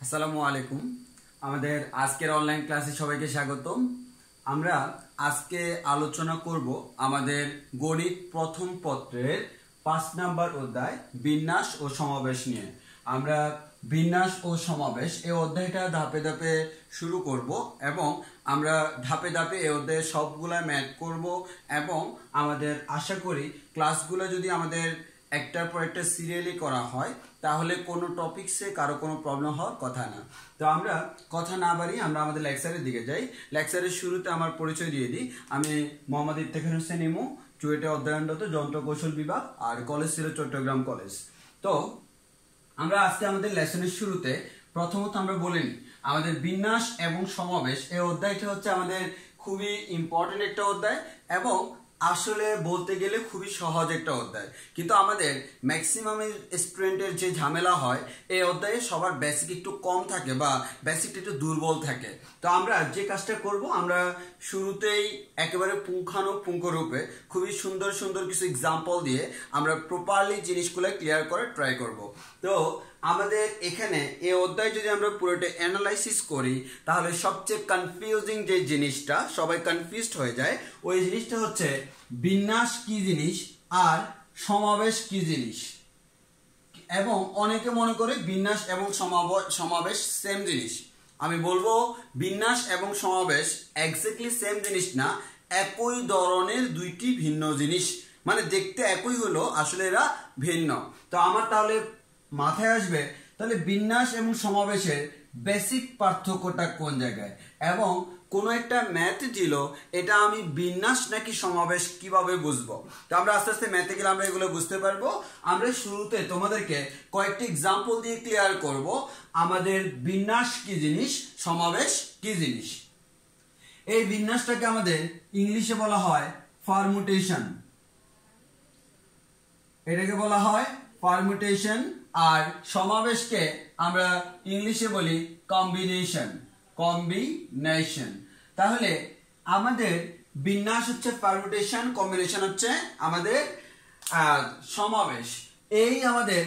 আসসালামু আলাইকুম। আমাদের আজকের অনলাইন ক্লাসে সবাইকে স্বাগতম। আমরা আজকে আলোচনা করব আমাদের গণিত প্রথম পত্রের 5 নম্বর অধ্যায় বিন্যাস ও সমাবেশ নিয়ে। আমরা বিন্যাস ও সমাবেশ এই অধ্যায়টা ধাপে ধাপে শুরু করব এবং আমরা ধাপে ধাপে এই অধ্যায়ে সবগুলা ম্যাথ করব এবং আমাদের আশা করি ক্লাসগুলো যদি আমাদের একটার পর একটা সিরিয়ালি করা হয় তাহলে কোনো টপিকসে কারো কোনো প্রবলেম হওয়ার কথা না। তো আমরা কথা না বাড়িয়ে আমরা আমাদের লেকচারের দিকে যাই। লেকচারের শুরুতে আমার পরিচয় দিয়ে দিই। আমি মোহাম্মদ ইফতেখার হোসেন ইমু, চুয়েটে অধ্যয়নরত যন্ত্র কৌশল বিভাগ, আর কলেজ ছিল চট্টগ্রাম কলেজ। তো আমরা আজকে আমাদের লেসনের শুরুতে প্রথমত আমরা বলে নিই আমাদের বিন্যাস এবং সমাবেশ এই অধ্যায়টা হচ্ছে আমাদের খুবই ইম্পর্টেন্ট একটা অধ্যায় এবং আসলে বলতে গেলে খুবই সহজ একটা অধ্যায়, কিন্তু আমাদের ম্যাক্সিমাম স্টুডেন্টের যে ঝামেলা হয় এই অধ্যায়ে সবার বেসিক একটু কম থাকে বা বেসিকটা একটু দুর্বল থাকে। তো আমরা যে কাজটা করব আমরা শুরুতেই একেবারে পুঙ্খানুপুঙ্খরূপে খুবই সুন্দর সুন্দর কিছু এক্সাম্পল দিয়ে আমরা প্রপারলি জিনিসগুলো ক্লিয়ার করে ট্রাই করব। তো আমাদের এখানে এই অধ্যায় যদি আমরা পুরোটা অ্যানালাইসিস করি তাহলে সবচেয়ে কনফিউজিং যে জিনিসটা সবাই কনফিউজড হয়ে যায় ওই জিনিসটা হচ্ছে বিন্যাস কি জিনিস আর সমাবেশ কি জিনিস। এবং অনেকে মনে করে বিন্যাস এবং সমাবেশ সেম জিনিস। আমি বলবো বিন্যাস এবং সমাবেশ এক্স্যাক্টলি সেম জিনিস না, একই ধরনের দুইটি ভিন্ন জিনিস, মানে দেখতে একই হলো আসলে এরা ভিন্ন। তো আমার তাহলে মাথায় আসবে তাহলে বিন্যাস এবং সমাবেশের বেসিক পার্থক্যটা কোন জায়গায়, এবং কোনো একটা ম্যাথ দিল এটা আমি বিন্যাস নাকি সমাবেশ কিভাবে বুঝবো। তো আমরা আস্তে আস্তে ম্যাথে গেলে আমরা এগুলো বুঝতে পারবো। আমরা শুরুতে তোমাদেরকে কয়েকটি এক্সাম্পল দিয়ে ক্লিয়ার করব আমাদের বিন্যাস কি জিনিস, সমাবেশ কি জিনিস। এই বিন্যাসটাকে আমাদের ইংলিশে বলা হয় পারমুটেশন, এটাকে বলা হয় পারমুটেশন, আর সমাবেশকে আমরা ইংলিশে বলি কম্বিনেশন। তাহলে আমাদের বিন্যাস হচ্ছে পারমুটেশন, কম্বিনেশন হচ্ছে আমাদের সমাবেশ। এই আমাদের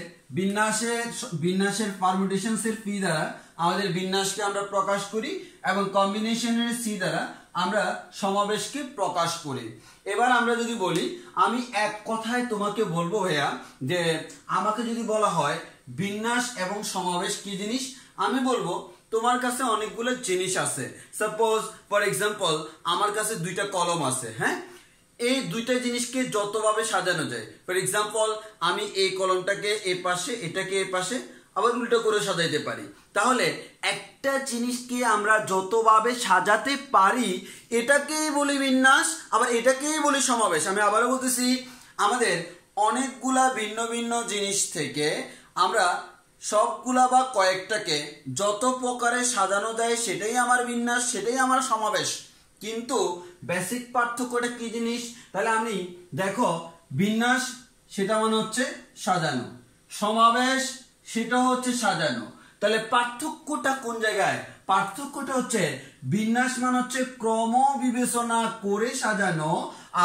বিন্যাসের পারমুটেশনসের পি দ্বারা আমাদের বিন্যাসকে আমরা প্রকাশ করি এবং কম্বিনেশনের সি দ্বারা আমরা সমাবেশকে প্রকাশ করি। এবার আমরা যদি বলি, আমি এক কথায় তোমাকে বলবো ভাইয়া যে আমাকে যদি বলা হয় বিন্যাস এবং সমাবেশ কি জিনিস, আমি বলবো তোমার কাছে অনেকগুলো জিনিস আছে। সাপোজ ফর এক্সাম্পল আমার কাছে দুইটা কলম আছে, হ্যাঁ, এই দুইটা জিনিসকে যতভাবে সাজানো যায়। ফর এক্সাম্পল আমি এই কলমটাকে এ পাশে, এটাকে এ পাশে, আবার উল্টো করে সাজাইতে পারি। তাহলে একটা জিনিসকে আমরা যতভাবে সাজাতে পারি এটাকেই বলি বিন্যাস, আবার এটাকেই বলি সমাবেশ। আমি আবারও বলতেছি, আমাদের অনেকগুলা ভিন্ন ভিন্ন জিনিস থেকে আমরা সবগুলা বা কয়েকটাকে যত প্রকারে সাজানো যায় সেটাই আমার বিন্যাস, সেটাই আমার সমাবেশ। কিন্তু বেসিক পার্থক্যটা কি জিনিস, তাহলে আমি দেখো বিন্যাস সেটা মানে হচ্ছে সাজানো, সমাবেশ সেটা হচ্ছে সাজানো। তাহলে পার্থক্যটা কোন জায়গায়? পার্থক্যটা হচ্ছে বিন্যাস মানে হচ্ছে ক্রম বিবেচনা করে সাজানো,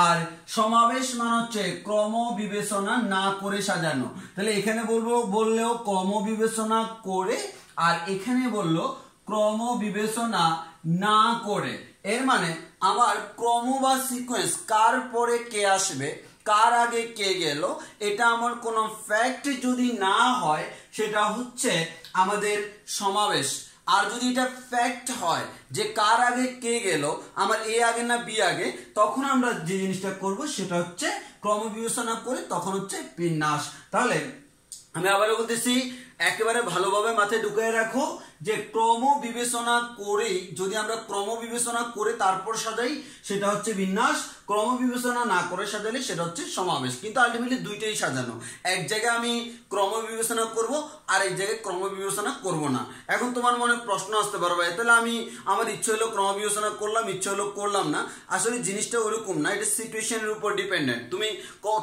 আর সমাবেশ মানে হচ্ছে ক্রম বিবেচনা না করে সাজানো। তাহলে এখানে বললেও ক্রম বিবেচনা করে, আর এখানে বললো ক্রম বিবেচনা না করে। এর মানে আমার ক্রম বা সিকোয়েন্স কার পরে কে আসবে, কার আগে কে গেল, এটা আমার কোনো ফ্যাক্ট যদি না হয় সেটা হচ্ছে আমাদের সমাবেশ। আর যদি এটা ফ্যাক্ট হয় যে কার আগে কে গেল, আমার এ আগে না বি আগে, তখন আমরা যে জিনিসটা করব সেটা হচ্ছে ক্রম বিবেচনা করে, তখন হচ্ছে বিন্যাস। তাহলে আমি আবারও বলতেছি, একেবারে ভালোভাবে মাথায় ঢুকিয়ে রাখো যে ক্রম বিবেচনা করে, যদি আমরা ক্রম বিবেচনা করে তারপর সাজাই সেটা হচ্ছে বিন্যাস, ক্রম বিবেচনা না করে সাজালে সেটা হচ্ছে সমাবেশ। কিন্তু আলটিমেটলি দুইটাই সাজানো। এক জায়গায় আমি ক্রম বিবেচনা করব আর এক জায়গায় ক্রম বিবেচনা করব না। এখন তোমার মনে প্রশ্ন আসতে পারবে, তাহলে আমি আমার ইচ্ছে হলো ক্রম বিবেচনা করলাম, ইচ্ছে হলো করলাম না। আসলে জিনিসটা ওরকম না, এটা সিচুয়েশনের উপর ডিপেন্ডেন্ট। তুমি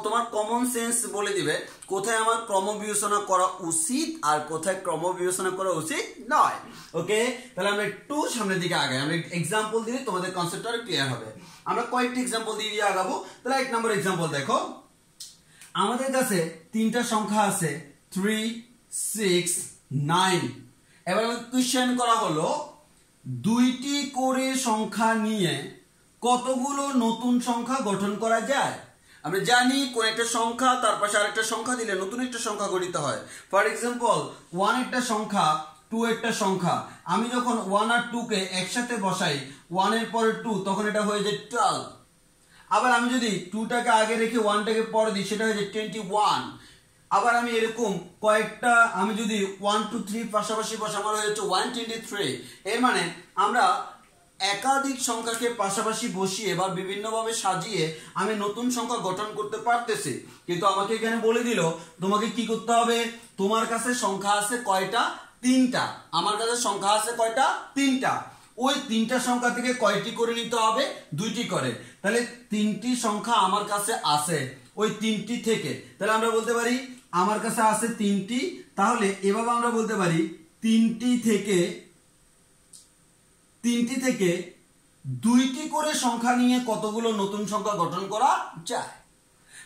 তোমার কমন সেন্স বলে দিবে কোথায় আমার ক্রম বিবেচনা করা উচিত আর কোথায় ক্রম বিবেচনা করা উচিত নয়। ওকে, তাহলে আমরা একটু সামনের দিকে আগাই, আমরা এক্সাম্পল দিলে তোমাদের কনসেপ্টটা আরো ক্লিয়ার হবে। আমরা কয়েকটি এক্সাম্পল দিয়ে আগাবো। তাহলে 1 নম্বর এক্সাম্পল দেখো, আমাদের কাছে তিনটা সংখ্যা আছে 3, 6, 9। এবার কোশ্চেন করা হলো দুইটি করে সংখ্যা নিয়ে কতগুলো নতুন সংখ্যা গঠন করা যায়। আমরা জানি কোন একটা সংখ্যা তার পাশে আরেকটা সংখ্যা দিলে নতুন একটা সংখ্যা গঠিত হয়। ফর এক্সাম্পল 1 একটা সংখ্যা, 2 একটা সংখ্যা। আমি যখন 1 আর 2 কে একসাথে বসাই, 1 এর পরে 2, তখন এটা হয়ে যায় 12। আবার আমি যদি 2টাকে আগে রেখে 1টাকে পরে দিই, সেটা হয়ে যায় 21। আবার আমি এরকম কয়েকটা আমি যদি 1 2 3 পাশাপাশি বসাই, আমার হয়ে যাচ্ছে 123। এর মানে আমরা একাধিক সংখ্যাকে পাশাপাশি বসিয়ে বা বিভিন্নভাবে সাজিয়ে আমি নতুন সংখ্যা গঠন করতে পারতেছি। কিন্তু আমাকে এখানে বলে দিল তোমাকে কি করতে হবে, তোমার কাছে সংখ্যা আছে কয়টা? 3টা। আমার কাছে সংখ্যা আছে কয়টা? 3টা। ওই 3টা সংখ্যা থেকে কয়টি করে নিতে হবে? 2টি করে। তাহলে 3টি সংখ্যা আমার কাছে আছে ওই 3টি থেকে। তাহলে আমরা বলতে পারি আমার কাছে আছে 3টি। তাহলে এভাবে আমরা বলতে পারি 3টি থেকে 2টি করে সংখ্যা নিয়ে কতগুলো নতুন সংখ্যা গঠন করা যায়।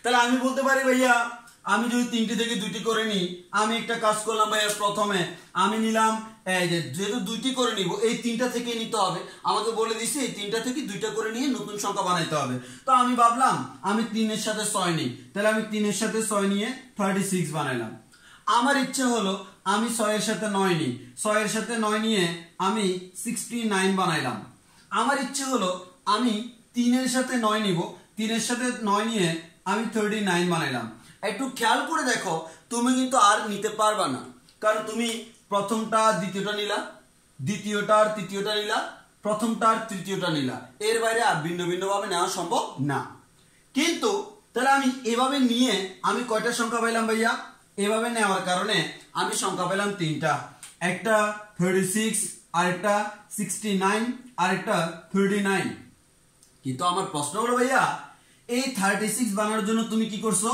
তাহলে আমি বলতে পারি ভাইয়া আমি যদি 3টি থেকে 2টি করে নিই, আমি একটা কাজ করলাম ভাইয়া, প্রথমে আমি নিলাম যেহেতু 2টি করে নিব, এই 3টা থেকে নিতে হবে। আমাকে বলে দিছি এই 3টা থেকে 2টা করে নিয়ে নতুন সংখ্যা বানাইতে হবে। তো আমি ভাবলাম আমি 3 এর সাথে 6 নিই। তাহলে আমি 3 এর সাথে 6 নিয়ে 36 বানাইলাম। আমার ইচ্ছে হলো আমি 6 এর সাথে 9 নিই, 6 এর সাথে 9 নিয়ে আমি 69 বানাইলাম। আমার ইচ্ছে হলো আমি 3 এর সাথে 9 নিব, 3 এর সাথে 9 নিয়ে আমি 39 বানাইলাম। একটু খেয়াল করে দেখো, তুমি কিন্তু আর নিতে পারবা না, কারণ তুমি প্রথমটা দ্বিতীয়টা নিলা, দ্বিতীয়টা আর তৃতীয়টা নিলা, প্রথমটা আর তৃতীয়টা নিলা, এর বাইরে আর ভিন্ন ভিন্ন ভাবে নেওয়া সম্ভব না। কিন্তু তাহলে আমি এভাবে নিয়ে আমি কয়টা সংখ্যা পাইলাম ভাইয়া? এভাবে নেওয়ার কারণে আমি সংখ্যা পেলাম 3টা, একটা 36, আরেকটা 69, আরেকটা 39। কিন্তু আমার প্রশ্ন হলো ভাইয়া এই 36 বানানোর জন্য তুমি কি করছো?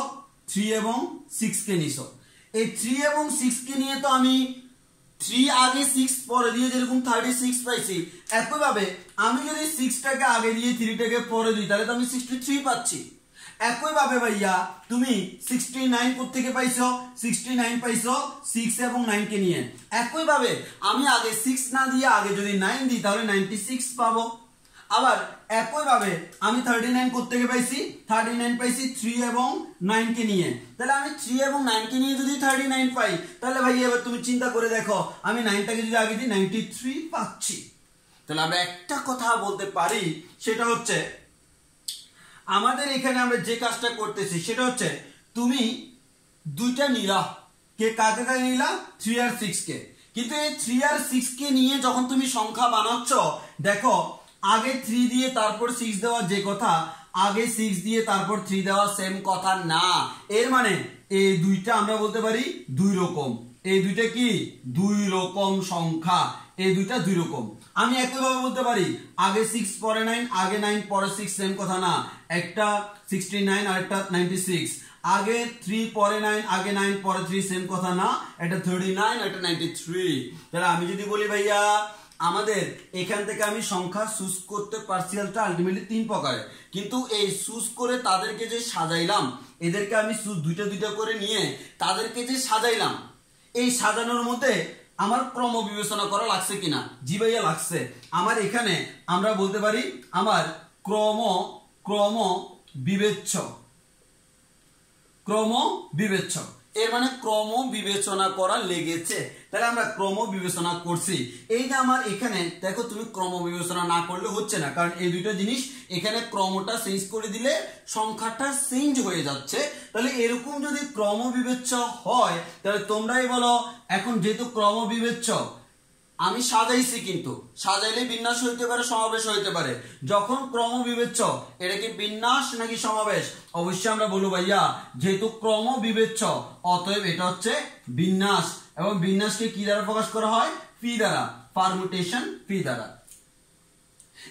3 এবং 6 কে নিছো। এই 3 এবং 6 কে নিয়ে তো আমি 3 আগে 6 পরে দিয়ে যেরকম 36 পাইছি, একইভাবে আমি যদি 6টাকে আগে দিয়ে 3টাকে পরে দিই, তাহলে তো আমি 63 পাচ্ছি। একইভাবে ভাইয়া তুমি 69 কোত্থেকে পাইছো? 69 পাইছো 6 এবং 9 কে নিয়ে। একইভাবে আমি আগে 6 না দিয়ে আগে যদি 9 দিই, তাহলে 96 পাবো। আবার একইভাবে আমি 39 কোত্থেকে পাইছি? 39 পাইছি 3 এবং 9 কে নিয়ে। তাহলে আমি 3 এবং 9 কে নিয়ে যদি 39 পাই, তাহলে ভাই এবার তুমি চিন্তা করে দেখো, আমি 9টাকে যদি আগে দিই 93 পাচ্ছি। তাহলে আমরা একটা কথা বলতে পারি, সেটা হচ্ছে আমাদের এখানে আমরা যে কাজটা করতেছি সেটা হচ্ছে তুমি 2টা নিলা, কে কাকে কাকে নিলা? 3 আর 6 কে। কিন্তু এই 3 আর 6 কে নিয়ে যখন তুমি সংখ্যা বানাচ্ছ, দেখো আগে 3 দিয়ে তারপর 6 দেওয়া যে কথা, আগে 6 দিয়ে তারপর 3 দেওয়া সেম কথা না। এর মানে এই দুইটা আমরা বলতে পারি 2 রকম। এই দুইটা কি? 2 রকম সংখ্যা। এই দুইটা 2 রকম। আমি একইভাবে বলতে পারি আগে 6 পরে 9, আগে 9 পরে 6 সেম কথা না। একটা 69 আর একটা 96। আগে 3 পরে 9, আগে 9 পরে 3 সেম কথা না। এটা 39 আর এটা 93। তাহলে আমি যদি বলি ভাইয়া আমাদের এখান থেকে আমি সংখ্যা চুজ করতে পার্সিয়ালটা আলটিমেটলি 3 প্রকারের, কিন্তু এই চুজ করে তাদেরকে যে সাজাইলাম, এদেরকে আমি দুইটা দুইটা করে নিয়ে তাদেরকে যে সাজাইলাম, এই সাজানোর মধ্যে আমার ক্রম বিবেচনা করা লাগছে কিনা? জি ভাইয়া লাগছে। আমার এখানে আমরা বলতে পারি আমার ক্রম বিবেচ্য। এর মানে ক্রম বিবেচনা করা লেগেছে। তাহলে আমরা ক্রম বিবেচনা করছি। এই যে আমার এখানে দেখো, তুমি ক্রম বিবেচনা না করলে হচ্ছে না, কারণ এই দুটো জিনিস এখানে ক্রমটা চেঞ্জ করে দিলে সংখ্যাটা চেঞ্জ হয়ে যাচ্ছে। তাহলে এরকম যদি ক্রম বিবেচ্য হয়, তাহলে তোমরাই বলো এখন যেহেতু ক্রম বিবেচ্য আমি সাজাইছি, কিন্তু সাজাইলে বিন্যাস হইতে পারে, সমাবেশ হইতে পারে। যখন ক্রম বিবেচ্য, এটা কি বিন্যাস নাকি সমাবেশ? অবশ্যই আমরা বলবো ভাইয়া যেহেতু ক্রম বিবেচ্য, অতএব এটা হচ্ছে বিন্যাস। এবং বিন্যাসকে কি দ্বারা প্রকাশ করা হয়? ফি দ্বারা, পারমুটেশন ফি দ্বারা।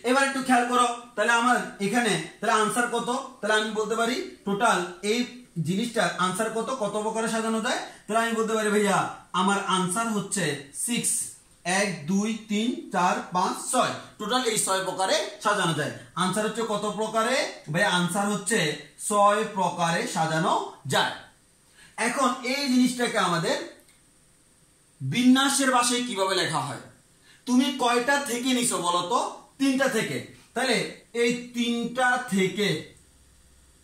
এবার একটু খেয়াল করো, তাহলে আমার এখানে তাহলে আনসার কত? তাহলে আমি বলতে পারি টোটাল এই জিনিসটা আনসার কত প্রকারে সাজানো যায়? তাহলে আমি বলতে পারি ভাইয়া আমার আনসার হচ্ছে 6, 1 2 3 4 5 6। টোটাল এই 6 প্রকারে সাজানো যায়। আনসার হচ্ছে কত প্রকারে? ভাই আনসার হচ্ছে 6 প্রকারে সাজানো যায়। এখন এই জিনিসটাকে আমাদের বিন্যাসের ভাষায় কিভাবে লেখা হয়। তুমি কয়টা থেকে নিছো বলো তো? 3টা থেকে। তাহলে এই 3টা থেকে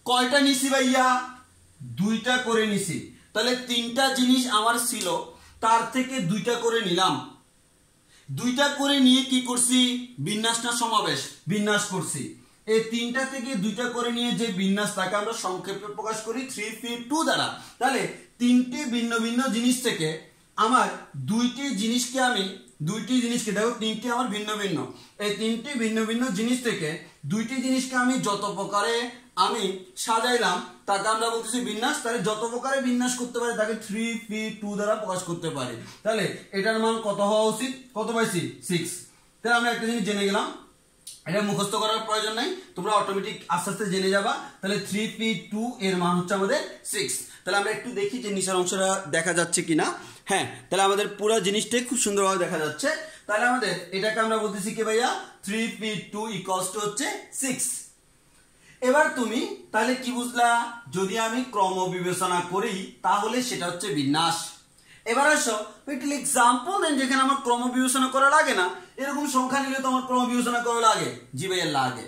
কয়টা নিছি ভাইয়া? 2টা করে নিছি। তাহলে 3টা জিনিস আমার ছিল, তার থেকে 2টা করে নিলাম। 2টা করে নিয়ে কি করছি? বিন্যাস না সমাবেশ? বিন্যাস করছি। এই 3টা থেকে 2টা করে নিয়ে যে বিন্যাস, তাকে আমরা সংক্ষেপে প্রকাশ করি 3P2 দ্বারা। তাহলে 3টি ভিন্ন ভিন্ন জিনিস থেকে আমার 2টি জিনিসকে দেখো 3টি আমার ভিন্ন ভিন্ন, এই 3টি ভিন্ন ভিন্ন জিনিস থেকে 2টি জিনিসকে আমি যত প্রকারে আমি সাজাইলাম তাকে আমরা বলতেছি বিন্যাস। তাহলে যত প্রকারে বিন্যাস করতে পারি তাকে 3P2 দ্বারা প্রকাশ করতে পারি। তাহলে এটার মান কত হওয়া উচিত? কত পাইছি? 6। তাহলে আমরা একটা জিনিস জেনে গেলাম, এটা মুখস্থ করার প্রয়োজন নাই, তোমরা অটোমেটিক আস্তে আস্তে জেনে যাবা। তাহলে 3P2 এর মান হচ্ছে আমাদের 6। তাহলে আমরা একটু দেখি যে নিচের অংশটা দেখা যাচ্ছে কিনা। হ্যাঁ, তাহলে আমাদের পুরো জিনিসটাই খুব সুন্দরভাবে দেখা যাচ্ছে। তাহলে আমাদের এটাকে আমরা বলতেছি কি ভাইয়া? 3P2 ইকুয়ালস টু হচ্ছে 6। এবার তুমি তাহলে কি বুঝলা? যদি আমি ক্রম বিবেচনা করি তাহলে সেটা হচ্ছে বিন্যাস। এবার আসো একটু এক্সাম্পল দেন যেখানে আমার ক্রম বিবেচনা করা লাগে না। এরকম সংখ্যা নিলে তো আমার ক্রম বিবেচনা করা লাগে? জি ভাইয়া লাগে।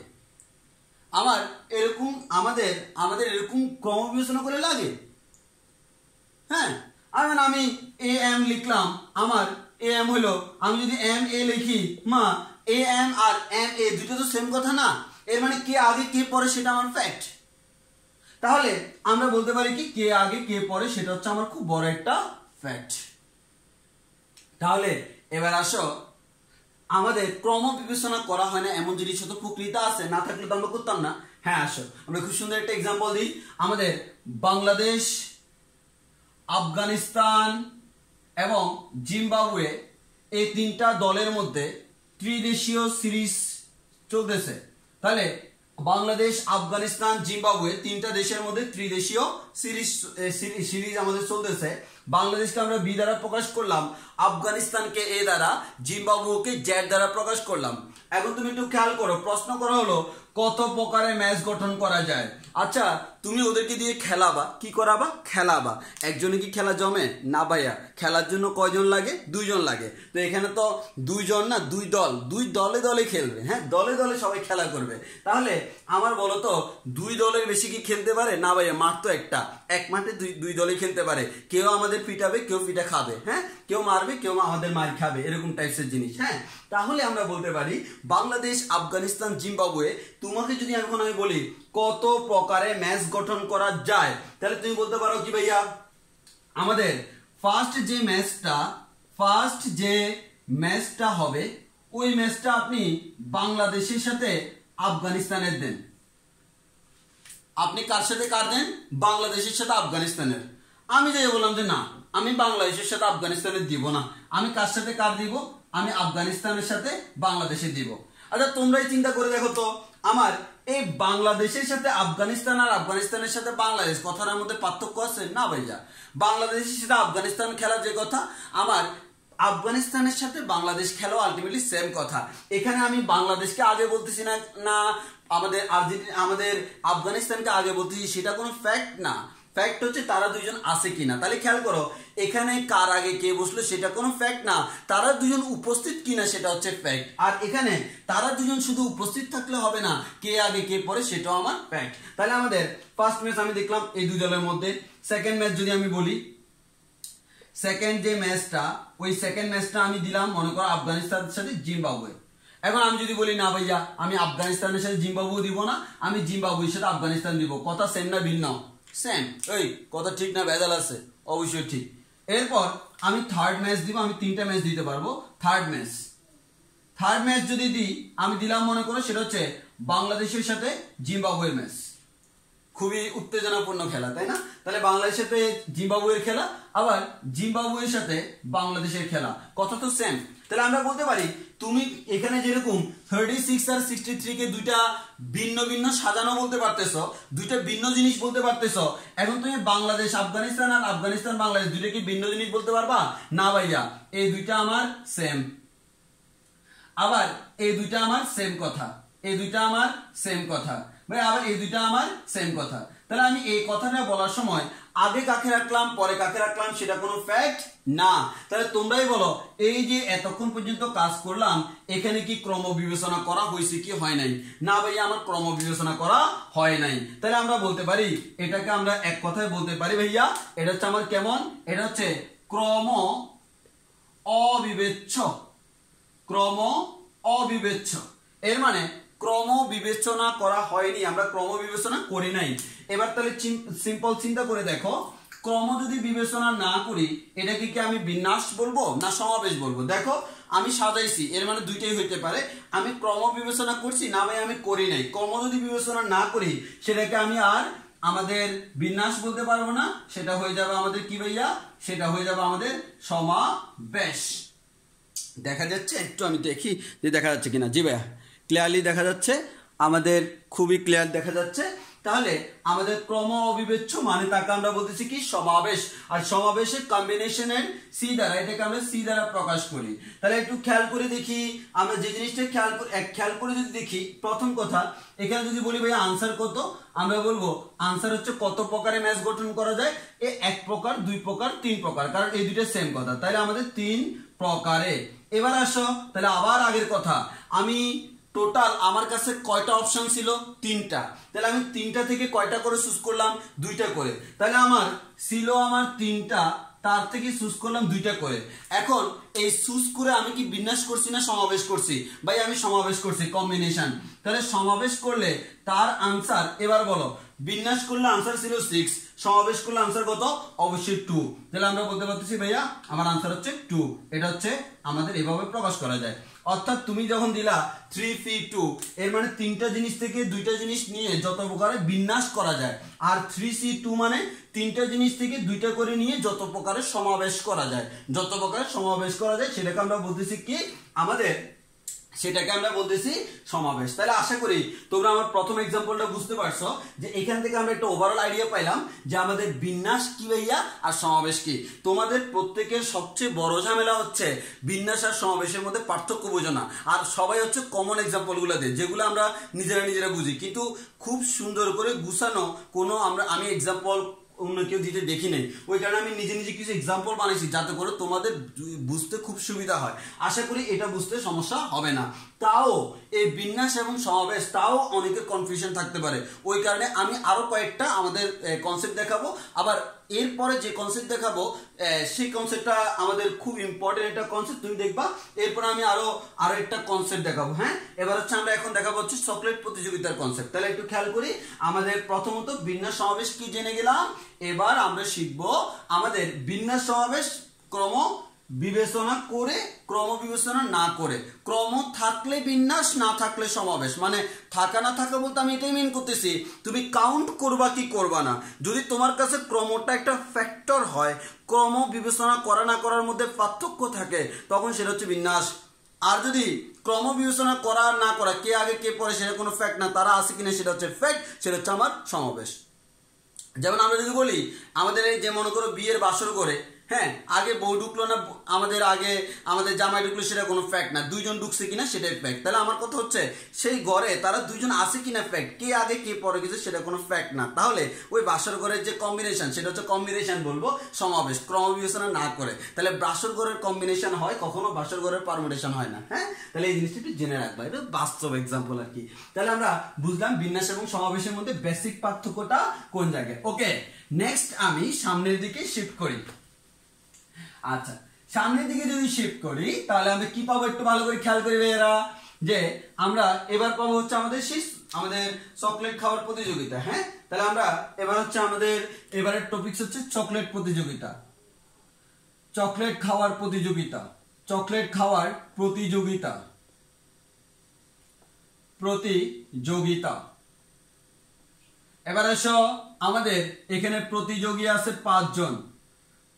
আমার এরকম আমাদের এরকম ক্রম বিবেচনা করে লাগে। হ্যাঁ, আমি AM লিখলাম, আমার AM হলো, আমি যদি MA লিখি, মা AM আর MA দুটো তো সেম কথা না? এর মানে কে আগে কে পরে সেটা আমার ফ্যাক্ট। তাহলে আমরা বলতে পারি কি কে আগে কে পরে সেটা হচ্ছে আমার খুব বড় একটা ফ্যাক্ট। তাহলে এবার আসো, আমাদের ক্রম বিবেচনা করা হয় না এমন জিনিস তো প্রকৃতি আছে, না থাকলে তো আমরা করতাম না। হ্যাঁ, আসো আমরা খুব সুন্দর একটা এক্সাম্পল দিই। আমাদের বাংলাদেশ, আফগানিস্তান এবং জিম্বাবুয়ে এই 3টা দলের মধ্যে ত্রিদেশীয় সিরিজ চলতেছে। তাহলে বাংলাদেশ, আফগানিস্তান, জিম্বাবুয়ে 3টা দেশের মধ্যে ত্রিদেশীয় সিরিজ আমাদের চলতেছে। বাংলাদেশকে আমরা বি দ্বারা প্রকাশ করলাম, আফগানিস্তানকে এ দ্বারা, জিম্বাবুয়েকে জেড দ্বারা প্রকাশ করলাম। এখন তুমি একটু খেয়াল করো, প্রশ্ন করা হলো কত প্রকারে ম্যাচ গঠন করা যায়। আচ্ছা, তুমি ওদেরকে দিয়ে খেলাবা, কি করাবা? খেলাবা। একজনে কি খেলা জমে না ভাইয়া? খেলার জন্য কয়জন লাগে? 2 জন লাগে। তো এখানে তো 2 জন না, 2 দল, 2 দলে দলে খেলবে। হ্যাঁ, দলে দলে সবাই খেলা করবে। তাহলে আমার বলো তো 2 দলের বেশি কি খেলতে পারে? না ভাইয়া, মাঠ তো একটা, এক মাঠে 2 দলে খেলতে পারে। কেউ আমাদের পিটাবে, কেউ পিটা খাবে। হ্যাঁ, কেউ মারবে, কেউ আমাদের মার খাবে, এরকম টাইপসের জিনিস। হ্যাঁ, তাহলে আমরা বলতে পারি বাংলাদেশ, আফগানিস্তান, জিম্বাবুয়ে, তোমাকে যদি এখন আমি বলি কত প্রকারে ম্যাচ গঠন করা যায়, তাহলে তুমি বলতে পারো কি ভাইয়া? আমাদের ফার্স্ট যে ম্যাচটা হবে ওই ম্যাচটা আপনি বাংলাদেশের সাথে আফগানিস্তানের দেন। আপনি কার সাথে কার দেন? বাংলাদেশের সাথে আফগানিস্তানের। আমি যাই বললাম যে না, আমি বাংলাদেশের সাথে আফগানিস্তানের দিব না, আমি কার সাথে কার দিব? আমি আফগানিস্তানের সাথে বাংলাদেশে দিব। আচ্ছা, তোমরাই চিন্তা করে দেখো তো, আমার এই বাংলাদেশের সাথে আফগানিস্তান আর আফগানিস্তানের সাথে বাংলাদেশ কথার মধ্যে পার্থক্য আছে? না ভাইয়া। বাংলাদেশের সাথে আফগানিস্তান খেলা যে কথা, আমার আফগানিস্তানের সাথে বাংলাদেশ খেলাও আলটিমেটলি সেম কথা। এখানে আমি বাংলাদেশকে আগে বলতেছি না আমাদের আফগানিস্তানকে আগে বলতেছি, সেটা কোনো ফ্যাক্ট না। ফ্যাক্ট হচ্ছে তারা 2 জন আছে কিনা। তাহলে খেয়াল করো, এখানে কার আগে কে বসলো সেটা কোনো ফ্যাক্ট না, তারা 2 জন উপস্থিত কিনা সেটা হচ্ছে ফ্যাক্ট। আর এখানে তারা 2 জন শুধু উপস্থিত থাকলে হবে না, কে আগে কে পরে সেটাও আমার ফ্যাক্ট। তাহলে আমাদের ফার্স্ট ম্যাচ আমি দেখলাম এই 2 দলের মধ্যে। সেকেন্ড ম্যাচ যদি আমি বলি, সেকেন্ড যে ম্যাচটা, ওই সেকেন্ড ম্যাচটা আমি দিলাম মনে করো আফগানিস্তানের সাথে জিম্বাবুয়ে। এখন আমি যদি বলি না ভাইয়া আমি আফগানিস্তানের সাথে জিম্বাবুয়ে দিব না, আমি জিম্বাবুয়ের সাথে আফগানিস্তান দিব, কথা সেম না ভিন্ন? সেম। ওই কথা ঠিক না ভেজাল আছে? অবশ্যই ঠিক। এরপর আমি থার্ড ম্যাচ দিব, আমি 3টা ম্যাচ দিতে পারবো। থার্ড ম্যাচ যদি দিই, আমি দিলাম মনে করো সেটা হচ্ছে বাংলাদেশের সাথে জিম্বাবুয়ের ম্যাচ। খুবই উত্তেজনাপূর্ণ খেলা, তাই না? তাহলে বাংলাদেশের সাথে জিম্বাবুয়ের খেলা, আবার জিম্বাবুয়ের সাথে বাংলাদেশের খেলা, কথা তো সেম। তাহলে আমরা বলতে পারি তুমি এখানে যেরকম 36 আর 63 কে 2টা ভিন্ন ভিন্ন সাজানো বলতে পারতেছো, 2টা ভিন্ন জিনিস বলতে পারতেছো। এখন তুমি বাংলাদেশ আফগানিস্তান আর আফগানিস্তান বাংলাদেশ 2টা কি ভিন্ন জিনিস বলতে পারবা? না ভাইয়া, এই 2টা আমার সেম। আবার এই 2টা আমার সেম কথা, এই 2টা আমার সেম কথা ভাই, আবার এই 2টা আমার সেম কথা। তাহলে আমি এই কথাটা বলার সময় আগে কাকে রাখলাম পরে কাকে রাখলাম সেটা কোনো ফ্যাক্ট না। তাহলে তোমরাই বলো, এই যে এতক্ষণ পর্যন্ত কাজ করলাম এখানে কি ক্রম বিবেচনা করা হয়েছে কি হয় নাই? না ভাইয়া, আমার ক্রম বিবেচনা করা হয় নাই। তাহলে আমরা বলতে পারি, এটাকে আমরা এক কথায় বলতে পারি ভাইয়া, এটা হচ্ছে আমার কেমন, এটা হচ্ছে ক্রম অবিবেচ্য। ক্রম অবিবেচ্য এর মানে ক্রম বিবেচনা করা হয়নি, আমরা ক্রম বিবেচনা করি নাই। এবার তাহলে সিম্পল চিন্তা করে দেখো, ক্রম যদি বিবেচনা না করি এটাকে কি আমি বিন্যাস বলবো না সমাবেশ বলবো? দেখো আমি সাজাইছি, এর মানে দুইটাই হইতে পারে। আমি ক্রম বিবেচনা করছি না ভাই আমি করি নাই। ক্রম যদি বিবেচনা না করি সেটাকে আমি আর আমাদের বিন্যাস বলতে পারবো না, সেটা হয়ে যাবে আমাদের কি ভাইয়া, সেটা হয়ে যাবে আমাদের সমাবেশ। দেখা যাচ্ছে? একটু আমি দেখি যে দেখা যাচ্ছে কিনা। জি ভাইয়া, ক্লিয়ারলি দেখা যাচ্ছে, আমাদের খুবই ক্লিয়ার দেখা যাচ্ছে। তাহলে আমাদের ক্রম অবিবেচ্য মানে তাকে আমরা বলতেছি কি সমাবেশ। আর সমাবেশের কম্বিনেশনের সি দ্বারা, এটাকে আমরা সি দ্বারা প্রকাশ করি। তাহলে একটু খেয়াল করে দেখি, আমরা যে জিনিসটা খেয়াল করে যদি দেখি, প্রথম কথা এখানে যদি বলি ভাই আনসার কত, আমরা বলবো আনসার হচ্ছে কত প্রকারে ম্যাচ গঠন করা যায়। এক প্রকার, দুই প্রকার, তিন প্রকার, কারণ এই দুইটা সেম কথা। তাহলে আমাদের তিন প্রকারে। এবার আসো, তাহলে আবার আগের কথা, আমি টোটাল আমার কাছে কয়টা অপশন ছিল? তিনটা। তাহলে আমি তিনটা থেকে কয়টা করে চুজ করলাম? দুইটা করে। তাহলে আমার ছিল আমার তিনটা, তার থেকে চুজ করলাম দুইটা করে। এখন এই চুজ করে আমি কি বিন্যাস করছি না সমাবেশ করছি? ভাই আমি সমাবেশ করছি, কম্বিনেশন। তাহলে সমাবেশ করলে তার আনসার, এবার বলো, বিন্যাস করলে আনসার ছিল 6, সমাবেশ করলে আনসার কত? অবশ্যই 2। তাহলে আমরা বলতে পারতেছি ভাইয়া আমার আনসার হচ্ছে 2। এটা হচ্ছে আমাদের এভাবে প্রকাশ করা যায়। অর্থাৎ তুমি যখন দিলা 3C2, এর মানে তিনটা জিনিস থেকে দুইটা জিনিস নিয়ে যত প্রকারে বিন্যাস করা যায়। আর 3C2 মানে তিনটা জিনিস থেকে দুইটা করে নিয়ে যত প্রকারে সমাবেশ করা যায়। যত প্রকারে সমাবেশ করা যায় সেটাকে আমরা বলতেছি কি আমাদের, সেটাকে আমরা বলতেছি সমাবেশ। তাহলে আশা করি তোমরা আমার প্রথম এক্সাম্পলটা বুঝতে পারছো, যে এখান থেকে আমরা একটা ওভারঅল আইডিয়া পাইলাম যে আমাদের বিন্যাস কি ভাইয়া আর সমাবেশ কি। তোমাদের প্রত্যেকের সবচেয়ে বড় ঝামেলা হচ্ছে বিন্যাস আর সমাবেশের মধ্যে পার্থক্য বোঝো না। আর সবাই হচ্ছে কমন এক্সাম্পল গুলো দেয় যেগুলো আমরা নিজেরা বুঝি, কিন্তু খুব সুন্দর করে গুছানো কোনো আমি এক্সাম্পল অন্য কেউ দিতে দেখি নাই। ওই কারণে আমি নিজে কিছু এক্সাম্পল বানাইছি যাতে করে তোমাদের বুঝতে খুব সুবিধা হয়। আশা করি এটা বুঝতে সমস্যা হবে না। তাও এই বিন্যাস এবং সমাবেশ, তাও অনেকের কনফিউশন থাকতে পারে। ওই কারণে আমি আরো কয়েকটা আমাদের কনসেপ্ট দেখাবো। আবার এরপরে যে কনসেপ্ট দেখাবো সেই কনসেপ্টটা আমাদের খুব ইম্পর্টেন্ট একটা কনসেপ্ট, তুমি দেখবা। এরপরে আমি আরো একটা কনসেপ্ট দেখাবো। হ্যাঁ, এবার হচ্ছে আমরা এখন দেখাবো হচ্ছে চকলেট প্রতিযোগিতার কনসেপ্ট। তাহলে একটু খেয়াল করি, আমাদের প্রথমত বিন্যাস সমাবেশ কি জেনে গেলাম। এবার আমরা শিখবো আমাদের বিন্যাস সমাবেশ ক্রম বিবেচনা করে, ক্রম বিবেচনা না করে। ক্রম থাকলে বিন্যাস, না থাকলে সমাবেশ। মানে থাকা না থাকা বলতে আমি এটাই মিন করতেছি, তুমি কাউন্ট করবা কি করবা না। যদি তোমার কাছে ক্রমটা একটা ফ্যাক্টর হয়, ক্রম বিবেচনা করা না করার মধ্যে পার্থক্য থাকে, তখন সেটা হচ্ছে বিন্যাস। আর যদি ক্রম বিবেচনা করা না করা, কে আগে কে পরে সেটা কোনো ফ্যাক্ট না, তারা আছে কিনা সেটা হচ্ছে ফ্যাক্ট, সেটা হচ্ছে আমার সমাবেশ। যেমন আমরা যদি বলি আমাদের এই যে মনে করো বিয়ের বাসর করে, হ্যাঁ আগে বউ ঢুকলো না আমাদের জামাই ঢুকলো, সেটা কোনো ফ্যাক্ট না। দুইজন ঢুকছে কিনা সেটাই ফ্যাক্ট। তাহলে আমার কথা হচ্ছে সেই ঘরে তারা দুইজন আছে কিনা ফ্যাক্ট, কে আগে কে পরে গেছে সেটা কোনো ফ্যাক্ট না। তাহলে ওই বাসর ঘরের যে কম্বিনেশন সেটা হচ্ছে কম্বিনেশন বলবো, সমাবেশ, ক্রম বিবেচনা না করে। তাহলে বাসর ঘরের কম্বিনেশন হয়, কখনো বাসর ঘরের পারমুটেশন হয় না। হ্যাঁ, তাহলে এই জিনিসটা একটু জেনে রাখবা, এটা বাস্তব এক্সাম্পল আর কি। তাহলে আমরা বুঝলাম বিন্যাস এবং সমাবেশের মধ্যে বেসিক পার্থক্যটা কোন জায়গায়। ওকে, নেক্সট আমি সামনের দিকে শিফট করি। আচ্ছা, সামনের দিকে যদি শিফট করি তাহলে আমরা কি পাবো একটু ভালো করে খেয়াল করি ভাইয়েরা, যে আমরা এবার পাবো হচ্ছে আমাদের চকলেট খাওয়ার প্রতিযোগিতা। হ্যাঁ, তাহলে আমরা এবার হচ্ছে আমাদের এবারের টপিকস হচ্ছে চকলেট প্রতিযোগিতা। চকলেট খাওয়ার প্রতিযোগিতা, চকলেট খাওয়ার প্রতিযোগিতা, প্রতিযোগিতা। এবার এসো, আমাদের এখানে প্রতিযোগী আছে 5 জন।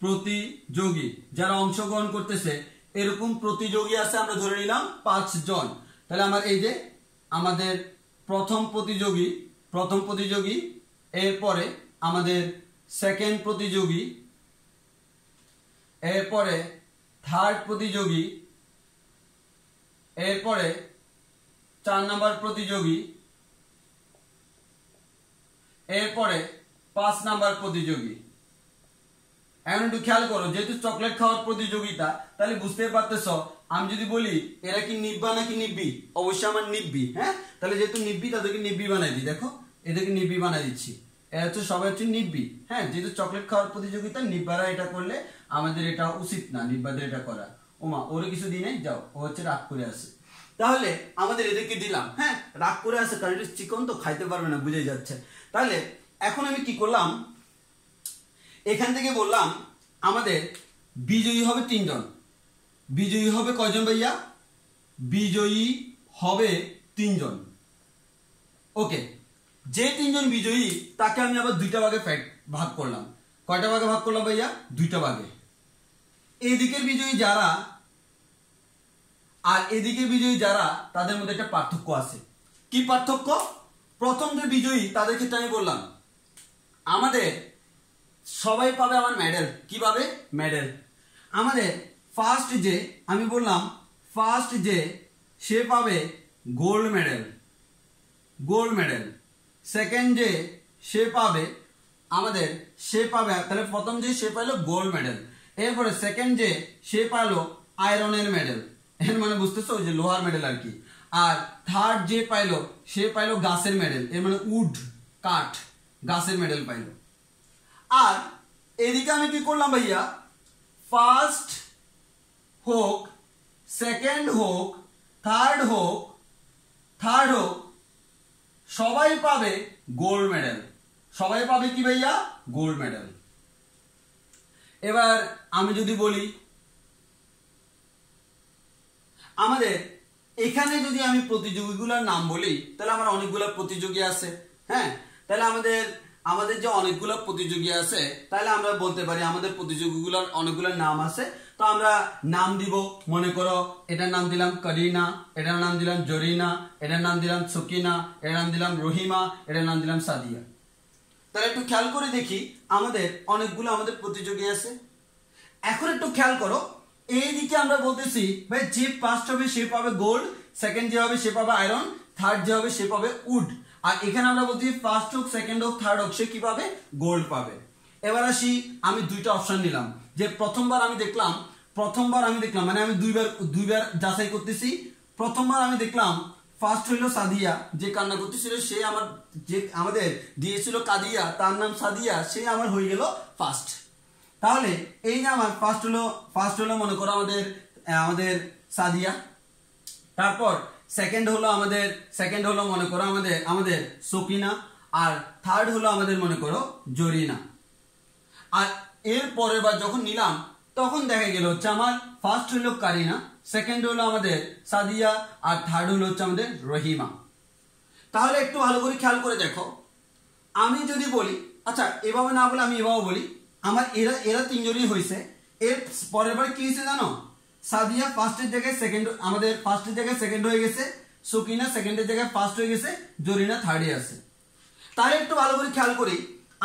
প্রতিযোগী যারা অংশগ্রহণ করতেছে, এরকম প্রতিযোগী আছে আমরা ধরে নিলাম 5 জন। তাহলে আমার এই যে আমাদের প্রথম প্রতিযোগী, এরপরে আমাদের সেকেন্ড প্রতিযোগী, এরপরে থার্ড প্রতিযোগী, এরপরে 4 নম্বর প্রতিযোগী, এরপরে 5 নাম্বার প্রতিযোগী। এখন একটু খেয়াল করো, যেহেতু চকলেট খাওয়ার প্রতিযোগিতা, তাহলে বুঝতে পারতেছো আমি যদি বলি এরা কি নিব্বা নাকি নিব্বি, অবশ্যই আমার নিব্বি। হ্যাঁ, তাহলে যেহেতু নিব্বি তাদেরকে নিব্বি বানাই দিই। দেখো এদেরকে নিব্বি বানাই দিচ্ছি, এরা হচ্ছে সবাই হচ্ছে নিব্বি। হ্যাঁ, যেহেতু চকলেট খাওয়ার প্রতিযোগিতা, নিব্বারা এটা করলে আমাদের এটা উচিত না, নিব্বাদের এটা করা। ওমা ওরে কিছু দিনে যাও, ও হচ্ছে রাগ করে আছে, তাহলে আমাদের এদেরকে দিলাম। হ্যাঁ, রাগ করে আছে কারণ এটা চিকন তো খাইতে পারবে না, বুঝে যাচ্ছে। তাহলে এখন আমি কি করলাম, এখান থেকে বললাম আমাদের বিজয়ী হবে 3 জন। বিজয়ী হবে কয়জন ভাইয়া? বিজয়ী হবে 3 জন। ওকে, যে 3 জন বিজয়ী তাকে আমি আবার 2টা ভাগে ভাগ করলাম। কয়টা ভাগে ভাগ করলাম ভাইয়া? 2টা ভাগে। এদিকের বিজয়ী যারা আর এদিকের বিজয়ী যারা, তাদের মধ্যে একটা পার্থক্য আছে। কি পার্থক্য? প্রথম যে বিজয়ী তাদের ক্ষেত্রে আমি বললাম আমাদের সবাই পাবে আমার মেডেল। কি পাবে? মেডেল। আমাদের ফার্স্ট যে আমি বললাম, ফার্স্ট যে সে পাবে gold medal, gold medal. Second যে সে পাবে আমাদের, সে পাবে, তাহলে প্রথম যে সে পাইলো গোল্ড মেডেল, এরপরে সেকেন্ড যে সে পাইলো আয়রনের মেডেল, এর মানে বুঝতেছো ওই যে লোহার মেডেল আর কি। আর থার্ড যে পাইলো সে পাইলো গাছের মেডেল, এর মানে উড, কাঠ, গাছের মেডেল পাইলো। আর এদিকে আমি কি করলাম ভাইয়া, ফার্স্ট হোক, সেকেন্ড হোক, থার্ড হোক, সবাই পাবে গোল্ড মেডেল। সবাই পাবে কি ভাইয়া? Gold medal. এবার আমি যদি বলি আমাদের এখানে যদি আমি প্রতিযোগীগুলোর নাম বলি, তাহলে আমার অনেকগুলো প্রতিযোগী আছে। হ্যাঁ, তাহলে আমাদের যে অনেকগুলো প্রতিযোগী আছে, তাহলে আমরা বলতে পারি আমাদের প্রতিযোগীগুলোর অনেকগুলো নাম আছে। তো আমরা নাম দিব, মনে করো এটার নাম দিলাম করিনা, এটার নাম দিলাম জরিনা, এটার নাম দিলাম সকিনা, এটার নাম দিলাম রহিমা, এটার নাম দিলাম সাদিয়া। তাহলে একটু খেয়াল করে দেখি আমাদের অনেকগুলো আমাদের প্রতিযোগী আছে। এখন একটু খেয়াল করো, এইদিকে আমরা বলতেছি ভাই যে ফার্স্ট হবে সে পাবে গোল্ড, সেকেন্ড যে হবে সে পাবে আয়রন, থার্ড যে হবে সে পাবে উড। আর এখানে আমরা বলছি ফার্স্ট হোক, সেকেন্ড হোক, থার্ড হোক, সে কি পাবে? গোল্ড পাবে। এবার আসি, আমি 2টা অপশন নিলাম। যে প্রথমবার আমি দেখলাম মানে আমি দুইবার যাচাই করতেছি। প্রথমবার আমি দেখলাম ফার্স্ট হইলো সাদিয়া, যে কান্না করতেছিল, সে আমাদের দিয়েছিল কাদিয়া, তার নাম সাদিয়া, সে আমার হয়ে গেল ফার্স্ট। তাহলে এই যে আমার ফার্স্ট হলো মনে করো আমাদের সাদিয়া। তারপর সেকেন্ড হলো মনে করো আমাদের সকিনা। আর থার্ড হলো আমাদের মনে করো জরিনা। আর এর পরের বার যখন নিলাম তখন দেখা গেল হচ্ছে আমার ফার্স্ট হলো কারিনা, সেকেন্ড হলো আমাদের সাদিয়া, আর থার্ড হলো হচ্ছে আমাদের রহিমা। তাহলে একটু ভালো করে খেয়াল করে দেখো, আমি যদি বলি, আচ্ছা এভাবে না বলে আমি এভাবে বলি, আমার এরা 3 জনই হয়েছে। এর পরের বার কি হয়েছে জানো? সাদিয়া ফার্স্টের জায়গায় সেকেন্ড, আমাদের ফার্স্টের জায়গায় সেকেন্ড হয়ে গেছে, সকিনা সেকেন্ডের জায়গায় ফার্স্ট হয়ে গেছে, জরিনা থার্ডে আছে। তাহলে একটু ভালো করে খেয়াল করি,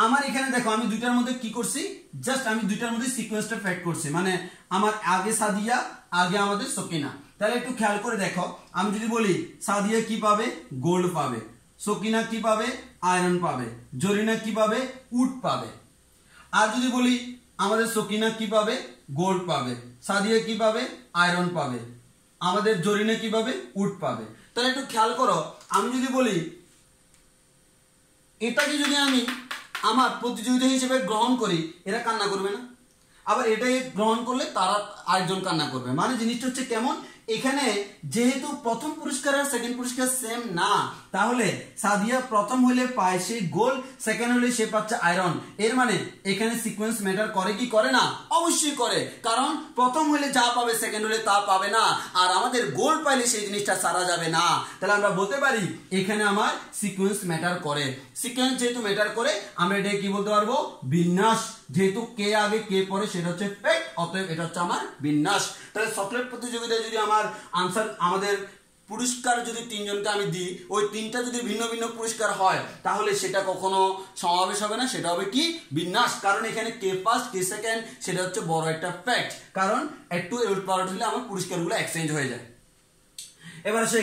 আমার এখানে দেখো আমি 2টার মধ্যে কি করছি, জাস্ট আমি 2টার মধ্যে সিকোয়েন্সটা ফ্যাক্ট করছি, মানে আমার আগে সাদিয়া, আগে আমাদের সকিনা। তাহলে একটু খেয়াল করে দেখো, আমি যদি বলি সাদিয়া কি পাবে? গোল্ড পাবে। সকিনা কি পাবে? আয়রন পাবে। জরিনা কি পাবে? উড পাবে। আর যদি বলি আমাদের সকিনা কি পাবে? গোল্ড পাবে। সাদিয়া কি পাবে? আয়রন পাবে। আমাদের জরিনা কি পাবে? উড পাবে। তাহলে একটু খেয়াল করো, আমি যদি বলি এটাকে যদি আমি আমার প্রতিযোগিতা হিসেবে গ্রহণ করি, এরা কান্না করবে না? আবার এটাকে গ্রহণ করলে তারা আরেকজন কান্না করবে। মানে জিনিসটা হচ্ছে কেমন, এখানে যেহেতু প্রথম পুরস্কার আর সেকেন্ড পুরস্কার সেম না, তাহলে সাদিয়া প্রথম হইলে পায় সে গোল্ড, সেকেন্ড হইলে সে পাচ্ছে আয়রন। এর মানে এখানে সিকোয়েন্স ম্যাটার করে কি করে না? অবশ্যই করে, কারণ প্রথম হইলে যা পাবে সেকেন্ড হইলে তা পাবে না, আর আমাদের গোল্ড পাইলে সেই জিনিসটা সারা যাবে না। তাহলে আমরা বলতে পারি এখানে আমার সিকোয়েন্স ম্যাটার করে। সিকোয়েন্স যেহেতু ম্যাটার করে, আমরা এটা কি বলতে পারবো? বিন্যাস। যেহেতু কে আগে কে পরে সেটা হচ্ছে ফ্যাক্ট, অতএব এটা হচ্ছে আমার বিন্যাস। তাহলে চকলেট প্রতিযোগিতায় যদি আমার আনসার, আমাদের পুরস্কার যদি 3 জনকে আমি দিই, ওই 3টা যদি ভিন্ন ভিন্ন পুরস্কার হয়, তাহলে সেটা কখনো সমাবেশ হবে না, সেটা হবে কি? বিন্যাস। কারণ এখানে কে ফার্স্ট কে সেকেন্ড সেটা হচ্ছে বড় একটা ফ্যাক্ট, কারণ একটু উল্ট পাল্ট হলে আমার পুরস্কারগুলো এক্সচেঞ্জ হয়ে যায়। এবার আসে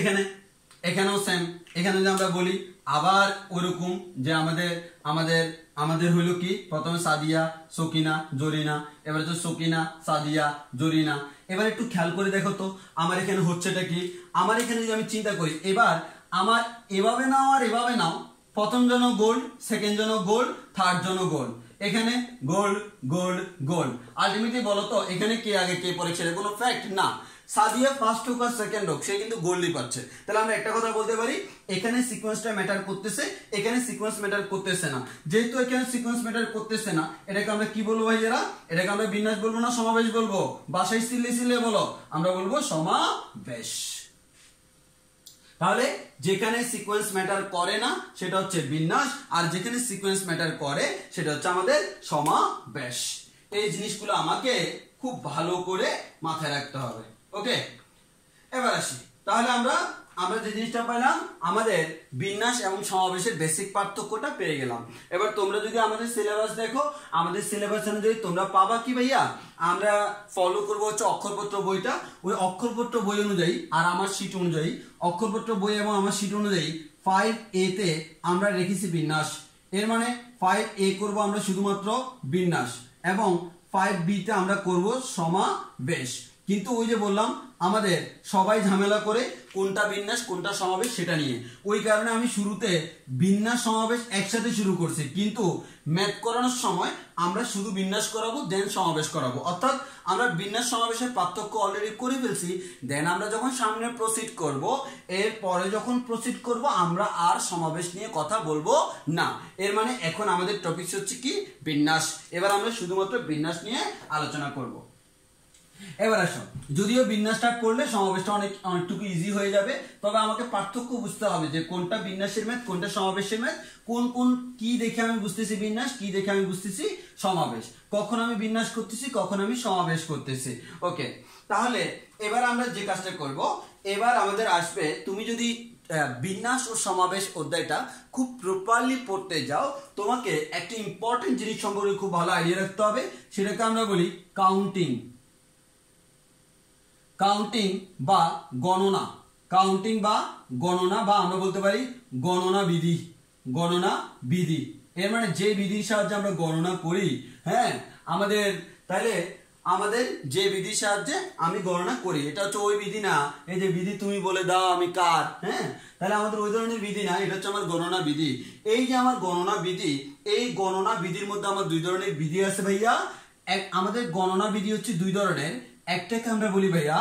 এখানেও সেম। এখানে যদি আমরা বলি আবার ওরকম যে আমাদের আমাদের হলো কি প্রথমে সাদিয়া, সকিনা, জরিনা, এবার হচ্ছে সকিনা, সাদিয়া, জরিনা। এবার একটু খেয়াল করে দেখো তো আমার এখানে হচ্ছেটা কি। আমার এখানে যদি আমি চিন্তা করি, এবার আমার এভাবে নাও আর এভাবে নাও, প্রথম জন গোল্ড, সেকেন্ড জন গোল্ড, থার্ড জন গোল্ড, এখানে গোল্ড গোল্ড গোল্ড। আলটিমেটলি বলো তো এখানে কে আগে কে পরে, সেটা কোনো ফ্যাক্ট না। সাদিয়া ফার্স্ট হোক আর সেকেন্ড হোক, সে কিন্তু গোল্ডই পাচ্ছে। তাহলে আমরা একটা কথা বলতে পারি, এখানে সিকোয়েন্সটা ম্যাটার করতেছে, এখানে সিকোয়েন্স ম্যাটার করতেছে না। যেহেতু এখানে সিকোয়েন্স ম্যাটার করতেছে না, এটাকে আমরা কি বলবো ভাইয়েরা? এটাকে আমরা বিন্যাস বলবো না সমাবেশ বলবো? বাসায় সিলে সিলে বলো, আমরা বলবো সমাবেশ। তাহলে যেখানে সিকোয়েন্স ম্যাটার করে না সেটা হচ্ছে বিন্যাস, আর যেখানে সিকোয়েন্স ম্যাটার করে সেটা হচ্ছে আমাদের সমাবেশ। এই জিনিসগুলো আমাকে খুব ভালো করে মাথায় রাখতে হবে। ওকে, এবার আসি। তাহলে আমরা যে জিনিসটা পাইলাম, আমাদের বিন্যাস এবং সমাবেশের বেসিক পার্থক্যটা পেয়ে গেলাম। এবার তোমরা যদি আমাদের সিলেবাস দেখো, আমাদের সিলেবাস অনুযায়ী তোমরা পাবা কি ভাইয়া, আমরা ফলো করবো হচ্ছে অক্ষরপত্র বইটা। ওই অক্ষরপত্র বই অনুযায়ী আর আমার শীট অনুযায়ী, অক্ষরপত্র বই এবং আমার শীট অনুযায়ী 5A তে আমরা রেখেছি বিন্যাস। এর মানে 5A করব আমরা শুধুমাত্র বিন্যাস, এবং 5B তে আমরা করব সমাবেশ। কিন্তু ওই যে বললাম আমাদের সবাই ঝামেলা করে কোনটা বিন্যাস কোনটা সমাবেশ সেটা নিয়ে, ওই কারণে আমি শুরুতে বিন্যাস সমাবেশ একসাথে শুরু করছি। কিন্তু ম্যাথ করানোর সময় আমরা শুধু বিন্যাস করাবো, দেন সমাবেশ করাবো। অর্থাৎ আমরা বিন্যাস সমাবেশের পার্থক্য অলরেডি করে ফেলছি। দেন আমরা যখন সামনে প্রসিড করব, এরপরে যখন প্রসিড করব আমরা আর সমাবেশ নিয়ে কথা বলবো না। এর মানে এখন আমাদের টপিক হচ্ছে কি, বিন্যাস। এবার আমরা শুধুমাত্র বিন্যাস নিয়ে আলোচনা করব। এবার আসো, যদিও বিন্যাসটা করলে সমাবেশটা অনেকটুকু ইজি হয়ে যাবে, তবে আমাকে পার্থক্য বুঝতে হবে যে কোনটা বিন্যাসের ম্যাথ কোনটা সমাবেশের ম্যাথ, কোন কি দেখে আমি বুঝতেছি বিন্যাস, কি দেখে আমি বুঝতেছি সমাবেশ, কখন আমি বিন্যাস করতেছি কখন আমি সমাবেশ করতেছি। ওকে, তাহলে এবার আমরা যে কাজটা করব, এবার আমাদের আসবে, তুমি যদি বিন্যাস ও সমাবেশ অধ্যায়টা খুব প্রপারলি পড়তে যাও, তোমাকে একটা ইম্পর্টেন্ট জিনিস সম্পর্কে খুব ভালো আইডিয়া রাখতে হবে। সেটাকে আমরা বলি কাউন্টিং। কাউন্টিং বা গণনা, কাউন্টিং বা গণনা, বা আমরা বলতে পারি গণনা বিধি। গণনা বিধি এর মানে যে বিধির সাহায্যে আমরা গণনা করি, হ্যাঁ আমাদের, তাহলে আমাদের যে বিধির সাহায্যে আমি গণনা করি, এটা হচ্ছে ওই বিধি না এই যে বিধি তুমি বলে দাও আমি কার, হ্যাঁ তাহলে আমাদের ওই ধরনের বিধি না, এটা হচ্ছে আমার গণনা বিধি। এই যে আমার গণনা বিধি, এই গণনা বিধির মধ্যে আমার দুই ধরনের বিধি আছে ভাইয়া। আমাদের গণনা বিধি হচ্ছে দুই ধরনের, একটাকে আমরা বলি ভাইয়া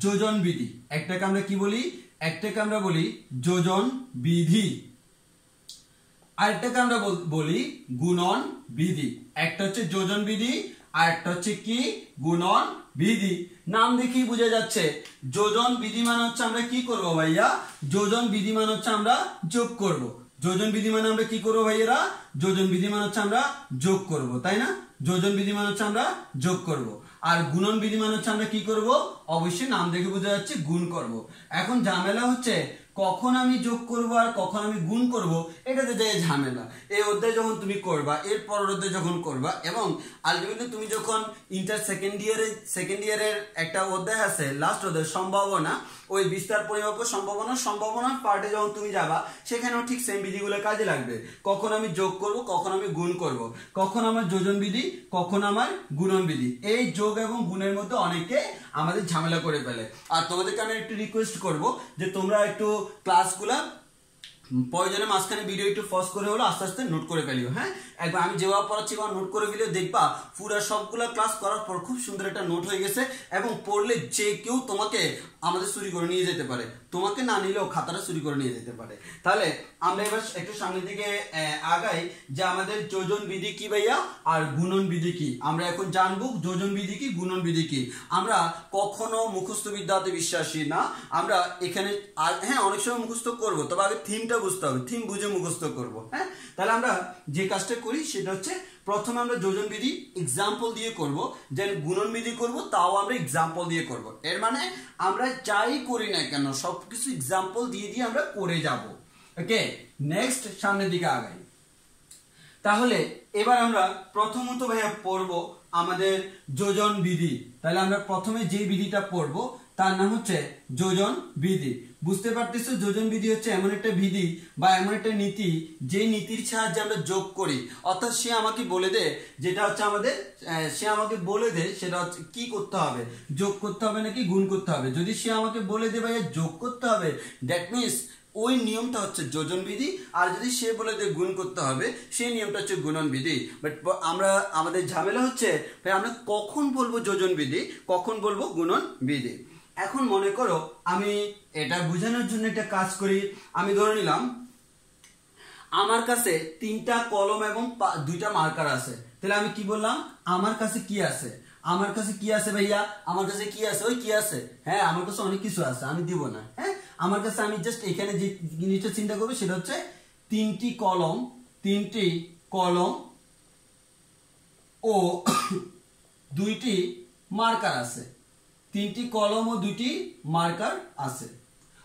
যোজন বিধি, একটাকে আমরা কি বলি, একটাকে আমরা বলি যোজন বিধি, আরেকটাকে আমরা বলি গুণন বিধি। একটা হচ্ছে যোজন বিধি আর একটা হচ্ছে কি গুণন বিধি। নাম দেখেই বোঝা যাচ্ছে যোজন বিধি মানে হচ্ছে আমরা কি করব ভাইয়া, যোজন বিধি মানে হচ্ছে আমরা যোগ করব। যোজন বিধি মানে আমরা কি করবো ভাইয়েরা, যোজন বিধি মানে হচ্ছে আমরা যোগ করব, তাই না? যোজন বিধি মানে হচ্ছে আমরা যোগ করব। আর গুণন বিধি মানে হচ্ছে আমরা কি করব, অবশ্যই নাম দেখে বোঝা যাচ্ছে গুণ করব। এখন ঝামেলা হচ্ছে কখন আমি যোগ করব আর কখন আমি গুণ করব, এটাতে যে ঝামেলা। এই অধ্যায় যখন তুমি করবা, এর পরের অধ্যায় যখন করবা, এবং আলটিমেটলি তুমি যখন ইন্টার সেকেন্ড ইয়ারের একটা অধ্যায় আছে লাস্ট অধ্যায় সম্ভাবনা, ওই বিস্তার পরিমাপ সম্ভাবনা পার্টে যখন তুমি যাবা, সেখানেও ঠিক সেম বিধিগুলো কাজে লাগবে। কখন আমি যোগ করব কখন আমি গুণ করব, কখন আমার যোজন বিধি কখন আমার গুণন বিধি। এই যোগ এবং গুণের মধ্যে অনেকে আমাদের ঝামেলা করে ফেলে। আর তোমাদেরকে আমি একটু রিকোয়েস্ট করব যে তোমরা একটু ক্লাসগুলা প্রয়োজনে মাঝখানে ভিডিও একটু পজ করে হলো আস্তে আস্তে নোট করে ফেলিও, হ্যাঁ একবার আমি যেভাবে পড়াচ্ছি নোট করে ফেলিও, দেখবা পুরো সবগুলা ক্লাস করার পর খুব সুন্দর একটা নোট হয়ে গেছে, এবং পড়লে যে কেউ তোমাকে আমাদের চুরি করে নিয়ে যেতে পারে, তোমাকে না নিলেও খাতাটা চুরি করে নিয়ে যেতে পারে। তাহলে আমরা এবার একটু সামনের দিকে আগাই যে আমাদের যোজন বিধি কি ভাইয়া আর গুণন বিধি কি, আমরা এখন জানবো যোজন বিধি কি গুণন বিধি কি। আমরা কখনো মুখস্থ বিদ্যাতে বিশ্বাসী না, আমরা এখানে হ্যাঁ অনেক সময় মুখস্থ করবো, তবে আগে থিমটা বুঝতে হবে, থিম বুঝে মুখস্থ করবো। হ্যাঁ তাহলে আমরা যে কাজটা করি সেটা হচ্ছে প্রথমে আমরা যোজন বিধি এক্সাম্পল দিয়ে করব, দেন গুণন বিধি করব, তাও আমরা এক্সাম্পল দিয়ে করব। এর মানে আমরা যাই করি না কেন সবকিছু এক্সাম্পল দিয়ে দিয়ে আমরা করে যাব। ওকে, নেক্সট সামনের দিকে আগাই। তাহলে এবার আমরা প্রথমত ভাইয়া পড়ব আমাদের যোজন বিধি। তাহলে আমরা প্রথমে যে বিধিটা পড়ব তার নাম হচ্ছে যোজন বিধি। বুঝতে পারতেছো যোজন বিধি হচ্ছে এমন একটা বিধি বা এমন একটা নীতি যে নীতির সাহায্যে আমরা যোগ করি, অর্থাৎ সে আমাকে বলে দেয় যেটা হচ্ছে আমাদের সে আমাকে বলে দেয় সেটা হচ্ছে কি করতে হবে, যোগ করতে হবে নাকি গুণ করতে হবে। যদি সে আমাকে বলে দেয় ভাইয়া যোগ করতে হবে, দ্যাট মিনস ওই নিয়মটা হচ্ছে যোজন বিধি, আর যদি সে বলে দেয় গুণ করতে হবে সেই নিয়মটা হচ্ছে গুণন বিধি। বাট আমাদের ঝামেলা হচ্ছে ভাই আমরা কখন বলবো যোজন বিধি, কখন বলবো গুণন বিধি। এখন মনে করো আমি এটা বোঝানোর জন্য একটা কাজ করি। আমি ধরে নিলাম আমার কাছে 3টা কলম এবং 2টা মার্কার আছে, তাহলে আমি কি বললাম আমার কাছে কি আছে, আমার কাছে কি আছে ভাইয়া, আমার কাছে কি আছে, ওই কি আছে, হ্যাঁ আমার কাছে অনেক কিছু আছে, আমি দিব না। হ্যাঁ আমার কাছে আমি জাস্ট এখানে যে জিনিসটা চিন্তা করবো সেটা হচ্ছে 3টি কলম ও 2টি মার্কার আছে, 3টি কলম ও 2টি মার্কার আছে।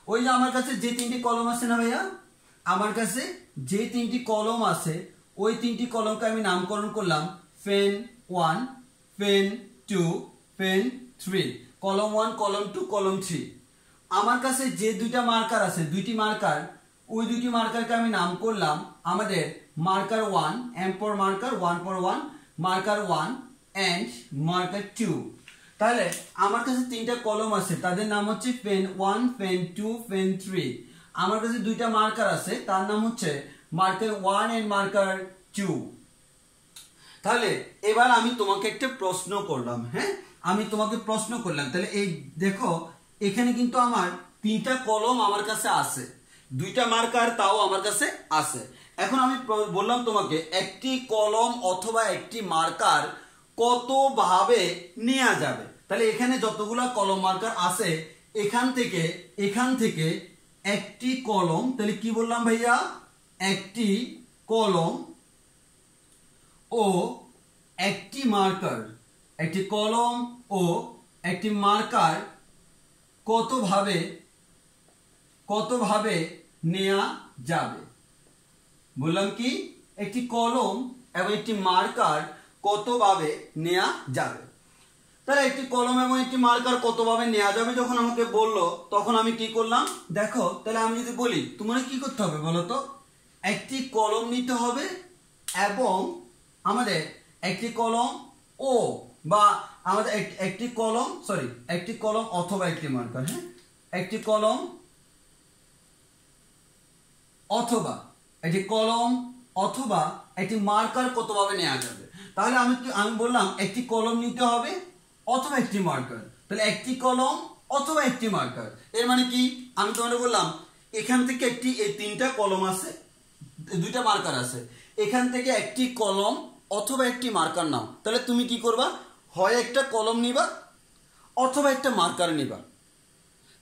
ওই যে আমার কাছে যে 3টি কলম আছে না ভাইয়া, আমার কাছে যে 3টি কলম আছে ওই 3টি কলমকে আমি নামকরণ করলাম পেন 1, পেন 2, পেন 3, কলম 1, কলম 2, কলম 3। আমার কাছে যে 2টা মার্কার আছে, 2টি মার্কার, ওই 2টি মার্কারকে আমি নাম করলাম আমাদের marker 1, M for marker, 1 for 1, marker 1 and marker 2। তাহলে আমার কাছে 3টা কলম আছে, তাদের নাম হচ্ছে পেন 1, পেন 2, পেন 3। আমার কাছে 2টা মার্কার আছে, তার নাম হচ্ছে মার্কার 1 এন্ড মার্কার 2। তাহলে এবার আমি তোমাকে একটা প্রশ্ন করলাম, হ্যাঁ আমি তোমাকে প্রশ্ন করলাম, তাহলে এই দেখো এখানে কিন্তু আমার 3টা কলম আমার কাছে আছে, 2টা মার্কার তাও আমার কাছে আছে। এখন আমি বললাম তোমাকে একটি কলম অথবা একটি মার্কার কত ভাবে নেওয়া যাবে। তাহলে এখানে যতগুলা কলম মার্কার আছে এখান থেকে একটি কলম, তাহলে কি বললাম ভাইয়া, একটি কলম ও একটি মার্কার, একটি কলম ও একটি মার্কার কত ভাবে নেওয়া যাবে। বললাম কি একটি কলম এবং একটি মার্কার কত ভাবে নেওয়া যাবে। তাহলে একটি কলম এবং একটি মার্কার কত ভাবে নেওয়া যাবে যখন আমাকে বললো, তখন আমি কি করলাম দেখো, তাহলে আমি যদি বলি তোমার কি করতে হবে বলো তো, একটি কলম নিতে হবে এবং আমাদের একটি কলম ও বা আমাদের একটি কলম অথবা একটি মার্কার, হ্যাঁ একটি কলম অথবা একটি মার্কার কত ভাবে নেওয়া যাবে। তাহলে আমি বললাম একটি কলম নিতে হবে অথবা একটি মার্কার, তাহলে একটি কলম অথবা একটি মার্কার, এর মানে কি আমি তোমাকে বললাম এখান থেকে এই 3টা কলম আছে, 2টা মার্কার আছে, এখান থেকে একটি কলম অথবা একটি মার্কার নাও। তাহলে তুমি কি করবা, হয় একটা কলম নিবা অথবা একটা মার্কার নিবা।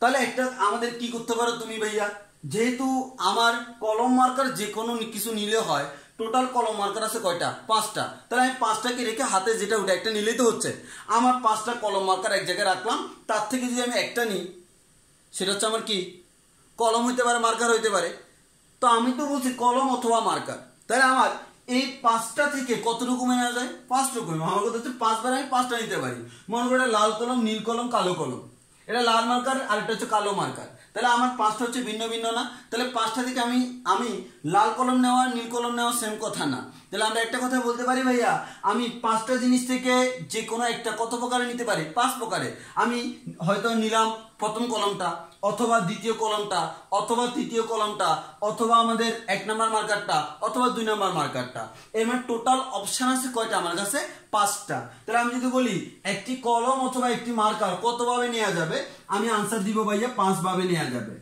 তাহলে একটা আমাদের কি করতে পারো তুমি ভাইয়া, যেহেতু আমার কলম মার্কার যে কোনো কিছু নিলে হয়, টোটাল কলম মার্কার আছে কয়টা, 5টা, তাহলে আমি 5টাকে রেখে হাতে যেটা ওটা একটা নিলেই তো হচ্ছে। আমার 5টা কলম মার্কার এক জায়গায় রাখলাম, তার থেকে যদি আমি একটা নিই সেটা হচ্ছে আমার কি কলম হইতে পারে, মার্কার হইতে পারে। তো আমি তো বলছি কলম অথবা মার্কার, তাহলে আমার এই 5টা থেকে কতটুকু নেওয়া যায়, 5টুকু। আমার কথা হচ্ছে 5 বার আমি 5টা নিতে পারি। মনে করো লাল কলম, নীল কলম, কালো কলম, এটা লাল মার্কার আর এটা হচ্ছে কালো মার্কার, তাহলে আমার 5টা হচ্ছে ভিন্ন ভিন্ন না। তাহলে 5টা থেকে আমি লাল কলম নেওয়া নীল কলম নেওয়া সেম কথা না। তাহলে আমরা একটা কথা বলতে পারি ভাইয়া, আমি 5টা জিনিস থেকে যে কোনো একটা কত প্রকারে নিতে পারি, 5 প্রকারে। আমি হয়তো নিলাম প্রথম কলমটা অথবা দ্বিতীয় কলমটা অথবা তৃতীয় কলমটা অথবা আমাদের 1 নম্বর মার্কারটা অথবা 2 নম্বর মার্কারটা। এর মানে টোটাল অপশন আছে কয়টা আমার কাছে, 5টা। তাহলে আমি যদি বলি একটি কলম অথবা একটি মার্কার কত ভাবে নেওয়া যাবে, আমি আনসার দিব ভাইয়া 5 ভাবে নেওয়া যাবে।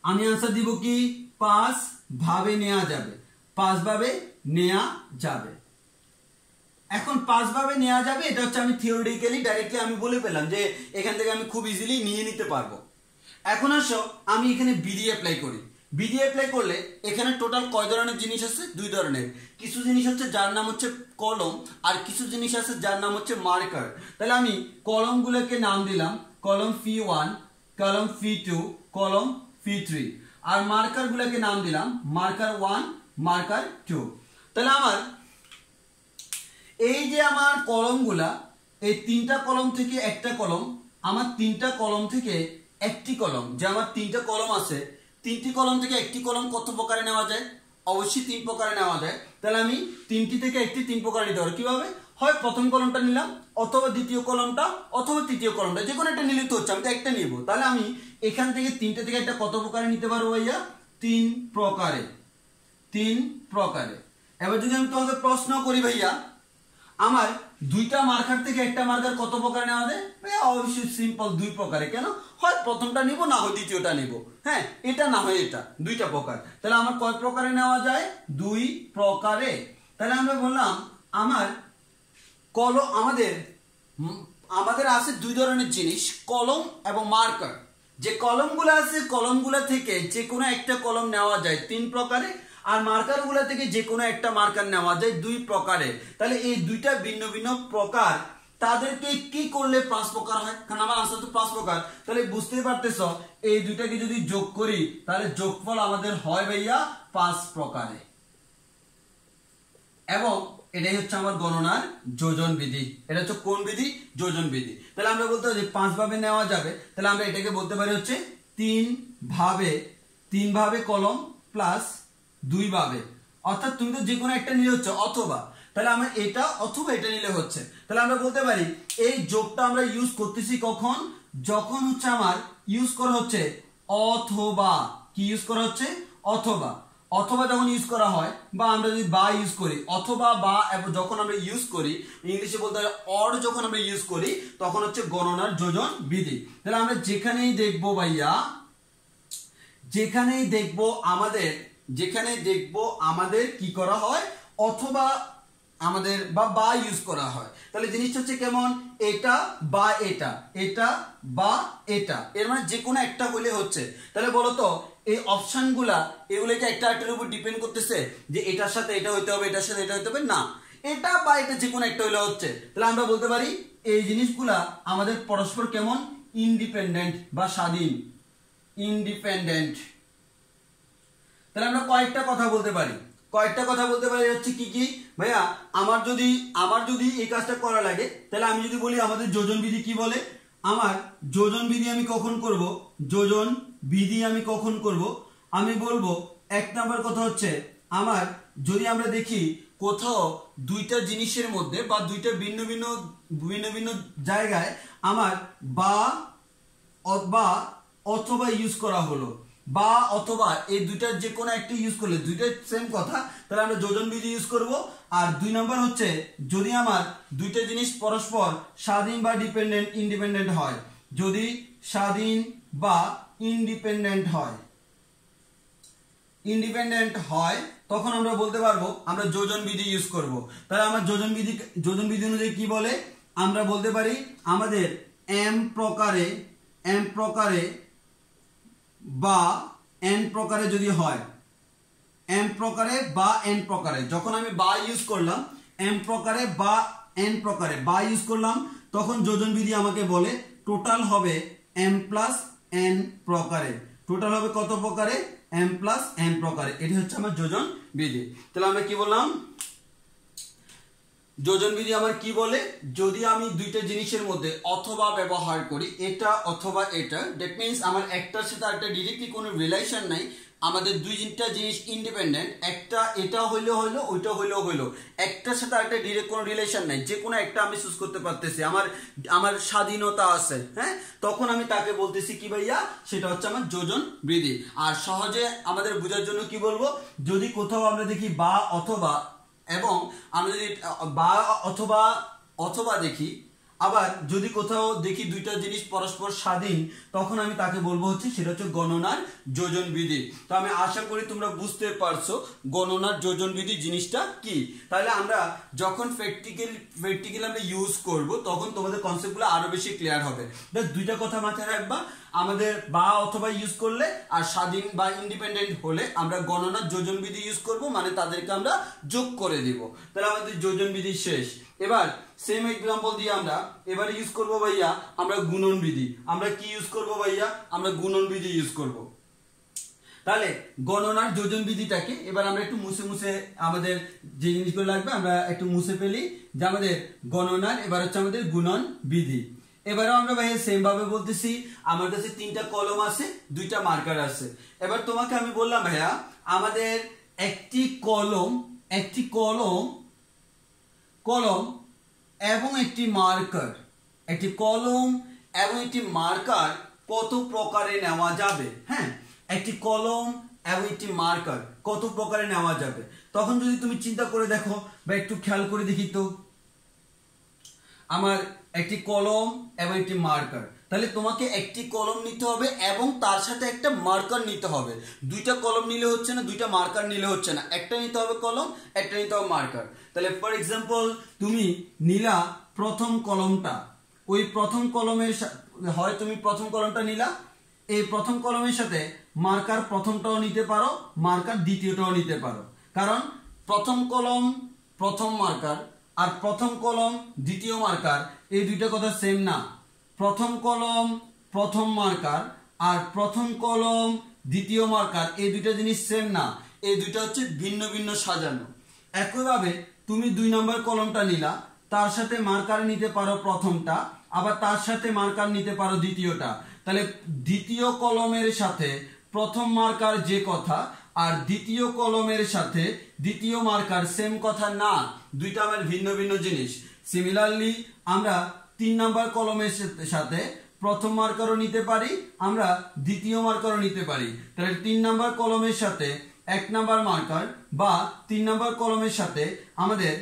আমি আনসার দিব কি 5 ভাবে নেওয়া যাবে, 5 ভাবে নেওয়া যাবে। এখন 5 ভাবে নেওয়া যাবে, এটা হচ্ছে আমি থিওরিটিক্যালি ডাইরেক্টলি আমি বলে পেলাম যে এখান থেকে আমি খুব ইজিলি নিয়ে নিতে পারবো। এখন আসো আমি এখানে বিডি অ্যাপ্লাই করি। বিডি অ্যাপ্লাই করলে এখানে টোটাল কয় ধরনের জিনিস আছে, 2 ধরনের। কিছু জিনিস হচ্ছে যার নাম হচ্ছে কলম, আর কিছু জিনিস আছে যার নাম হচ্ছে মার্কার। তাহলে আমি কলমগুলোকে নাম দিলাম কলম P1, কলম P2, কলম P3, আর মার্কার গুলোকে নাম দিলাম মার্কার 1, মার্কার 2। তাহলে আমার এই যে আমার কলমগুলা, এই 3টা কলম থেকে একটা কলম, আমার 3টা কলম থেকে একটি কলম, যে আমার 3টা কলম আছে, 3টি কলম থেকে একটি কলম কত প্রকারে নেওয়া যায়? অবশ্যই 3 প্রকারে নেওয়া যায়। তাহলে আমি 3টি থেকে একটি 3 প্রকারে নিতে পারবো। কিভাবে? হয় প্রথম কলমটা নিলাম, অথবা দ্বিতীয় কলমটা, অথবা তৃতীয় কলমটা, যে কোনো একটা নিলে তো হচ্ছে, আমি তো একটা নিব। তাহলে আমি এখান থেকে 3টে থেকে একটা কত প্রকারে নিতে পারবো ভাইয়া? 3 প্রকারে। 3 প্রকারে। এবার যদি আমি তোমাকে প্রশ্ন করি ভাইয়া, আমার 2টা মার্কার থেকে একটা মার্কার কত প্রকারে নেওয়া যায়? ভাইয়া অবশ্যই সিম্পল 2 প্রকারে। কেন? হয় প্রথমটা নিব, না হয় দ্বিতীয়টা নিব। হ্যাঁ, এটা না হয় এটা, 2টা প্রকার। তাহলে আমার কয় প্রকারে নেওয়া যায়? 2 প্রকারে। তাহলে আমরা বললাম আমার কলম, আমাদের আছে 2 ধরনের জিনিস, কলম এবং মার্কার। যে কলমগুলো আছে, কলমগুলো থেকে যে কোনো একটা কলম নেওয়া যায় 3 প্রকারে, আর মার্কারগুলো থেকে যে কোনো একটা মার্কার নেওয়া যায় 2 প্রকারে। তাহলে এই 2টা ভিন্ন ভিন্ন প্রকার, তাদেরকে কি করলে 5 প্রকার হয়? কারণ আমার আনসার তো 5 প্রকার। তাহলে বুঝতেই পারতেছ, এই 2টাকে যদি যোগ করি তাহলে যোগফল আমাদের হয় ভাইয়া 5 প্রকারে। এবং এটাই হচ্ছে আমার গণনার যোজন বিধি। এটা হচ্ছে কোন বিধি? যোজন বিধি। তাহলে আমরা বলতে পারি 5 ভাবে নেওয়া যাবে। তাহলে আমরা এটাকে বলতে পারি হচ্ছে 3 ভাবে কলম প্লাস 2 ভাবে। অর্থাৎ তুমি তো যে কোনো একটা নিলে হচ্ছে, অথবা, তাহলে আমরা এটা অথবা এটা নিলে হচ্ছে। তাহলে আমরা বলতে পারি এই যোগটা আমরা ইউজ করতেছি কখন? যখন হচ্ছে আমার ইউজ করা হচ্ছে অথবা। কি ইউজ করা হচ্ছে? অথবা। অথবা যখন ইউজ করা হয়, বা আমরা যদি বা ইউজ করি, অথবা বা যখন আমরা ইউজ করি, ইংলিশে বলতে হয় অর, যখন আমরা ইউজ করি তখন হচ্ছে গণনার যোজন বিধি। তাহলে আমরা যেখানেই দেখবো ভাইয়া, যেখানেই দেখবো আমাদের কি করা হয়, অথবা আমাদের বা ইউজ করা হয়। তাহলে জিনিসটা হচ্ছে কেমন? এটা বা এটা, এটা বা এটা, এর মানে যে কোনো একটা হলে হচ্ছে। তাহলে বলতো এই অপশনগুলা, এগুলোকে একটা একটার উপর ডিপেন্ড করতেছে যে এটার সাথে এটা হইতে হবে, এটার সাথে এটা হইতে হবে, না, এটা বা এটা যে কোনো একটা হলে হচ্ছে। তাহলে আমরা বলতে পারি এই জিনিসগুলা আমাদের পরস্পর কেমন? ইন্ডিপেন্ডেন্ট বা স্বাধীন। ইন্ডিপেন্ডেন্ট। তাহলে আমরা কয়েকটা কথা বলতে পারি হচ্ছে কি কি ভাইয়া? আমার যদি এই কাজটা করা লাগে, তাহলে আমি যদি বলি আমাদের যোজন বিধি কি বলে? আমার যোজন বিধি আমি কখন করব? আমি বলবো 1 নাম্বার কথা হচ্ছে, আমার যদি আমরা দেখি কোথাও 2টা জিনিসের মধ্যে বা 2টা ভিন্ন ভিন্ন জায়গায় আমার বা অথবা ইউজ করা হলো, বা অথবা এই 2টার যে কোনো একটা ইউজ করলে, 2টা সেম কথা, তাহলে আমরা যোজন বিধি ইউজ করব। আর 2 নাম্বার হচ্ছে যদি আমার 2টা জিনিস পরস্পর স্বাধীন বা ইন্ডিপেন্ডেন্ট হয়, যদি স্বাধীন বা ইন্ডিপেন্ডেন্ট হয় তখন আমরা বলতে পারবো আমরা যোজন বিধি ইউজ করব। তাহলে আমার যোজন বিধি অনুযায়ী কি বলে? আমরা বলতে পারি আমাদের m প্রকারে বা n প্রকারে যদি হয়, m প্রকারে বা n প্রকারে, যখন আমি বা ইউজ করলাম, m প্রকারে বা n প্রকারে বা ইউজ করলাম, তখন যোজন বিধি আমাকে বলে টোটাল হবে m প্লাস n প্রকারে। টোটাল হবে কত প্রকারে? m প্লাস n প্রকারে। এটি হচ্ছে আমার যোজন বিধি। তাহলে আমরা কি বললাম? যোজন বিধি আমার কি বলে? যদি আমি 2টা জিনিসের মধ্যে অথবা ব্যবহার করি, এটা অথবা এটা, দ্যাট মিন্স আমার একটার সাথে আরেকটা ডিরেক্টলি কোনো রিলেশন নাই, আমাদের 2টা জিনিস ইন্ডিপেন্ডেন্ট, একটা এটা হইলো ওইটা হইলো, একটার সাথে আরেকটা ডিরেক্ট কোনো রিলেশন নাই, যে কোনো একটা আমি চুজ করতে পারতেছি, আমার স্বাধীনতা আছে, হ্যাঁ, তখন আমি তাকে বলতেছি কি ভাইয়া? সেটা হচ্ছে আমার যোজন বিধি। আর সহজে আমাদের বোঝার জন্য কি বলবো? যদি কোথাও আমরা দেখি বা অথবা, এবং আমরা যদি বা অথবা দেখি, আবার যদি কোথাও দেখি 2টা জিনিস পরস্পর স্বাধীন, তখন আমি তাকে বলবো হচ্ছে সেটা হচ্ছে গণনার যোজন বিধি। তো আমি আশা করি তোমরা বুঝতে পারছো গণনার যোজন বিধি জিনিসটা কি। তাহলে আমরা যখন প্র্যাকটিক্যাল আমরা ইউজ করব, তখন তোমাদের কনসেপ্টগুলো আরো বেশি ক্লিয়ার হবে। 2টা কথা মাথায় রাখবা, আমাদের বা অথবা ইউজ করলে আর স্বাধীন বা ইন্ডিপেন্ডেন্ট হলে আমরা গণনার যোজন বিধি ইউজ করব, মানে তাদেরকে আমরা যোগ করে দিব। তাহলে আমাদের যোজন বিধি শেষ। এবার সেম এক্সাম্পল দিয়ে আমরা এবারে ইউজ করব ভাইয়া আমরা গুণন বিধি। আমরা কি ইউজ করব ভাইয়া? আমরা গুণন বিধি ইউজ করব। তাহলে গণনার যোজন বিধিটাকে এবার আমরা একটু মুছে আমাদের যে জিনিসগুলো লাগবে আমরা একটু মুছে ফেলি, যে আমাদের গণনার এবার হচ্ছে আমাদের গুণন বিধি। এবারেও আমরা ভাইয়া সেম ভাবে বলতেছি আমার কাছে 3টা কলম আছে 2টা মার্কার আছে। এবার তোমাকে আমি বললাম ভাইয়া আমাদের একটি কলম এবং একটি মার্কার, একটি কলম এবং একটি মার্কার কত প্রকারে নেওয়া যাবে। হ্যাঁ, একটি কলম এবং একটি মার্কার কত প্রকারে নেওয়া যাবে। তখন যদি তুমি চিন্তা করে দেখো বা একটু খেয়াল করে দেখি তো, আমার একটি কলম এবং একটি মার্কার, তাহলে তোমাকে একটি কলম নিতে হবে এবং তার সাথে একটা মার্কার নিতে হবে। 2টা কলম নিলে হচ্ছে না, 2টা মার্কার নিলে হচ্ছে না, একটা নিতে হবে কলম, একটা নিতে হবে মার্কার। তাহলে ফর এক্সাম্পল তুমি নিলা প্রথম কলমটা, ওই প্রথম কলমের হয় তুমি প্রথম কলমটা নিলা, এই প্রথম কলমের সাথে মার্কার প্রথমটাও নিতে পারো, মার্কার দ্বিতীয়টাও নিতে পারো। কারণ প্রথম কলম প্রথম মার্কার আর প্রথম কলম দ্বিতীয় মার্কার এই 2টা কথা সেম না। প্রথম কলম প্রথম মার্কার আর প্রথম কলম দ্বিতীয় মার্কার এই 2টা জিনিস সেম না, এই 2টা হচ্ছে ভিন্ন ভিন্ন সাজানো। একইভাবে তুমি 2 নম্বর কলমটা নিলা, তার সাথে মার্কার নিতে পারো প্রথমটা, আবার তার সাথে মার্কার নিতে পারো দ্বিতীয়টা। তাহলে দ্বিতীয় কলমের সাথে প্রথম মার্কার যে কথা আর দ্বিতীয় কলমের সাথে দ্বিতীয় মার্কার সেম কথা না, 2টা আমার ভিন্ন ভিন্ন জিনিস। সিমিলারলি আমরা 3 নম্বর কলমের সাথে প্রথম মার্কারও নিতে পারি, আমরা দ্বিতীয় মার্কারও নিতে পারি। তাহলে 3 নম্বর কলমের সাথে 1 নম্বর মার্কার বা 3 নম্বর কলমের সাথে আমাদের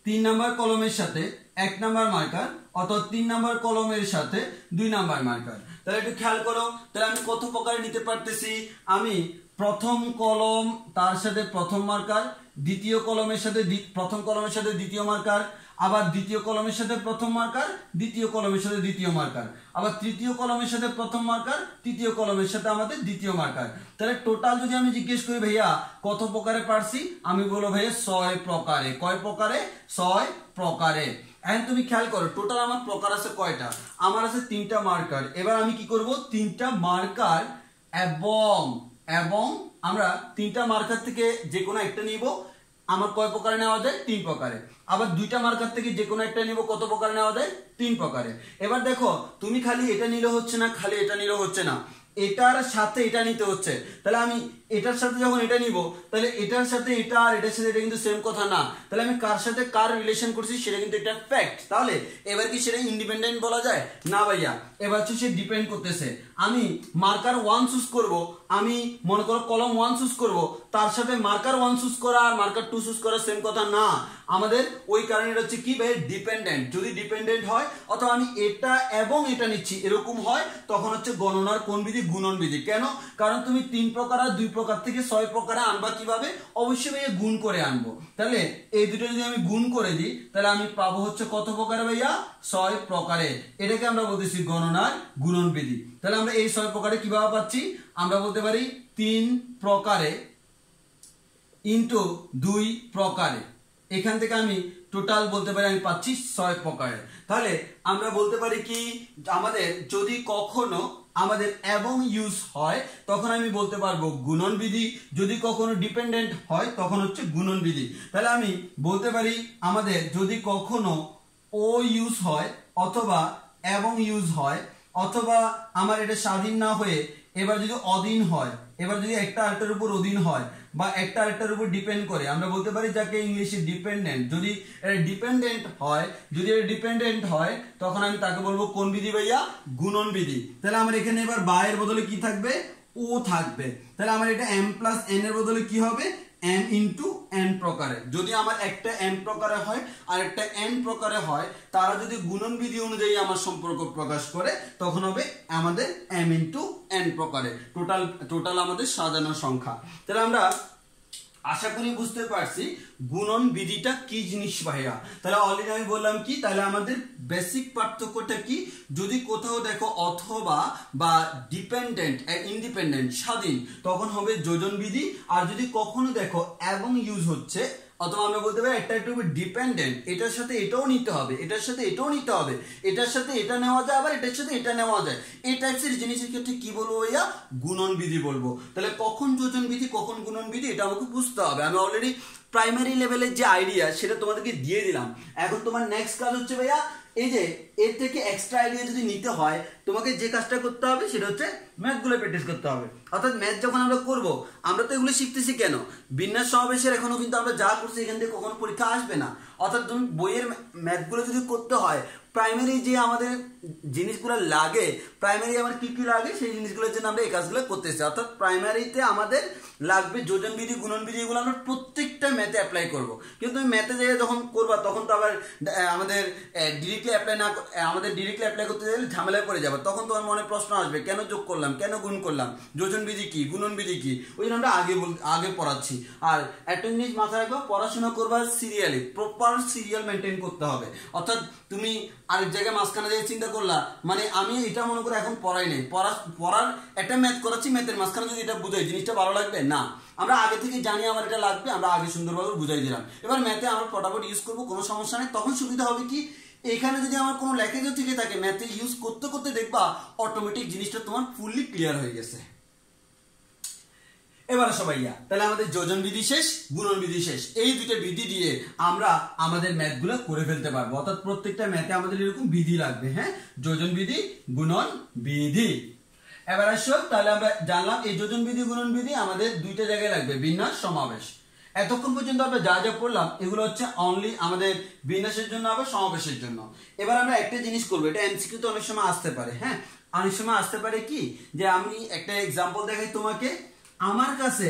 3 নম্বর কলমের সাথে 1 নম্বর মার্কার অথবা 3 নম্বর কলমের সাথে 2 নম্বর মার্কার। তাহলে একটু খেয়াল করো, তাহলে আমি কত প্রকারে নিতে পারতেছি। আমি প্রথম কলম তার সাথে প্রথম মার্কার, দ্বিতীয় কলমের সাথে প্রথম কলমের সাথে দ্বিতীয় মার্কার, আবার দ্বিতীয় কলমের সাথে প্রথম মার্কার, দ্বিতীয় কলমের সাথে দ্বিতীয় মার্কার, আবার তৃতীয় কলমের সাথে প্রথম মার্কার, তৃতীয় কলমের সাথে আমাদের দ্বিতীয় মার্কার। তাহলে টোটাল যদি আমি জিজ্ঞেস করি ভাইয়া কত প্রকারে পারছি, আমি বলবো ভাইয়া 6 প্রকারে। কয় প্রকারে? 6 প্রকারে। এখন তুমি খেয়াল করো টোটাল আমার প্রকার আছে কয়টা, আমার আছে 3টা মার্কার। এবার আমি কি করব, 3টা মার্কার এবং আমরা 3টা মার্কার থেকে যে কোনো একটা নিব। আমার কয় প্রকারে নেওয়া যায়? 3 প্রকারে। আবার 2টা মার্কার থেকে যে কোনো একটা নিব, কত প্রকারে নেওয়া যায়? 3 প্রকারে। এবার দেখো তুমি খালি এটা নিলে হচ্ছে না, খালি এটা নিলে হচ্ছে না, এটার সাথে এটা নিতে হচ্ছে। তাহলে আমি এটার সাথে যখন এটা নিব, তাহলে এটার সাথে এটা আর এটার সাথে এটা কিন্তু সেম কথা না। তাহলে আমি কার সাথে কার রিলেশন করছি সেটা কিন্তু এটা ফ্যাক্ট। তাহলে এবার কি সেটা ইন্ডিপেন্ডেন্ট বলা যায়? না ভাইয়া, এবার হচ্ছে সে ডিপেন্ড করতেছে। আমি মার্কার 1 চুজ করব, আমি মনে করো কলম 1 চুজ করব, তার সাথে মার্কার 1 চুজ করা আর মার্কার 2 চুজ করা সেম কথা না। আমাদের ওই কারণে এটা হচ্ছে কি ভাই, ডিপেন্ডেন্ট। যদি ডিপেন্ডেন্ট হয় অথবা আমি এটা এবং এটা নিচ্ছি এরকম হয়, তখন হচ্ছে গণনার কোন বিধি? গুণন বিধি। কেন? কারণ তুমি 3 প্রকার আর 2 প্রকার থেকে 6 প্রকারে আনবা কিভাবে? অবশ্যই ভাইয়া গুণ করে আনবো। তাহলে এই দুটো যদি আমি গুণ করে দিই, তাহলে আমি পাবো হচ্ছে কত প্রকারে ভাইয়া? 6 প্রকারে। এটাকে আমরা বলতেছি গণনার গুণন বিধি। তাহলে আমরা এই 6 প্রকারে কিভাবে পাচ্ছি? আমরা বলতে পারি 3 প্রকারে ইনটু 2 প্রকারে। এখান থেকে আমি টোটাল বলতে পারি আমি পাচ্ছি 6 প্রকারে। তাহলে আমরা বলতে পারি কি, আমাদের যদি কখনো আমাদের এবং ইউজ হয় তখন আমি বলতে পারবো গুণন বিধি, যদি কখনো ডিপেন্ডেন্ট হয় তখন হচ্ছে গুণন বিধি। তাহলে আমি বলতে পারি আমাদের যদি কখনো ও ইউজ হয় অথবা এবং ইউজ হয়, অথবা আমার এটা স্বাধীন না হয়ে এবার যদি অধীন হয়, এবার যদি একটা আরেকটার উপর অধীন হয় বা একটা আরেকটার উপর ডিপেন্ড করে, আমরা বলতে পারি যাকে ইংলিশে ডিপেন্ডেন্ট। যদি এটা ডিপেন্ডেন্ট হয় তখন আমি তাকে বলবো কোন বিধি ভাইয়া? গুণন বিধি। তাহলে আমার এখানে এবার বায়ের বদলে কি থাকবে? ও থাকবে। তাহলে আমার এটা m প্লাস n এর বদলে কি হবে? m ইন্টু n প্রকারে। যদি আমার একটা m প্রকারে হয় আর একটা n প্রকারে হয়, তারা যদি গুণন বিধি অনুযায়ী আমার সম্পর্ক প্রকাশ করে, তখন হবে আমাদের m ইন্টু n প্রকারে। টোটাল আমাদের সাজানো সংখ্যা। তাহলে আমরা আশা করি বুঝতে পারছি গুণন বিধিটা কি জিনিস ভাইয়া। তাহলে অলরেডি আমি বললাম কি, তাহলে আমাদের বেসিক পার্থক্যটা কি, যদি কোথাও দেখো অথবা বা ডিপেন্ডেন্ট ইন্ডিপেন্ডেন্ট স্বাধীন, তখন হবে যোজন বিধি। আর যদি কখনো দেখো এবং ইউজ হচ্ছে, অথবা আমরা বলতে পারি একটা একটু ডিপেন্ডেন্ট, এটার সাথে এটাও নিতে হবে, এটার সাথে এটাও নিতে হবে, এটার সাথে এটা নেওয়া যায়, আবার এটার সাথে এটা নেওয়া যায়, এই টাইপসের জিনিসের ক্ষেত্রে কি বলবো ভাইয়া? গুণন বিধি বলবো। তাহলে কখন যোজন বিধি কখন গুণন বিধি এটা আমাকে বুঝতে হবে। আমি অলরেডি প্রাইমারি লেভেলের যে আইডিয়া সেটা তোমাদেরকে দিয়ে দিলাম। এখন তোমার নেক্সট কাজ হচ্ছে ভাইয়া এই যে এর থেকে এক্সট্রা আইডিয়া যদি নিতে হয় তোমাকে যে কাজটা করতে হবে সেটা হচ্ছে ম্যাথগুলো প্র্যাকটিস করতে হবে। অর্থাৎ ম্যাথ যখন আমরা করব, আমরা তো এগুলো শিখতেছি কেন, বিন্যাস সমাবেশের এখনো কিন্তু আমরা যা করছি এখান থেকে কখনো পরীক্ষা আসবে না। অর্থাৎ তুমি বইয়ের ম্যাথগুলো যদি করতে হয়, প্রাইমারি যে আমাদের জিনিসগুলো লাগে, প্রাইমারি আমার কি কি লাগে সেই জিনিসগুলোর জন্য আমরা এই কাজগুলো করতেছি। অর্থাৎ প্রাইমারিতে আমাদের লাগবে যোজন বিধি, গুণন বিধি, এগুলো আমরা প্রত্যেকটা ম্যাথে অ্যাপ্লাই করব। কিন্তু তুমি ম্যাথে যেয়ে যখন করবা তখন তো আবার আমাদের ডিরেক্টলি অ্যাপ্লাই করতে গেলে ঝামেলায় পড়ে যাবে। তখন তোমার মনে প্রশ্ন আসবে, কেন যোগ করলাম, কেন গুণ করলাম, যোজন বিধি কি, গুণন বিধি কি, ওই জন্য আমরা আগে পড়াচ্ছি। আর একটা জিনিস মাথায় রাখবো, পড়াশোনা করবা সিরিয়ালি, প্রপার সিরিয়াল মেনটেন করতে হবে। অর্থাৎ তুমি আরেক জায়গায় মাঝখানে যেয়ে চিন্তা করলা, মানে আমি এটা মনে করে এখন পড়াই নেই, পড়ার একটা ম্যাথ করাচ্ছি, ম্যাথের মাঝখানে যদি এটা বুঝাই জিনিসটা ভালো লাগবে না। আমরা আগে থেকে জানি আমার এটা লাগবে, আমরা আগে সুন্দরভাবে বুঝাই দিলাম। এবার ম্যাথে আমরা ফটাফট ইউজ করবো, কোনো সমস্যা নেই। তখন সুবিধা হবে কি, এখানে যদি আমার কোনো লেখা থেকে থাকে ম্যাথে ইউজ করতে করতে দেখবা অটোমেটিক জিনিসটা তোমার ফুললি ক্লিয়ার হয়ে গেছে। এবার সবাইয়া তাহলে আমাদের যোজন বিধি শেষ, গুণন বিধি শেষ। এই দুটো বিধি দিয়ে আমরা আমাদের ম্যাথগুলো করে ফেলতে পারবো। অর্থাৎ প্রত্যেকটা ম্যাথে আমাদের এরকম বিধি লাগবে, হ্যাঁ, যোজন বিধি, গুণন বিধি। এবার আসো, তাহলে আমরা জানলাম এই যোজন বিধি, গুণন বিধি আমাদের দুইটা জায়গায় লাগবে, বিন্যাস, সমাবেশ। এতক্ষণ পর্যন্ত আমরা যা যা পড়লাম এগুলো হচ্ছে অনলি আমাদের বিন্যাসের জন্য, আবার সমাবেশের জন্য। এবার আমরা একটা জিনিস করবো, এটা এমসিকিউ তো অনেক সময় আসতে পারে, হ্যাঁ, অনেক সময় আসতে পারে কি, যে আমি একটা এক্সাম্পল দেখাই তোমাকে। আমার কাছে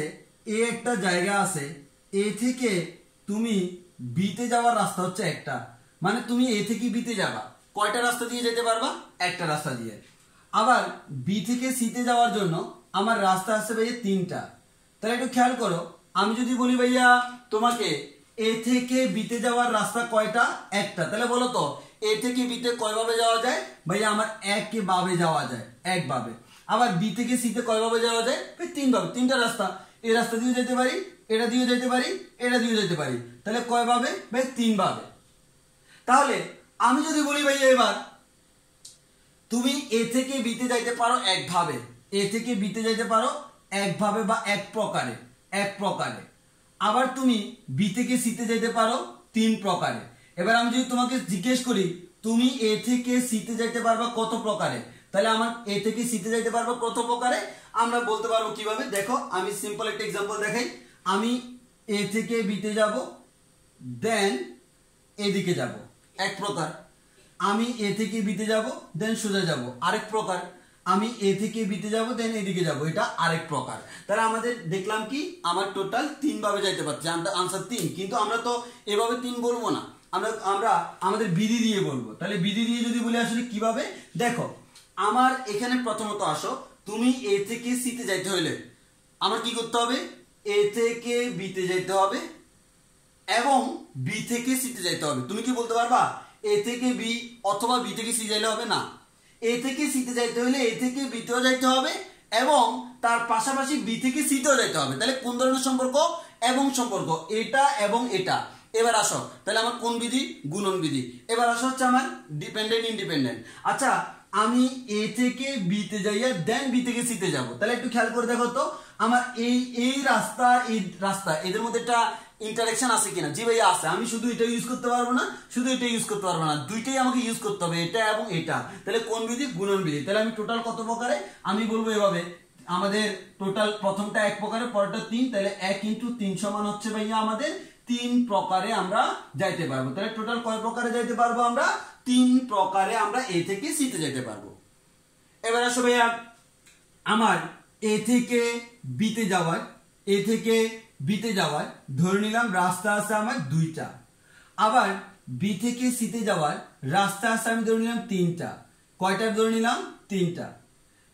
এ একটা জায়গা আছে, এ থেকে তুমি বিতে যাওয়ার রাস্তা হচ্ছে একটা, মানে তুমি এ থেকে বিতে যাবা, কয়টা রাস্তা দিয়ে যেতে পারবা, একটা রাস্তা দিয়ে। আবার বি থেকে সিতে যাওয়ার জন্য আমার রাস্তা আছে ভাইয়া তিনটা। তাহলে একটু খেয়াল করো, আমি যদি বলি ভাইয়া তোমাকে এ থেকে বিতে যাওয়ার রাস্তা কয়টা, একটা, তাহলে বলো তো এ থেকে বিতে কয়ভাবে যাওয়া যায়, ভাইয়া আমার একভাবে যাওয়া যায়, একভাবে। আবার বি থেকে সিতে কয়ভাবে যাওয়া যায়, তিনভাবে, তিনটা রাস্তা, এই রাস্তা দিয়ে যেতে পারি, এটা দিয়ে যেতে পারি, এটা দিয়ে যেতে পারি, তাহলে কয়ভাবে, ভাই তিনভাবে। তাহলে আমি যদি বলি ভাইয়া এবার তুমি এ থেকে বিতে যাইতে পারো একভাবে, এ থেকে বিতে যাইতে পারো একভাবে বা এক প্রকারে, আবার তুমি বি থেকে সিতে যেতে পারো তিন প্রকারে। এবার আমি যদি তোমাকে জিজ্ঞেস করি তুমি এ থেকে সিতে যাইতে পারবা কত প্রকারে, তাহলে আমার এ থেকে সিতে যাইতে পারবো কত প্রকারে, আমরা বলতে পারবো কিভাবে, দেখো আমি সিম্পল একটা এক্সাম্পল দেখাই। আমি এ থেকে বিতে যাব, দেন এদিকে যাব, এক প্রকার। আমি এ থেকে বিতে যাব, দেন সোজা যাব, আরেক প্রকার। আমি এ থেকে বিতে যাব, দেন এদিকে যাব, এটা আরেক প্রকার। তাহলে আমাদের দেখলাম কি, আমার টোটাল তিন ভাবে যাইতে পারছি, আনসার তিন। কিন্তু আমরা তো এভাবে তিন বলবো না, আমরা আমাদের বিধি দিয়ে বলবো। তাহলে বিধি দিয়ে যদি বলি আসলে কিভাবে, দেখো আমার এখানে প্রথমত আসো, তুমি এ থেকে সিতে যাইতে হইলে আমার কি করতে হবে, এ থেকে বিতে যাইতে হবে এবং বি থেকে সিতে যাইতে হবে। তুমি কি বলতে পারবা এ থেকে বি অথবা বি থেকে সি যাইলে হবে না, এ থেকে সিতে যাইতে হলে এ থেকে বিতেও যাইতে হবে এবং তার পাশাপাশি বি থেকে সিতেও যাইতে হবে। তাহলে কোন ধরনের সম্পর্ক, এবং সম্পর্ক, এটা এবং এটা। এবার আসো, তাহলে আমার কোন বিধি, গুণন বিধি। এবার আসো হচ্ছে আমার ডিপেন্ডেন্ট ইন্ডিপেন্ডেন্ট। আচ্ছা আমি এ থেকে বিতে যাইয়া দেন বি থেকে সিতে যাব, তাহলে একটু খেয়াল করে দেখো তো আমার এই রাস্তা এদের মধ্যে একটা ইন্টারেকশন আছে কিনা, জি ভাইয়া আছে। আমি শুধু এটা ইউজ করতে পারবো না, শুধু এটা ইউজ করতে পারবো না, দুইটাই আমাকে ইউজ করতে হবে, এটা এবং এটা। তাহলে কোন বিধি, গুণন বিধি। তাহলে আমি টোটাল কত প্রকারে, আমি বলবো এভাবে, আমাদের টোটাল প্রথমটা এক প্রকারে, পরেরটা তিন, তাহলে 1 × 3 সমান হচ্ছে ভাইয়া আমাদের 3 প্রকারে আমরা যাইতে পারবো। তাহলে টোটাল কয় প্রকারে যাইতে পারবো আমরা, 3 প্রকারে আমরা এ থেকে সিতে যেতে পারবো। এবার আসো ভাইয়া আমার এ থেকে বিতে যাওয়ার ধরে নিলাম রাস্তা আছে আমার দুইটা, আবার বি থেকে সিতে যাওয়ার রাস্তা আছে আমি ধরে নিলাম তিনটা। কয়টা ধরে নিলাম, তিনটা।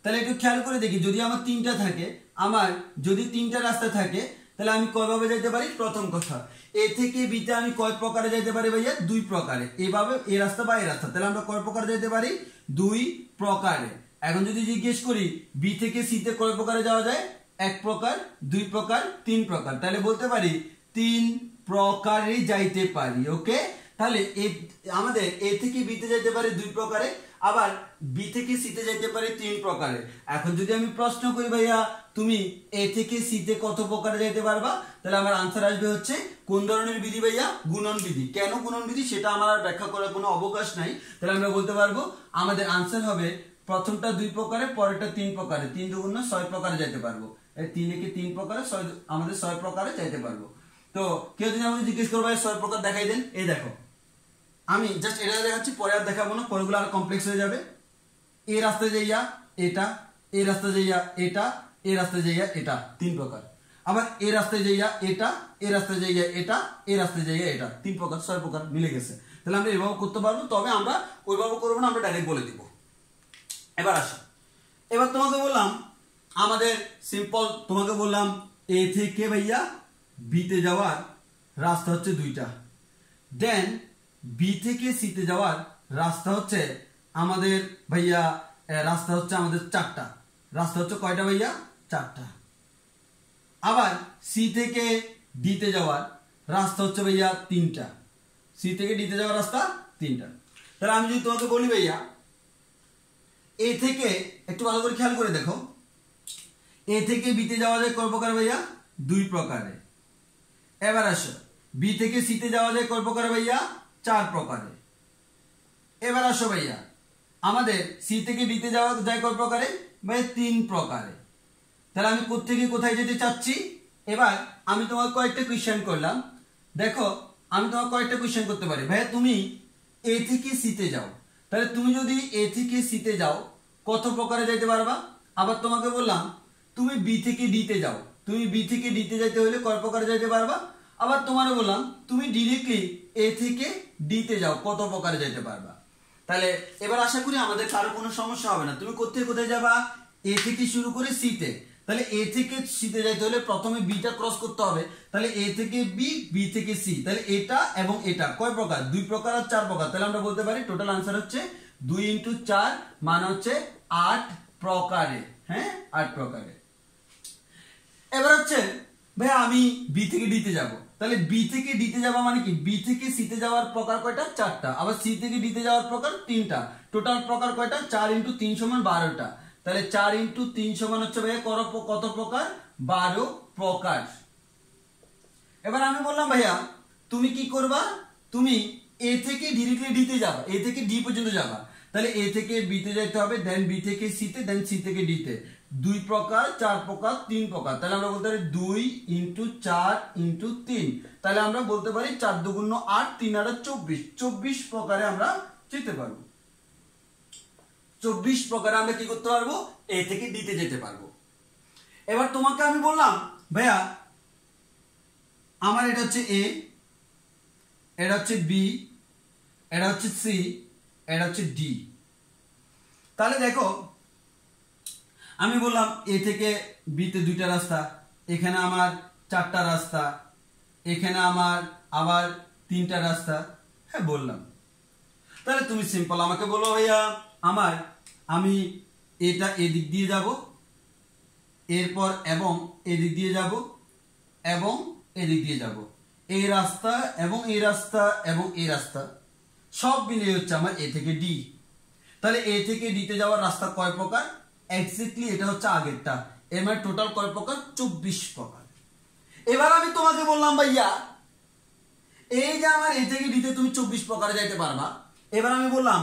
তাহলে একটু খেয়াল করে দেখি, যদি আমার তিনটা থাকে, আমার যদি তিনটা রাস্তা থাকে তাহলে আমি কয়ভাবে যাইতে পারি, প্রথম কথা এ থেকে বিতে আমি কয় প্রকারে যাইতে পারি ভাইয়া, 2 প্রকারে, এভাবে এই রাস্তা বা এই রাস্তা। তাহলে আমরা কয় প্রকারে যাইতে পারি, 2 প্রকারে। এখন যদি জিজ্ঞেস করি বি থেকে সিতে কয় প্রকারে যাওয়া যায়, 1 প্রকার, 2 প্রকার, 3 প্রকার, তাহলে বলতে পারি 3 প্রকারে যাইতে পারি। ওকে, তাহলে আমাদের এ থেকে বিতে যাইতে পারি 2 প্রকারে, আবার বি থেকে সিতে যাইতে পারি 3 প্রকারে। এখন যদি আমি প্রশ্ন করি ভাইয়া তুমি এ থেকে সিতে কত প্রকারে যাইতে পারবা, তাহলে আমার আনসার আসবে হচ্ছে কোন ধরনের বিধি ভাইয়া? গুণন বিধি। কেন গুণন বিধি সেটা আমার আর ব্যাখ্যা করার কোনো অবকাশ নাই। তাহলে আমরা বলতে পারবো আমাদের আনসার হবে প্রথমটা 2 প্রকারে, পরেরটা 3 প্রকারে, 3 দুগুণ 6 প্রকারে যাইতে পারবো। এই 3 একে 3 প্রকারে, 6 আমাদের 6 প্রকারে যাইতে পারবো। তো কেউ যদি আমাকে জিজ্ঞেস করবে 6 প্রকার দেখাই দেন, এই দেখো আমি জাস্ট এটা দেখাচ্ছি, পরে আর দেখাবো না, পরেগুলো আর কমপ্লেক্স হয়ে যাবে। এই রাস্তায় যাইয়া এটা, এই রাস্তায় যাইয়া এটা, এই রাস্তায় যাইয়া এটা, 3 প্রকার। আবার এই রাস্তায় যাইয়া এটা, এই রাস্তায় যাইয়া এটা, এই রাস্তায় যাইয়া এটা, 3 প্রকার, 6 প্রকার মিলে গেছে। তাহলে আমরা এভাবে করতে পারবো, তবে আমরা ওইভাবে করবো না, আমরা ডাইরেক্ট বলে দিব। এবার আসো, এবার তোমাকে বললাম আমাদের সিম্পল, তোমাকে বললাম এ থেকে ভাইয়া বিতে যাওয়ার রাস্তা হচ্ছে 2টা, দেন বি থেকে সিতে যাওয়ার রাস্তা হচ্ছে আমাদের ভাইয়া রাস্তা হচ্ছে আমাদের 4টা। রাস্তা হচ্ছে কয়টা ভাইয়া? 4টা। আবার সি থেকে ডিতে যাওয়ার রাস্তা হচ্ছে ভাইয়া 3টা। সি থেকে ডিতে যাওয়ার রাস্তা 3টা। তাহলে আমি যদি তোমাকে বলি ভাইয়া এ থেকে, একটু ভালো করে খেয়াল করে দেখো, এ থেকে বিতে যাওয়া যায় কয় প্রকার ভাইয়া? 2 প্রকারে। এবার আসো, বি থেকে সিতে যাওয়া যায় কয় প্রকারে ভাইয়া? 4 প্রকারে। এবার আসো ভাইয়া, আমাদের সি থেকে ডিতে যাওয়া যায় কয় প্রকারে ভাইয়া? 3 প্রকারে। তাহলে আমি কোত্থেকে কোথায় যেতে চাচ্ছি? এবার আমি তোমাকে কয়েকটা কোয়েশ্চেন করলাম, দেখো আমি তোমাকে কয়েকটা কোয়েশ্চেন করতে পারি। ভাইয়া তুমি এ থেকে সিতে যাও, তাহলে তুমি যদি এ থেকে সিতে যাও কত প্রকারে যাইতে পারবা? আবার তোমাকে বললাম তুমি বি থেকে ডিতে যাও, তুমি বি থেকে ডিতে যাইতে হলে কয় প্রকারে যাইতে পারবা? আবার তোমারে বললাম তুমি ডিরেক্টলি এ থেকে ডিতে যাও, কত প্রকারে যাইতে পারবা? তাহলে এবার আশা করি আমাদের কারো কোনো সমস্যা হবে না। তুমি কোথায় কোথায় যাবা? এ থেকে শুরু করে সিতে। তাহলে এ থেকে সিতে যাইতে হলে প্রথমে বিটা ক্রস করতে হবে, তাহলে এ থেকে বি, বি থেকে সি। তাহলে এটা এবং এটা কয় প্রকার? 2 প্রকার আর 4 প্রকার। তাহলে আমরা বলতে পারি টোটাল আনসার হচ্ছে 2 × 4 মান হচ্ছে 8 প্রকারে। হ্যাঁ, 8 প্রকারে। এবার হচ্ছে ভাই আমি বি থেকে ডিতে যাব, তাহলে বি থেকে ডিতে যাওয়া মানে কি? বি থেকে সিতে যাওয়ার প্রকার কয়টা? 4টা। আবার সি থেকে ডিতে যাওয়ার প্রকার 3টা। টোটাল প্রকার কয়টা? 4 × 3 = 12টা। তাহলে 4 × 3 সমান হচ্ছে ভাইয়া কত প্রকার? 12 প্রকার। এবার আমি বললাম ভাইয়া তুমি কি করবা? তুমি এ থেকে ডিরেক্টলি ডিতে যাবা, এ থেকে ডি পর্যন্ত যাবা। তাহলে এ থেকে বিতে যাইতে হবে, দেন বি থেকে সিতে, দেন সি থেকে ডিতে। 2 প্রকার, 4 প্রকার, 3 প্রকার। তাহলে আমরা বলতে পারি 2 × 4 × 3। তাহলে আমরা বলতে পারি 4 2 8, 3 8 24। 24 প্রকারে আমরা যেতে পারবো। 24 প্রকারে আমরা কি করতে পারবো? এ থেকে ডিতে যেতে পারবো। এবার তোমাকে আমি বললাম ভাইয়া আমার এটা হচ্ছে এ, এটা হচ্ছে বি, এটা হচ্ছে সি, এটা হচ্ছে ডি। তাহলে দেখো আমি বললাম এ থেকে বিতে 2টা রাস্তা, এখানে আমার 4টা রাস্তা, এখানে আমার আবার 3টা রাস্তা। হ্যাঁ বললাম। তাহলে তুমি সিম্পল আমাকে বলো ভাইয়া আমি এটা এদিক দিয়ে যাব, এরপর এবং এদিক দিয়ে যাব এবং এদিক দিয়ে যাব, এই রাস্তা এবং এই রাস্তা এবং এই রাস্তা সব মিলিয়ে হচ্ছে আমার এ থেকে ডি। তাহলে এ থেকে ডিতে যাওয়ার রাস্তা কয় প্রকার? এক্স্যাক্টলি এটা হচ্ছে আগেরটা। এর মানে টোটাল কয় প্রকার? 24 প্রকার। এবার আমি তোমাকে বললাম ভাইয়া এই যে আমার এ থেকে ডিতে তুমি 24 প্রকারে যাইতে পারবা। এবার আমি বললাম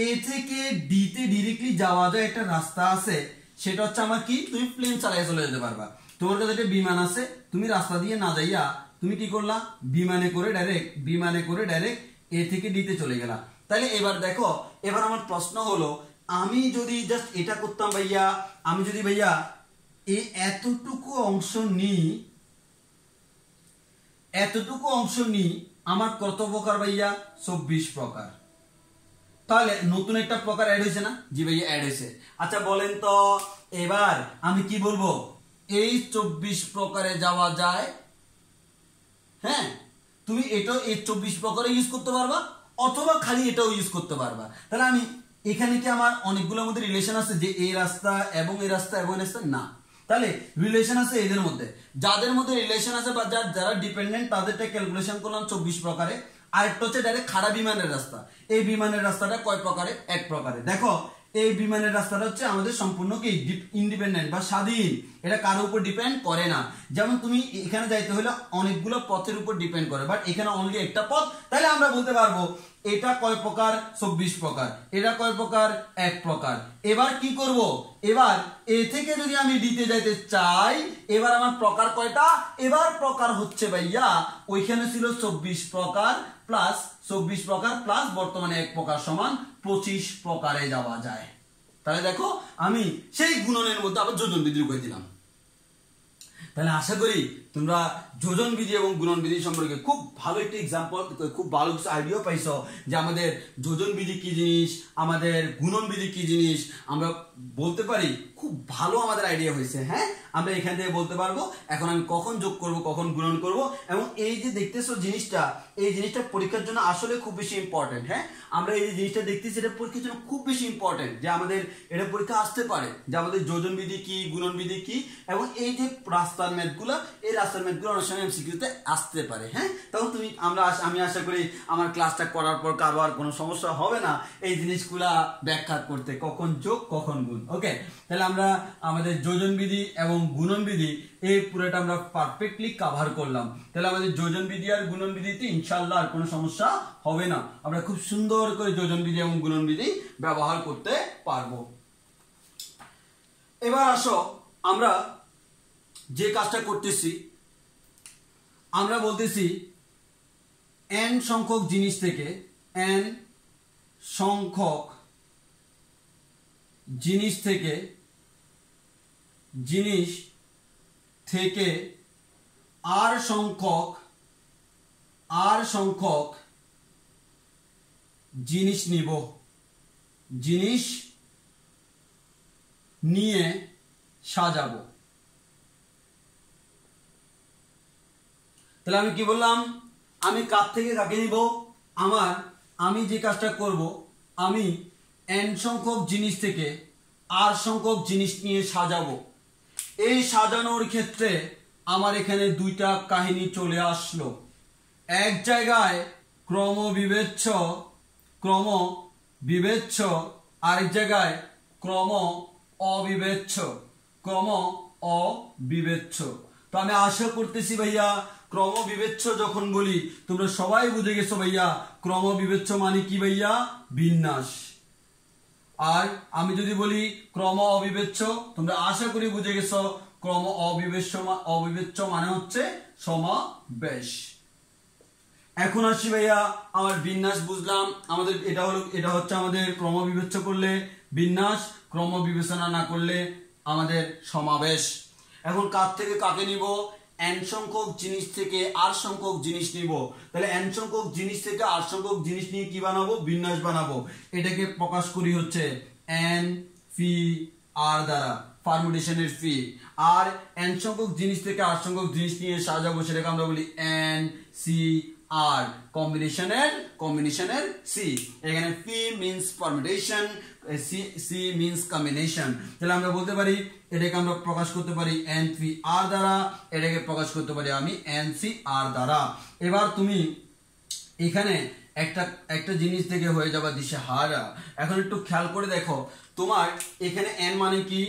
এ থেকে ডিতে ডিরেক্টলি যাওয়া যায় একটা রাস্তা আছে, সেটা হচ্ছে আমার কি? তুমি প্লেন চালিয়ে চলে যেতে পারবা। তোমার কাছে একটা বিমান আছে, তুমি রাস্তা দিয়ে না যাইয়া তুমি কি করলা? বিমানে করে ডাইরেক্ট এ থেকে ডিতে চলে গেলা। তাহলে এবার দেখো, এবার আমার প্রশ্ন হলো আমি যদি জাস্ট এটা করতাম ভাইয়া, আমি যদি ভাইয়া এই এতটুকু অংশ নিই, আমার কত প্রকার ভাইয়া? 24 প্রকার। তাহলে নতুন একটা প্রকার অ্যাড হয়েছে না? জি ভাইয়া অ্যাড হয়েছে। আচ্ছা বলেন তো এবার আমি কি বলবো? এই 24 প্রকারে যাওয়া যায়। হ্যাঁ, তুমি এটাও এই 24 প্রকারে ইউজ করতে পারবা, অথবা খালি এটাও ইউজ করতে পারবা। তাহলে আমি এখানে কি আমার অনেকগুলোর মধ্যে রিলেশন আছে যে এই রাস্তা এবং এই রাস্তা এবং এই রাস্তা? না। তাহলে রিলেশন আছে এদের মধ্যে, যাদের মধ্যে রিলেশন আছে বা যারা ডিপেন্ডেন্ট তাদেরটা ক্যালকুলেশন করলাম 24 প্রকারে। আরেকটা হচ্ছে ডাইরেক্ট খাড়া বিমানের রাস্তা। এই বিমানের রাস্তাটা কয় প্রকারে? 1 প্রকারে। দেখো এই বিমানের রাস্তাটা হচ্ছে আমাদের সম্পূর্ণ কি ইন্ডিপেন্ডেন্ট বা স্বাধীন, এটা কারোর উপর ডিপেন্ড করে না। যেমন তুমি এখানে যাইতে হলে অনেকগুলো পথের উপর ডিপেন্ড করে, বাট এখানে অনলি একটা পথ, তাহলে আমরা বলতে পারবো এটা কয় প্রকার, 24 প্রকার, এটা কয় প্রকার, 1 প্রকার। এবার কি করব, এবার এ থেকে যদি আমি ডিতে যাইতে চাই, এবার আমার প্রকার কয়টা, এবার প্রকার হচ্ছে ভাইয়া ওইখানে ছিল 24 প্রকার প্লাস 24 প্রকার প্লাস বর্তমানে 1 প্রকার সমান 25 প্রকারে যাওয়া যায়। তাহলে দেখো আমি সেই গুণনের মধ্যে আবার যোজন বিধি করে দিলাম। তাহলে আশা করি তোমরা যোজন বিধি এবং গুণন বিধি সম্পর্কে খুব ভালো একটা এক্সাম্পল, খুব ভালো কিছু আইডিয়া পাইছো যে আমাদের যোজন বিধি কি জিনিস, আমাদের গুণন বিধি কি জিনিস আমরা বলতে পারি। খুব ভালো আমাদের আইডিয়া হয়েছে। হ্যাঁ, আমরা এখান থেকে বলতে পারবো এখন আমি কখন যোগ করব, কখন গুণন করব। এবং এই যে দেখতেছো জিনিসটা, এই জিনিসটা পরীক্ষার জন্য আসলে খুব বেশি ইম্পর্টেন্ট। হ্যাঁ, আমরা এই যে জিনিসটা দেখতেছি এটা পরীক্ষার জন্য খুব বেশি ইম্পর্টেন্ট, যে আমাদের এটা পরীক্ষা আসতে পারে যে আমাদের যোজন বিধি কি, গুণন বিধি কি, এবং এই যে রাস্তার ম্যাথগুলো, এই রাস্তার ম্যাথগুলো অনেক সময় এমসিকিউতে আসতে পারে। হ্যাঁ, তখন আমি আশা করি আমার ক্লাসটা করার পর কারো আর কোনো সমস্যা হবে না এই জিনিসগুলা ব্যাখ্যা করতে, কখন যোগ কখন গুণ। ওকে, তাহলে আমরা আমাদের যোজন বিধি এবং গুণন বিধি এই পুরোটা আমরা পারফেক্টলি কভার করলাম। তাহলে আমাদের যোজন বিধি আর গুণন বিধিতে ইনশাআল্লাহ আর কোনো সমস্যা হবে না, আমরা খুব সুন্দর করে যোজন বিধি এবং গুণন বিধি ব্যবহার করতে পারবো। এবার আসো আমরা যে কাজটা করতেছি, আমরা বলতেছি n সংখ্যক জিনিস থেকে, n সংখ্যক জিনিস থেকে r সংখ্যক জিনিস নিব, জিনিস নিয়ে সাজাবো। তাহলে আমি কি বললাম, আমি কার থেকে কাকে নিব, আমি যে কাজটা করব, আমি n সংখ্যক জিনিস থেকে r সংখ্যক জিনিস নিয়ে সাজাবো। এই সাজানোর ক্ষেত্রে আমার এখানে দুইটা কাহিনী চলে আসলো। এক জায়গায় ক্রমবিবেচ্য, আরেক জায়গায় ক্রম অবিবেচ্য। তো আমি আশা করতেছি ভাইয়া ক্রমবিবেচ্য যখন বলি তোমরা সবাই বুঝে গেছো ভাইয়া ক্রমবিবেচ্য মানে কি ভাইয়া, বিন্যাস। আর আমি যদি বলি ক্রম অবিবেচ্য, তোমরা আশা করি বুঝে গেছো ক্রম অবিবেচ্য মানে হচ্ছে সমাবেশ। এখন আসি ভাইয়া আমার বিন্যাস বুঝলাম, আমাদের এটা হচ্ছে আমাদের ক্রম বিবেচ্য করলে বিন্যাস, ক্রম বিবেচনা না করলে আমাদের সমাবেশ। এখন কার থেকে কাকে নিব, n সংখ্যক জিনিস থেকে r সংখ্যক জিনিস নিব। তাহলে n সংখ্যক জিনিস থেকে r সংখ্যক জিনিস নিয়ে কি বানাবো, বিন্যাস বানাবো। এটাকে প্রকাশ করি হচ্ছে n ফি r দ্বারা, পারমুটেশনের ফি। আর n সংখ্যক জিনিস থেকে r সংখ্যক জিনিস নিয়ে সাজাবো, সেটাকে আমরা বলি n সি আর, কম্বিনেশনের সি। এখানে P means permutation, C means combination. তাহলে আমরা বলতে পারি এটাকে আমরা প্রকাশ করতে পারি এন পি আর দ্বারা, এটাকে প্রকাশ করতে পারি আমি এন সি আর দ্বারা। এবার তুমি এখানে একটা জিনিস থেকে হয়ে যাবে দিশেহারা। এখন একটু খেয়াল করে দেখো, তোমার এখানে এন মানে কি,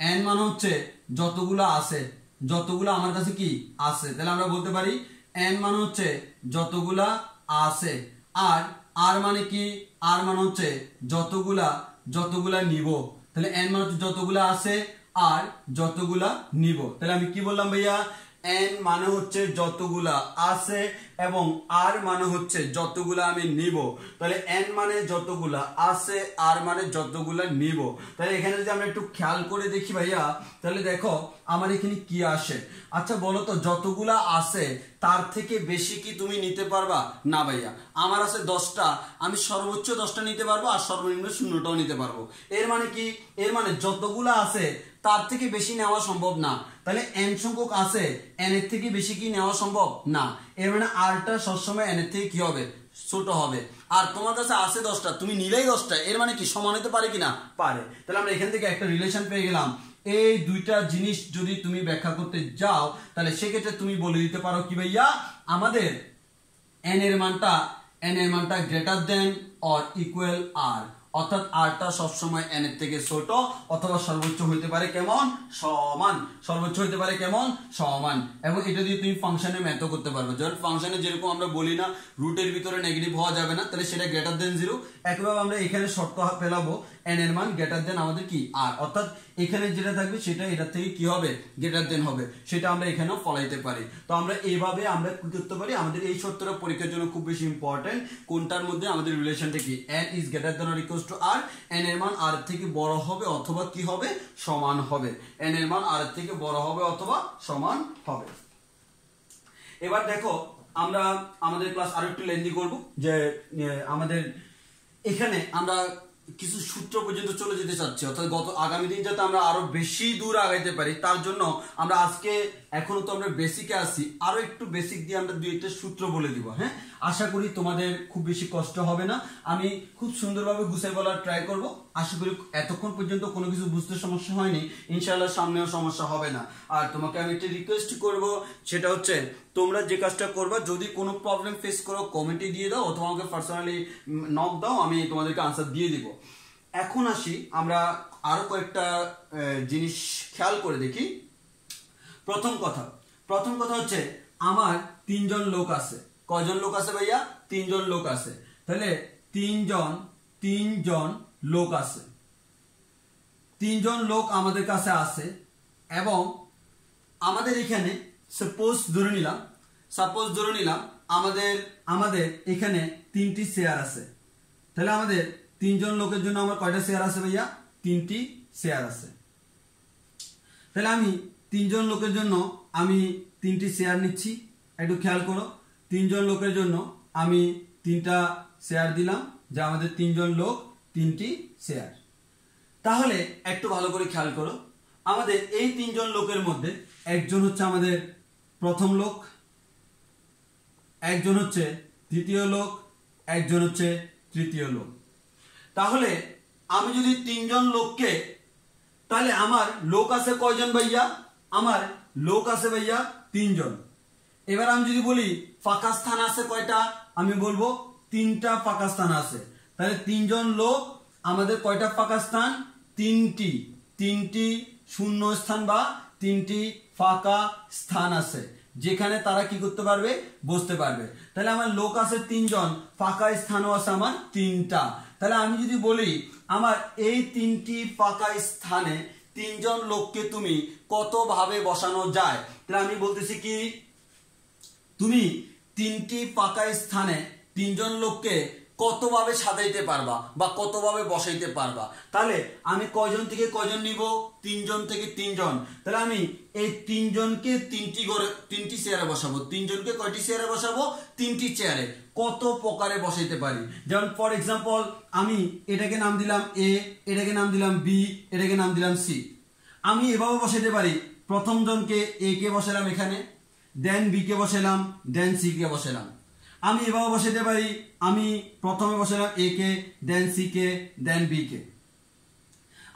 এন মানে হচ্ছে যতগুলো আছে, যতগুলো আমার কাছে কি আছে। তাহলে আমরা বলতে পারি n মানে হচ্ছে যতগুলা আছে, আর r মানে কি, r মানে হচ্ছে যতগুলা নিব। তাহলে n মানে হচ্ছে যতগুলা আছে আর যতগুলা নিব। তাহলে আমি কি বললাম ভাইয়া, n মানে হচ্ছে যতগুলা আছে এবং r মানে হচ্ছে যতগুলা আমি নিব। তাহলে n মানে যতগুলা আছে, r মানে যতগুলা নিব। তাহলে এখানে যদি আমরা একটু খেয়াল করে দেখি ভাইয়া, তাহলে দেখো আমার এখানে কি আসে। আচ্ছা বলো তো, যতগুলা আছে তার থেকে বেশি কি তুমি নিতে পারবা? না ভাইয়া, আমার আছে 10টা, আমি সর্বোচ্চ 10টা নিতে পারবো আর সর্বনিম্ন 0টাও নিতে পারবো। এর মানে কি, এর মানে যতগুলা আছে তার থেকে বেশি নেওয়া সম্ভব না। তাহলে n সংখ্যক আছে, n এর থেকে বেশি কি নেওয়া সম্ভব না। এর মানে rটা সবসময় n এর থেকে কি হবে, ছোট হবে। আর তোমার কাছে আছে 10টা, তুমি নিলেই 10টা, এর মানে কি সমান হতে পারে কিনা, পারে। তাহলে আমরা এখান থেকে একটা রিলেশন পেয়ে গেলাম। এই দুইটা জিনিস যদি তুমি ব্যাখ্যা করতে যাও, তাহলে সেক্ষেত্রে তুমি বলে দিতে পারো কি ভাইয়া, আমাদের n এর মানটা greater than or equal r, অর্থাৎ আরটা সবসময় এন এর থেকে ছোট অথবা সর্বোচ্চ হইতে পারে কেমন সমান, সর্বোচ্চ হইতে পারে কেমন সমান। এবং এটা দিয়ে তুমি ফাংশনে ম্যাথও করতে পারবে। যখন ফাংশনে যেরকম আমরা বলি না রুটের ভিতরে নেগেটিভ হওয়া যাবে না, তাহলে সেটা গ্রেটার দেন 0। একইভাবে আমরা এখানে শর্ত ফেলাবো এন এর মান গ্রেটার দেন আমাদের কি আর, অর্থাৎ এখানে যেটা থাকবে সেটা এটার থেকে কি হবে গ্রেটার দেন হবে, সেটা আমরা এখানেও ফলাইতে পারি। তো আমরা এইভাবে আমরা কি করতে পারি, আমাদের এই শর্তটা পরীক্ষার জন্য খুব বেশি ইম্পর্টেন্ট। কোনটার মধ্যে আমাদের রিলেশনটা কি, n is greater than or equals to r, n এর মান r এর থেকে বড় হবে অথবা কি হবে সমান হবে, n এর মান r এর থেকে বড় হবে অথবা সমান হবে। এবার দেখো আমরা আমাদের ক্লাস আরো একটু লেন্দি করব, যে আমাদের এখানে আমরা কিছু সূত্র পর্যন্ত চলে যেতে চাচ্ছি, অর্থাৎ আগামী দিন যাতে আমরা আরো বেশি দূর আগাইতে পারি তার জন্য আমরা আজকে এখনো তো আমরা বেসিকে আসি, আরো একটু বেসিক দিয়ে আমরা দুই একটা সূত্র বলে দিব। হ্যাঁ, আশা করি তোমাদের খুব বেশি কষ্ট হবে না, আমি খুব সুন্দরভাবে গুছিয়ে বলার ট্রাই করব। আশা করি এতক্ষণ পর্যন্ত কোনো কিছু বুঝতে সমস্যা হয়নি, ইনশাআল্লাহ সামনেও সমস্যা হবে না। আর তোমাকে আমি একটা রিকোয়েস্ট করব, সেটা হচ্ছে তোমরা যে কাজটা করবা, যদি কোনো প্রবলেম ফেস করো কমেন্টে দিয়ে দাও অথবা আমাকে পার্সোনালি নক দাও, আমি তোমাদেরকে আনসার দিয়ে দিব। এখন আসি আমরা আরো কয়েকটা জিনিস খেয়াল করে দেখি। প্রথম কথা হচ্ছে আমার 3 জন লোক আছে। কয়জন লোক আছে ভাইয়া? 3 জন লোক আছে। তাহলে 3 জন লোক আছে, 3 জন লোক আমাদের কাছে আছে এবং আমাদের এখানে সাপোজ ধরে নিলাম আমাদের এখানে 3টি শেয়ার আছে। তাহলে আমাদের 3 জন লোকের জন্য আমার কয়টা শেয়ার আছে ভাইয়া? 3টি শেয়ার আছে। তাহলে আমি 3 জন লোকের জন্য আমি 3টি শেয়ার নিচ্ছি। একটু খেয়াল করো, 3 জন লোকের জন্য আমি 3টা শেয়ার দিলাম, যে আমাদের 3 জন লোক 3টি শেয়ার। তাহলে একটু ভালো করে খেয়াল করো, আমাদের এই 3 জন লোকের মধ্যে একজন হচ্ছে আমাদের প্রথম লোক, একজন হচ্ছে দ্বিতীয় লোক, একজন হচ্ছে তৃতীয় লোক। তাহলে আমি যদি 3 জন লোককে, তাহলে আমার লোক আছে কয়জন ভাইয়া? আমার লোক আছে ভাইয়া 3 জন। এবার আমি যদি বলি ফাঁকা স্থান আছে কয়টা, আমি বলবো 3টা ফাঁকা স্থান আছে। তাহলে 3 জন লোক, আমাদের কয়টা ফাঁকা স্থান? 3টি শূন্য স্থান বা 3টি ফাঁকা স্থান আছে, যেখানে তারা কি করতে পারবে, বসতে পারবে। তাহলে আমার লোক আছে 3 জন, ফাঁকা স্থানও আছে আমার 3টা। তাহলে আমি যদি বলি আমার এই 3টি ফাঁকা স্থানে 3 জন লোককে তুমি কত ভাবে বসানো যায়, তাহলে আমি বলতেছি কি তুমি 3টি ফাঁকা স্থানে 3 জন লোককে কতভাবে সাজাইতে পারবা বা কতভাবে বসাইতে পারবা। তাহলে আমি কয়জন থেকে কয়জন নিব? 3 জন থেকে 3 জন। তাহলে আমি এই 3 জনকে 3টি চেয়ারে বসাবো। 3 জনকে কয়টি চেয়ারে বসাবো? 3টি চেয়ারে। কত প্রকারে বসাইতে পারি, যেমন ফর এক্সাম্পল আমি এটাকে নাম দিলাম এ, এটাকে নাম দিলাম বি, এটাকে নাম দিলাম সি। আমি এভাবে বসাইতে পারি, প্রথম জনকে এ কে বসালাম এখানে, দেন বি কে বসালাম, দেন সি কে বসালাম। আমি এভাবে বসাইতে পারি, আমি প্রথমে বসালাম এ কে, দেন সি কে, দেন বি কে।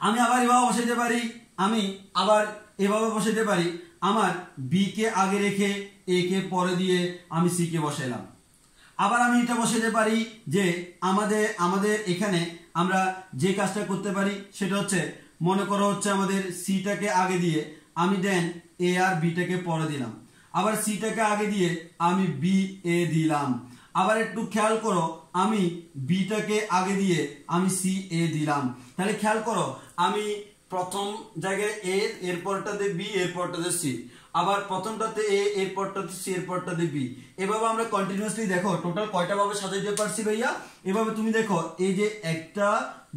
আমি আবার এভাবে বসাইতে পারি, আমি আবার এভাবে বসাইতে পারি, আমার বি কে আগে রেখে এ কে পরে দিয়ে আমি সি কে বসাইলাম। আবার আমি এটা বসাইতে পারি যে আমাদের এখানে আমরা যে কাজটা করতে পারি সেটা হচ্ছে, মনে করো হচ্ছে আমাদের সিটাকে আগে দিয়ে আমি দেন এ আর বিটাকে পরে দিলাম, আবার সিটাকে আগে দিয়ে আমি বি এ দিলাম, আবার একটু খেয়াল করো আমি বিটাকে আগে দিয়ে আমি সি এ দিলাম। তাহলে খেয়াল করো, আমি প্রথম জায়গায় এ, এর পরটাতে বি, এর পরটাতে সি, আবার প্রথমটাতে এ, এর পরটাতে সি, এর পরটাতে বি। এভাবে আমরা কন্টিনিউয়াসলি দেখো টোটাল কয়টা ভাবে সাজাইতে পারছি ভাইয়া। এভাবে তুমি দেখো, এই যে 1টা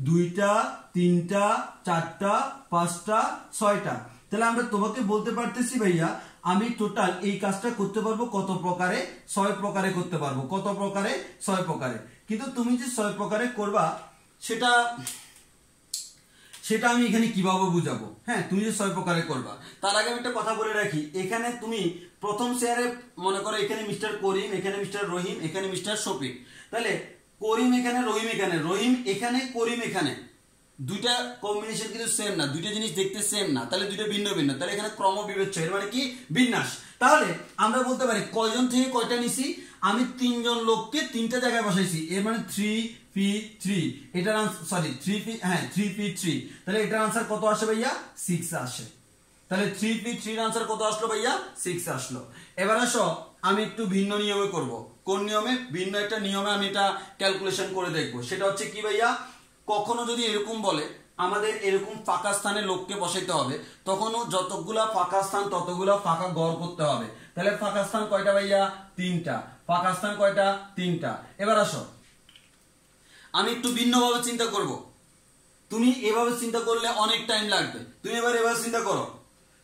2টা 3টা 4টা 5টা 6টা। তাহলে আমরা তোমাকে বলতে পারতেছি ভাইয়া আমি টোটাল এই কাজটা করতে পারবো কত প্রকারে? 6 প্রকারে করতে পারবো। কত প্রকারে? 6 প্রকারে। কিন্তু তুমি যে 6 প্রকারে করবা সেটা আমি এখানে কিভাবে বুঝাবো? হ্যাঁ, তুমি যে 6 প্রকারে করবা, তার আগে আমি একটা কথা বলে রাখি। এখানে তুমি প্রথম শেয়ারে মনে করো এখানে মিস্টার করিম, এখানে মিস্টার রহিম, এখানে মিস্টার শফিক। তাহলে করিম এখানে, রহিম এখানে, রহিম এখানে, করিম এখানে, দুইটা কম্বিনেশন কিন্তু সেম না, দুইটা জিনিস দেখতে সেম না, তাহলে দুইটা ভিন্ন ভিন্ন। তাহলে এখানে ক্রম বিবেচ্য, এর মানে কি বিন্যাস। তাহলে আমরা বলতে পারি কয়জন থেকে কয়টা নিছি? আমি তিনজন লোককে তিনটা জায়গায় বসাইছি, এর মানে 3p3, এটার আনসার সরি 3p, হ্যাঁ 3p3, তাহলে এটার আনসার কত আসে ভাইয়া 6 আসে। তাহলে 3p3 এর আনসার কত আসলো ভাইয়া 6 আসলো। এবার আসো আমি একটু ভিন্ন নিয়মে করব। কোন নিয়মে? ভিন্ন একটা নিয়মে আমি এটা ক্যালকুলেশন করে দেখব। সেটা হচ্ছে কি ভাইয়া, কখনো যদি এরকম বলে আমাদের এরকম ফাঁকা স্থানে লোককে বসাইতে হবে, তখনও যতগুলা ফাঁকা স্থান ততগুলা ফাঁকা গড় করতে হবে। তাহলে ফাঁকা স্থান কয়টা ভাইয়া 3টা, ফাঁকা স্থান কয়টা 3টা। এবার আসো আমি একটু ভিন্নভাবে চিন্তা করব। তুমি এভাবে চিন্তা করলে অনেক টাইম লাগবে, তুমি এবার এভাবে চিন্তা করো।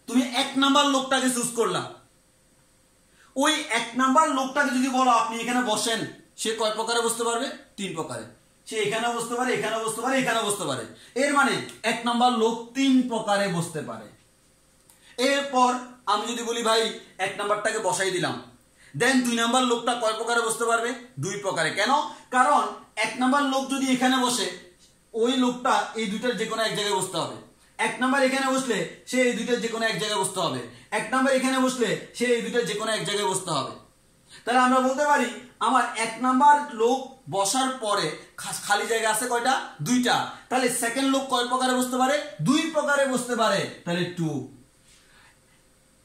তুমি 1 নাম্বার লোকটাকে চুজ করলা, ওই 1 নাম্বার লোকটাকে যদি বলো আপনি এখানে বসেন, সে কয় প্রকারে বসতে পারবে? 3 প্রকারে। সে এখানে বসতে পারে, এখানে বসতে পারে, এখানে বসতে পারে। এর মানে 1 নাম্বার লোক 3 প্রকারে বসতে পারে। এরপর আমি যদি বলি ভাই 1 নাম্বারটাকে বসাই দিলাম, দেন 2 নাম্বার লোকটা কয় প্রকারে বসতে পারবে? 2 প্রকারে। কেন? কারণ 1 নাম্বার লোক যদি এখানে বসে, ওই লোকটা এই দুইটার যে কোনো এক জায়গায় বসতে হবে। 1 নাম্বার এখানে বসলে সে এই দুইটার যে কোনো এক জায়গায় বসতে হবে। 1 নাম্বার এখানে বসলে সে এই দুইটার যে কোনো এক জায়গায় বসতে হবে। তাহলে আমরা বলতে পারি আমার 1 নাম্বার লোক বসার পরে খালি জায়গা আছে কয়টা? 2টা। তাহলে সেকেন্ড লোক কয় প্রকারে বসতে পারে? 2 প্রকারে বসতে পারে। তাহলে 2।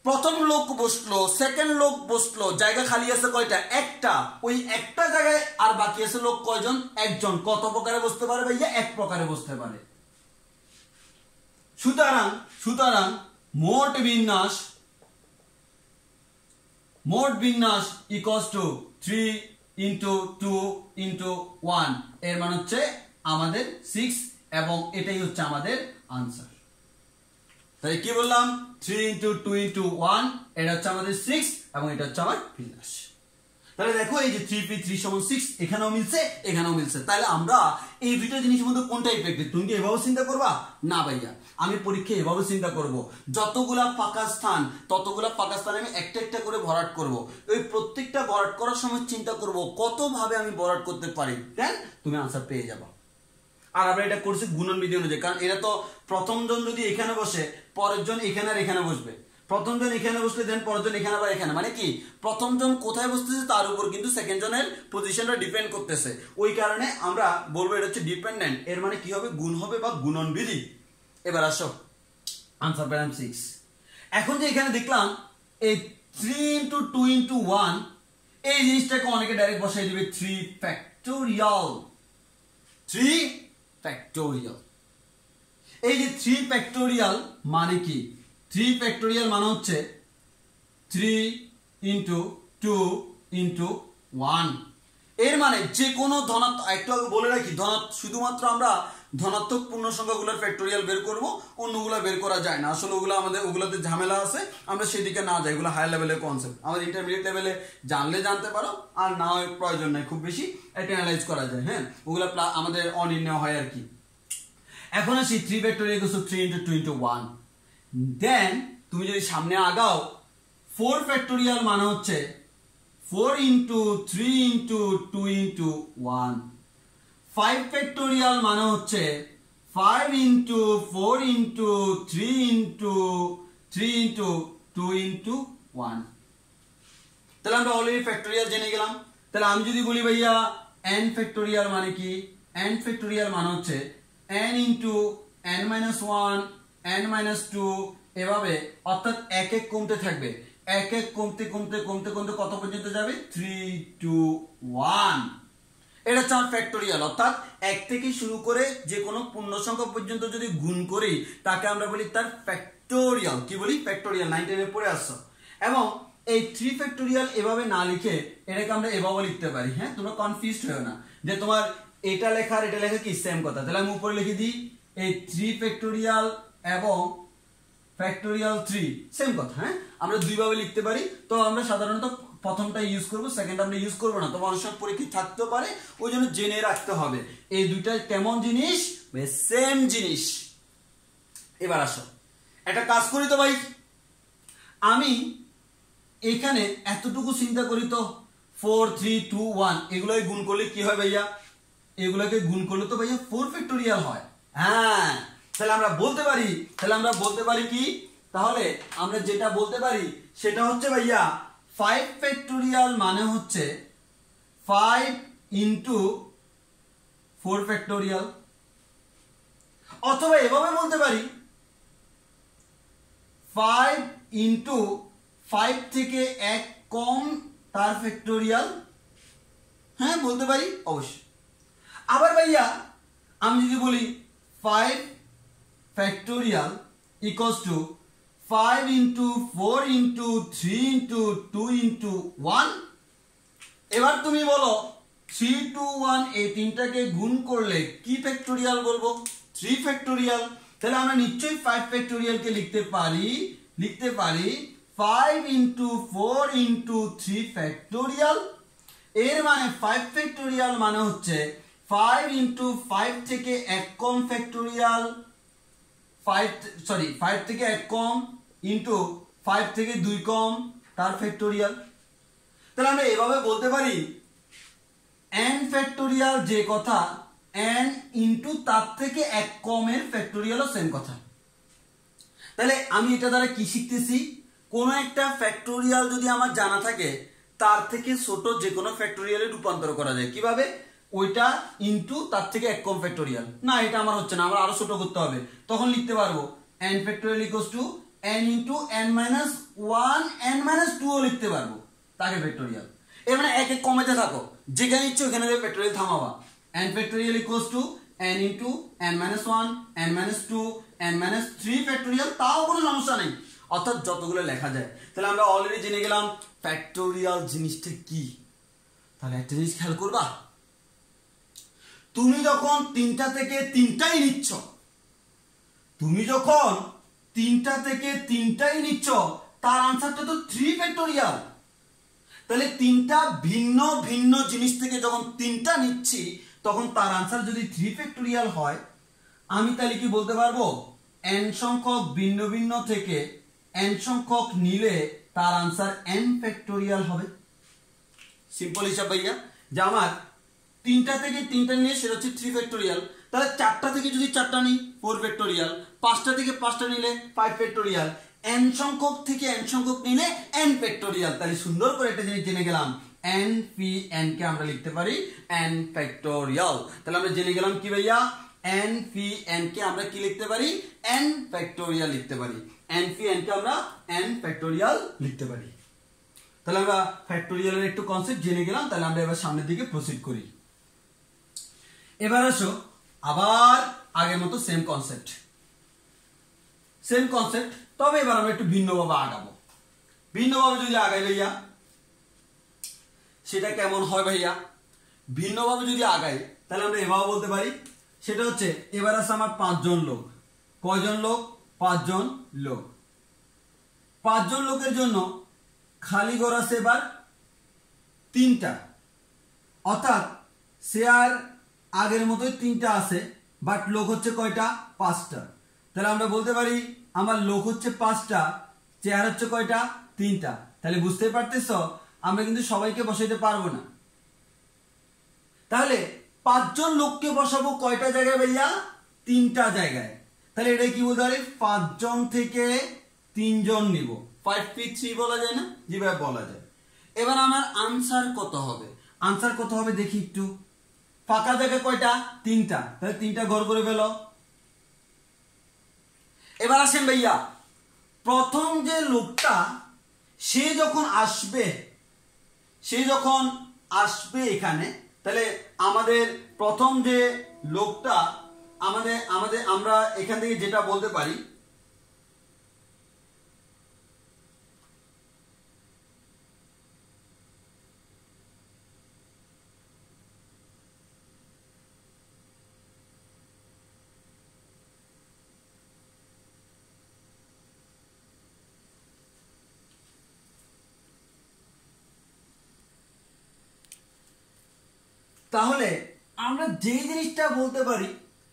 প্রথম লোক বসলো, সেকেন্ড লোক বসলো, জায়গা খালি আছে কয়টা? 1টা। ওই একটা জায়গায় আর বাকি আছে লোক কয়জন? 1জন। কত প্রকারে বসতে পারে ভাইয়া? 1 প্রকারে বসতে পারে। সুতরাং মোট বিন্যাস ইকুয়ালস টু 3 × 2 × 1, এর মান হচ্ছে আমাদের 6 এবং এটাই হচ্ছে আমাদের আনসার। তাই কি বললাম? 3 × 2 × 1, এটা হচ্ছে আমাদের 6 এবং এটা হচ্ছে আমার বিন্যাস। তাহলে দেখো এই যে 3p3 = 6, এখানেও মিলছে এখানেও মিলছে। তাহলে আমরা এই দুইটা জিনিসের মধ্যে কোনটা ইফেক্টিভ? তুমি কি এভাবে চিন্তা করবা? না ভাইয়া, আমি পরীক্ষায় এভাবে চিন্তা করব। যতগুলা ফাঁকা স্থান ততগুলা ফাঁকা স্থানে আমি একটা একটা করে ভরাট করব। ওই প্রত্যেকটা ভরাট করার সময় চিন্তা করব কত ভাবে আমি ভরাট করতে পারি, দেন তুমি আনসার পেয়ে যাবা। আর আমরা এটা করছি গুণন বিধি অনুযায়ী, কারণ এটা তো প্রথম জন যদি এখানে বসে, পরের জন এখানে আর এখানে বসবে। প্রথম জন এখানে বসলে দেন পরের জন এখানে বা এখানে, মানে কি প্রথম জন কোথায় বসতেছে তার উপর কিন্তু সেকেন্ড জনের পজিশনটা ডিপেন্ড করতেছে। ওই কারণে আমরা বলবো এটা হচ্ছে ডিপেন্ডেন্ট। এর মানে কি হবে? গুণ হবে বা গুণন বিধি। এবার আসো আনসার পেলাম 6। এখন যে এখানে দেখলাম এই 3 × 2 × 1, এই জিনিসটাকে অনেকে ডাইরেক্ট বসাই দিবে 3 ফ্যাক্টোরিয়াল। 3 ফ্যাক্টোরিয়াল। এই যে 3 ফ্যাক্টোরিয়াল মানে কি? 3 ফ্যাক্টোরিয়াল মানে হচ্ছে 3 × 2 × 1। এর মানে যে কোনো ধনাত্মক, একটু আগে বলে রাখি, শুধুমাত্র আমরা ধনাত্মক পূর্ণ সংখ্যাগুলোর ফ্যাক্টোরিয়াল বের করব, অন্যগুলো বের করা যায় না। আসলে ওগুলোতে ঝামেলা আছে, আমরা সেদিকে না যাই। এগুলো হাই লেভেলের কনসেপ্ট, আমাদের ইন্টারমিডিয়েট লেভেলে জানলে জানতে পারো, আর না হয় প্রয়োজন নাই, খুব বেশি এটা অ্যানালাইজ করা যায়। হ্যাঁ, ওগুলো আমাদের অনির্ণয় হয় আর কি। এখন আসি 3 ফ্যাক্টোরিয়াল = 3 × 2 × 1। দেন তুমি যদি সামনে আগাও, 4 ফ্যাক্টোরিয়াল মানে হচ্ছে 4 × 3 × 2 × 1। 5 ফ্যাক্টোরিয়াল মানে হচ্ছে 5 × 4 × 3 × 2 × 1। তাহলে আমরা অলরেডি ফ্যাক্টোরিয়াল জেনে গেলাম। তাহলে আমি যদি বলি ভাইয়া n ফ্যাক্টোরিয়াল মানে কি? n ফ্যাক্টোরিয়াল মানে হচ্ছে n × n-1 n-2 এভাবে, অর্থাৎ এক এক কমতে থাকবে, এক এক কমতে কমতে কমতে কমতে কত পর্যন্ত যাবে? 3 to 1। এটা হচ্ছে আমার ফ্যাক্টোরিয়াল, অর্থাৎ এক থেকে শুরু করে যে কোনো পূর্ণ সংখ্যা পর্যন্ত যদি গুণ করি তাকে আমরা বলি তার ফ্যাক্টোরিয়াল। কি বলি? ফ্যাক্টোরিয়াল। 9 10 পড়ে আসছো। এবং এই 3 ফ্যাক্টোরিয়াল এভাবে না লিখে এটাকে আমরা এভাবে লিখতে পারি। হ্যাঁ, তোমরা কনফিউজড হয়ো না যে তোমার এটা লেখা আর এটা লেখা কি সেম কথা। তাহলে আমি উপরে লিখে দিই এই 3 ফ্যাক্টোরিয়াল এবং ফ্যাক্টোরিয়াল 3 সেম কথা। হ্যাঁ, আমরা দুইভাবে লিখতে পারি। তো আমরা সাধারণত প্রথমটা ইউজ করব, সেকেন্ড আমরা ইউজ করব না। তোমার অনেক সময় পরীক্ষা থাকতে পারে, ওই জন্য জেনে রাখতে হবে এই দুইটা কেমন জিনিস, সেম জিনিস। এবার আসো একটা কাজ করি তো ভাই, আমি এখানে এতটুকু চিন্তা করি তো 4 3 2 1 এগুলোকে গুণ করলে কি হয় ভাইয়া? এগুলোকে গুণ করলে তো ভাইয়া 4 ফ্যাক্টোরিয়াল হয়। হ্যাঁ, তাহলে আমরা বলতে পারি কি? তাহলে আমরা যেটা বলতে পারি সেটা হচ্ছে ভাইয়া 5 ফ্যাক্টোরিয়াল মানে হচ্ছে 5 ইন্টু 4 ফ্যাক্টোরিয়াল, অথবা এভাবে বলতে পারি 5 ইন্টু 5 থেকে 1 কম তার ফ্যাক্টোরিয়াল। হ্যাঁ বলতে পারি অবশ্যই। আবার ভাইয়া আমি যদি বলি 5 factorial equals two 5 into 4 into 3 into 2 into 1, এবার তুমি বলো 3 2 1 এই তিনটাকে গুণ করলে কি ফ্যাক্টোরিয়াল বলবো? 3 ফ্যাক্টোরিয়াল। তাহলে আমরা নিশ্চয়ই 5 ফ্যাক্টোরিয়ালকে লিখতে পারি 5 ইন্টু 4 ইন্টু 3 ফ্যাক্টোরিয়াল। এর মানে 5 ফ্যাক্টোরিয়াল মানে হচ্ছে 5 ইন্টু 5 থেকে 1 কম ফ্যাক্টোরিয়াল, 5 থেকে 1 কম ইন্টু 5 থেকে 2 কম তার ফ্যাক্টোরিয়াল। তাহলে আমরা এভাবে বলতে পারি n ফ্যাক্টোরিয়াল যে কথা, n ইন্টু তার থেকে 1 কমের ফ্যাক্টোরিয়ালও সেম কথা। তাহলে আমি এটা দ্বারা কি শিখতেছি? কোন একটা ফ্যাক্টোরিয়াল যদি আমার জানা থাকে তার থেকে ছোট যে কোনো ফ্যাক্টোরিয়ালে রূপান্তর করা যায় কিভাবে? ওইটা ইনটু তার থেকে 1 কম ফ্যাক্টোরিয়াল। না এটা আমার হচ্ছে না, আমার আরো ছোট করতে হবে। তখন লিখতে পারবো n factorial equals to n into n minus 1 n minus 2 ও লিখতে পারবো তাকে ফ্যাক্টোরিয়াল। এর মানে এক এক কমাতে থাকো, যেখানে ইচ্ছে ওখানে ফ্যাক্টোরিয়াল থামাবা। n factorial equals to n into n minus 1 n minus 2 n minus 3 factorial, তাও কোনো সমস্যা নেই, অর্থাৎ যতগুলো লেখা যায়। তাহলে আমরা অলরেডি জেনে গেলাম ফ্যাক্টোরিয়াল জিনিসটা কি। তাহলে একটা জিনিস খেয়াল করবা, তুমি যখন 3টা থেকে 3টাই নিচ্ছ, তার আনসারটা তো 3 ফ্যাক্টোরিয়াল। তাহলে 3টা ভিন্ন ভিন্ন জিনিস থেকে যখন 3টা নিচ্ছি তখন তার আনসার যদি 3 ফ্যাক্টোরিয়াল হয়, আমি তাহলে কি বলতে পারবো n সংখ্যক ভিন্ন ভিন্ন থেকে n সংখ্যক নিলে তার আনসার n ফ্যাক্টোরিয়াল হবে। সিম্পল হিসাব ভাইয়া, যে আমার 3টা থেকে 3টা নিয়ে সেটা হচ্ছে 3 ফ্যাক্টোরিয়াল। তাহলে 4টা থেকে যদি 4টা নিই 4 ফ্যাক্টোরিয়াল, 5টা থেকে 5টা নিলে 5 ফ্যাক্টোরিয়াল, n সংখ্যক থেকে n সংখ্যক নিলে n ফ্যাক্টোরিয়াল। তাহলে সুন্দর করে একটা জিনিস জেনে গেলাম, n পি n কে আমরা লিখতে পারি n ফ্যাক্টোরিয়াল। তাহলে আমরা জেনে গেলাম কি ভাইয়া, n পি n কে আমরা কি লিখতে পারি? n ফ্যাক্টোরিয়াল লিখতে পারি। n পি n কে আমরা n ফ্যাক্টোরিয়াল লিখতে পারি। তাহলে আমরা ফ্যাক্টোরিয়ালের একটু কনসেপ্ট জেনে গেলাম। তাহলে আমরা এবার সামনের দিকে প্রসিড করি। এবার আসো আবার আগের মতো সেম কনসেপ্ট, তবে এবার আমরা একটু ভিন্নভাবে আগাবো। ভিন্নভাবে যদি আগাই ভাইয়া সেটা কেমন হয় ভাইয়া? ভিন্নভাবে যদি আগাই তাহলে আমরা এভাবে বলতে পারি, সেটা হচ্ছে এবার আছে আমার 5 জন লোক। কয়জন লোক? 5 জন লোক। 5 জন লোকের জন্য খালি ঘর আছে এবার 3টা, অর্থাৎ শেয়ার আগের মতোই 3টা আছে, বাট লোক হচ্ছে কয়টা? 5টা। তাহলে আমরা বলতে পারি আমার লোক হচ্ছে 5টা, চেয়ার হচ্ছে কয়টা? 3টা। তাহলে বুঝতে পারতেছ আমরা কিন্তু সবাইকে বসাইতে পারবো না। তাহলে 5 জন লোককে বসাবো কয়টা জায়গায় ভাইয়া? 3টা জায়গায়। তাহলে এটা কি বলতে পারি? 5 জন থেকে 3 জন নিব। 5p3 বলা যায় না? যেভাবে বলা যায়। এবার আমার আনসার কত হবে? দেখি একটু। ফাঁকা জায়গা কয়টা? 3টা। তাহলে 3টা ঘর করে ফেলো। এবার আসেন ভাইয়া, প্রথম যে লোকটা সে যখন আসবে এখানে, তাহলে আমাদের প্রথম যে লোকটা আমরা এখান থেকে যেটা বলতে পারি, তাহলে আমরা যে জিনিসটা বলতে পারি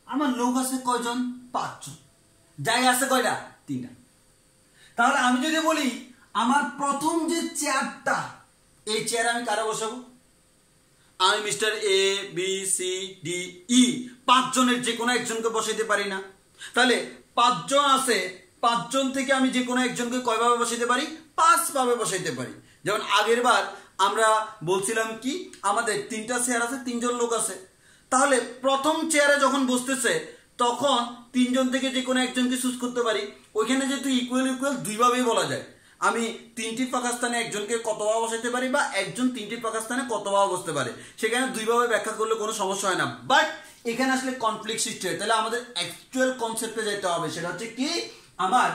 আমার লোক আছে কয়জন? 5 জন। জায়গা আছে কয়টা? 3টা। তাহলে আমি যদি বলি আমার প্রথম যে চেয়ারটা, এই চেয়ারে আমি কারা বসাবো? আমি mister A B C D E 5 জনের যে কোনো একজনকে বসাইতে পারি না? তাহলে 5 জন আছে, 5 জন থেকে আমি যে কোনো একজনকে কয়ভাবে বসাইতে পারি? 5 ভাবে বসাইতে পারি। যেমন আগের বার আমরা বলছিলাম কি আমাদের তিনটা চেয়ার আছে, তিনজন লোক আছে, তাহলে প্রথম চেয়ারে যখন বসতেছে তখন তিনজন থেকে যে কোনো একজনকে চুজ করতে পারি। ওইখানে যেহেতু ইকুয়াল ইকুয়াল দুইভাবেই বলা যায়, আমি তিনটি ফাঁকা স্থানে একজনকে কতভাবে বসাতে পারি বা একজন তিনটি ফাঁকা স্থানে কতভাবে বসতে পারে, সেখানে দুইভাবে ব্যাখ্যা করলে কোনো সমস্যা হয় না। বাট এখানে আসলে কনফ্লিক্ট সৃষ্টি হয়, তাহলে আমাদের অ্যাকচুয়াল কনসেপ্টে যেতে হবে। সেটা হচ্ছে কি, আমার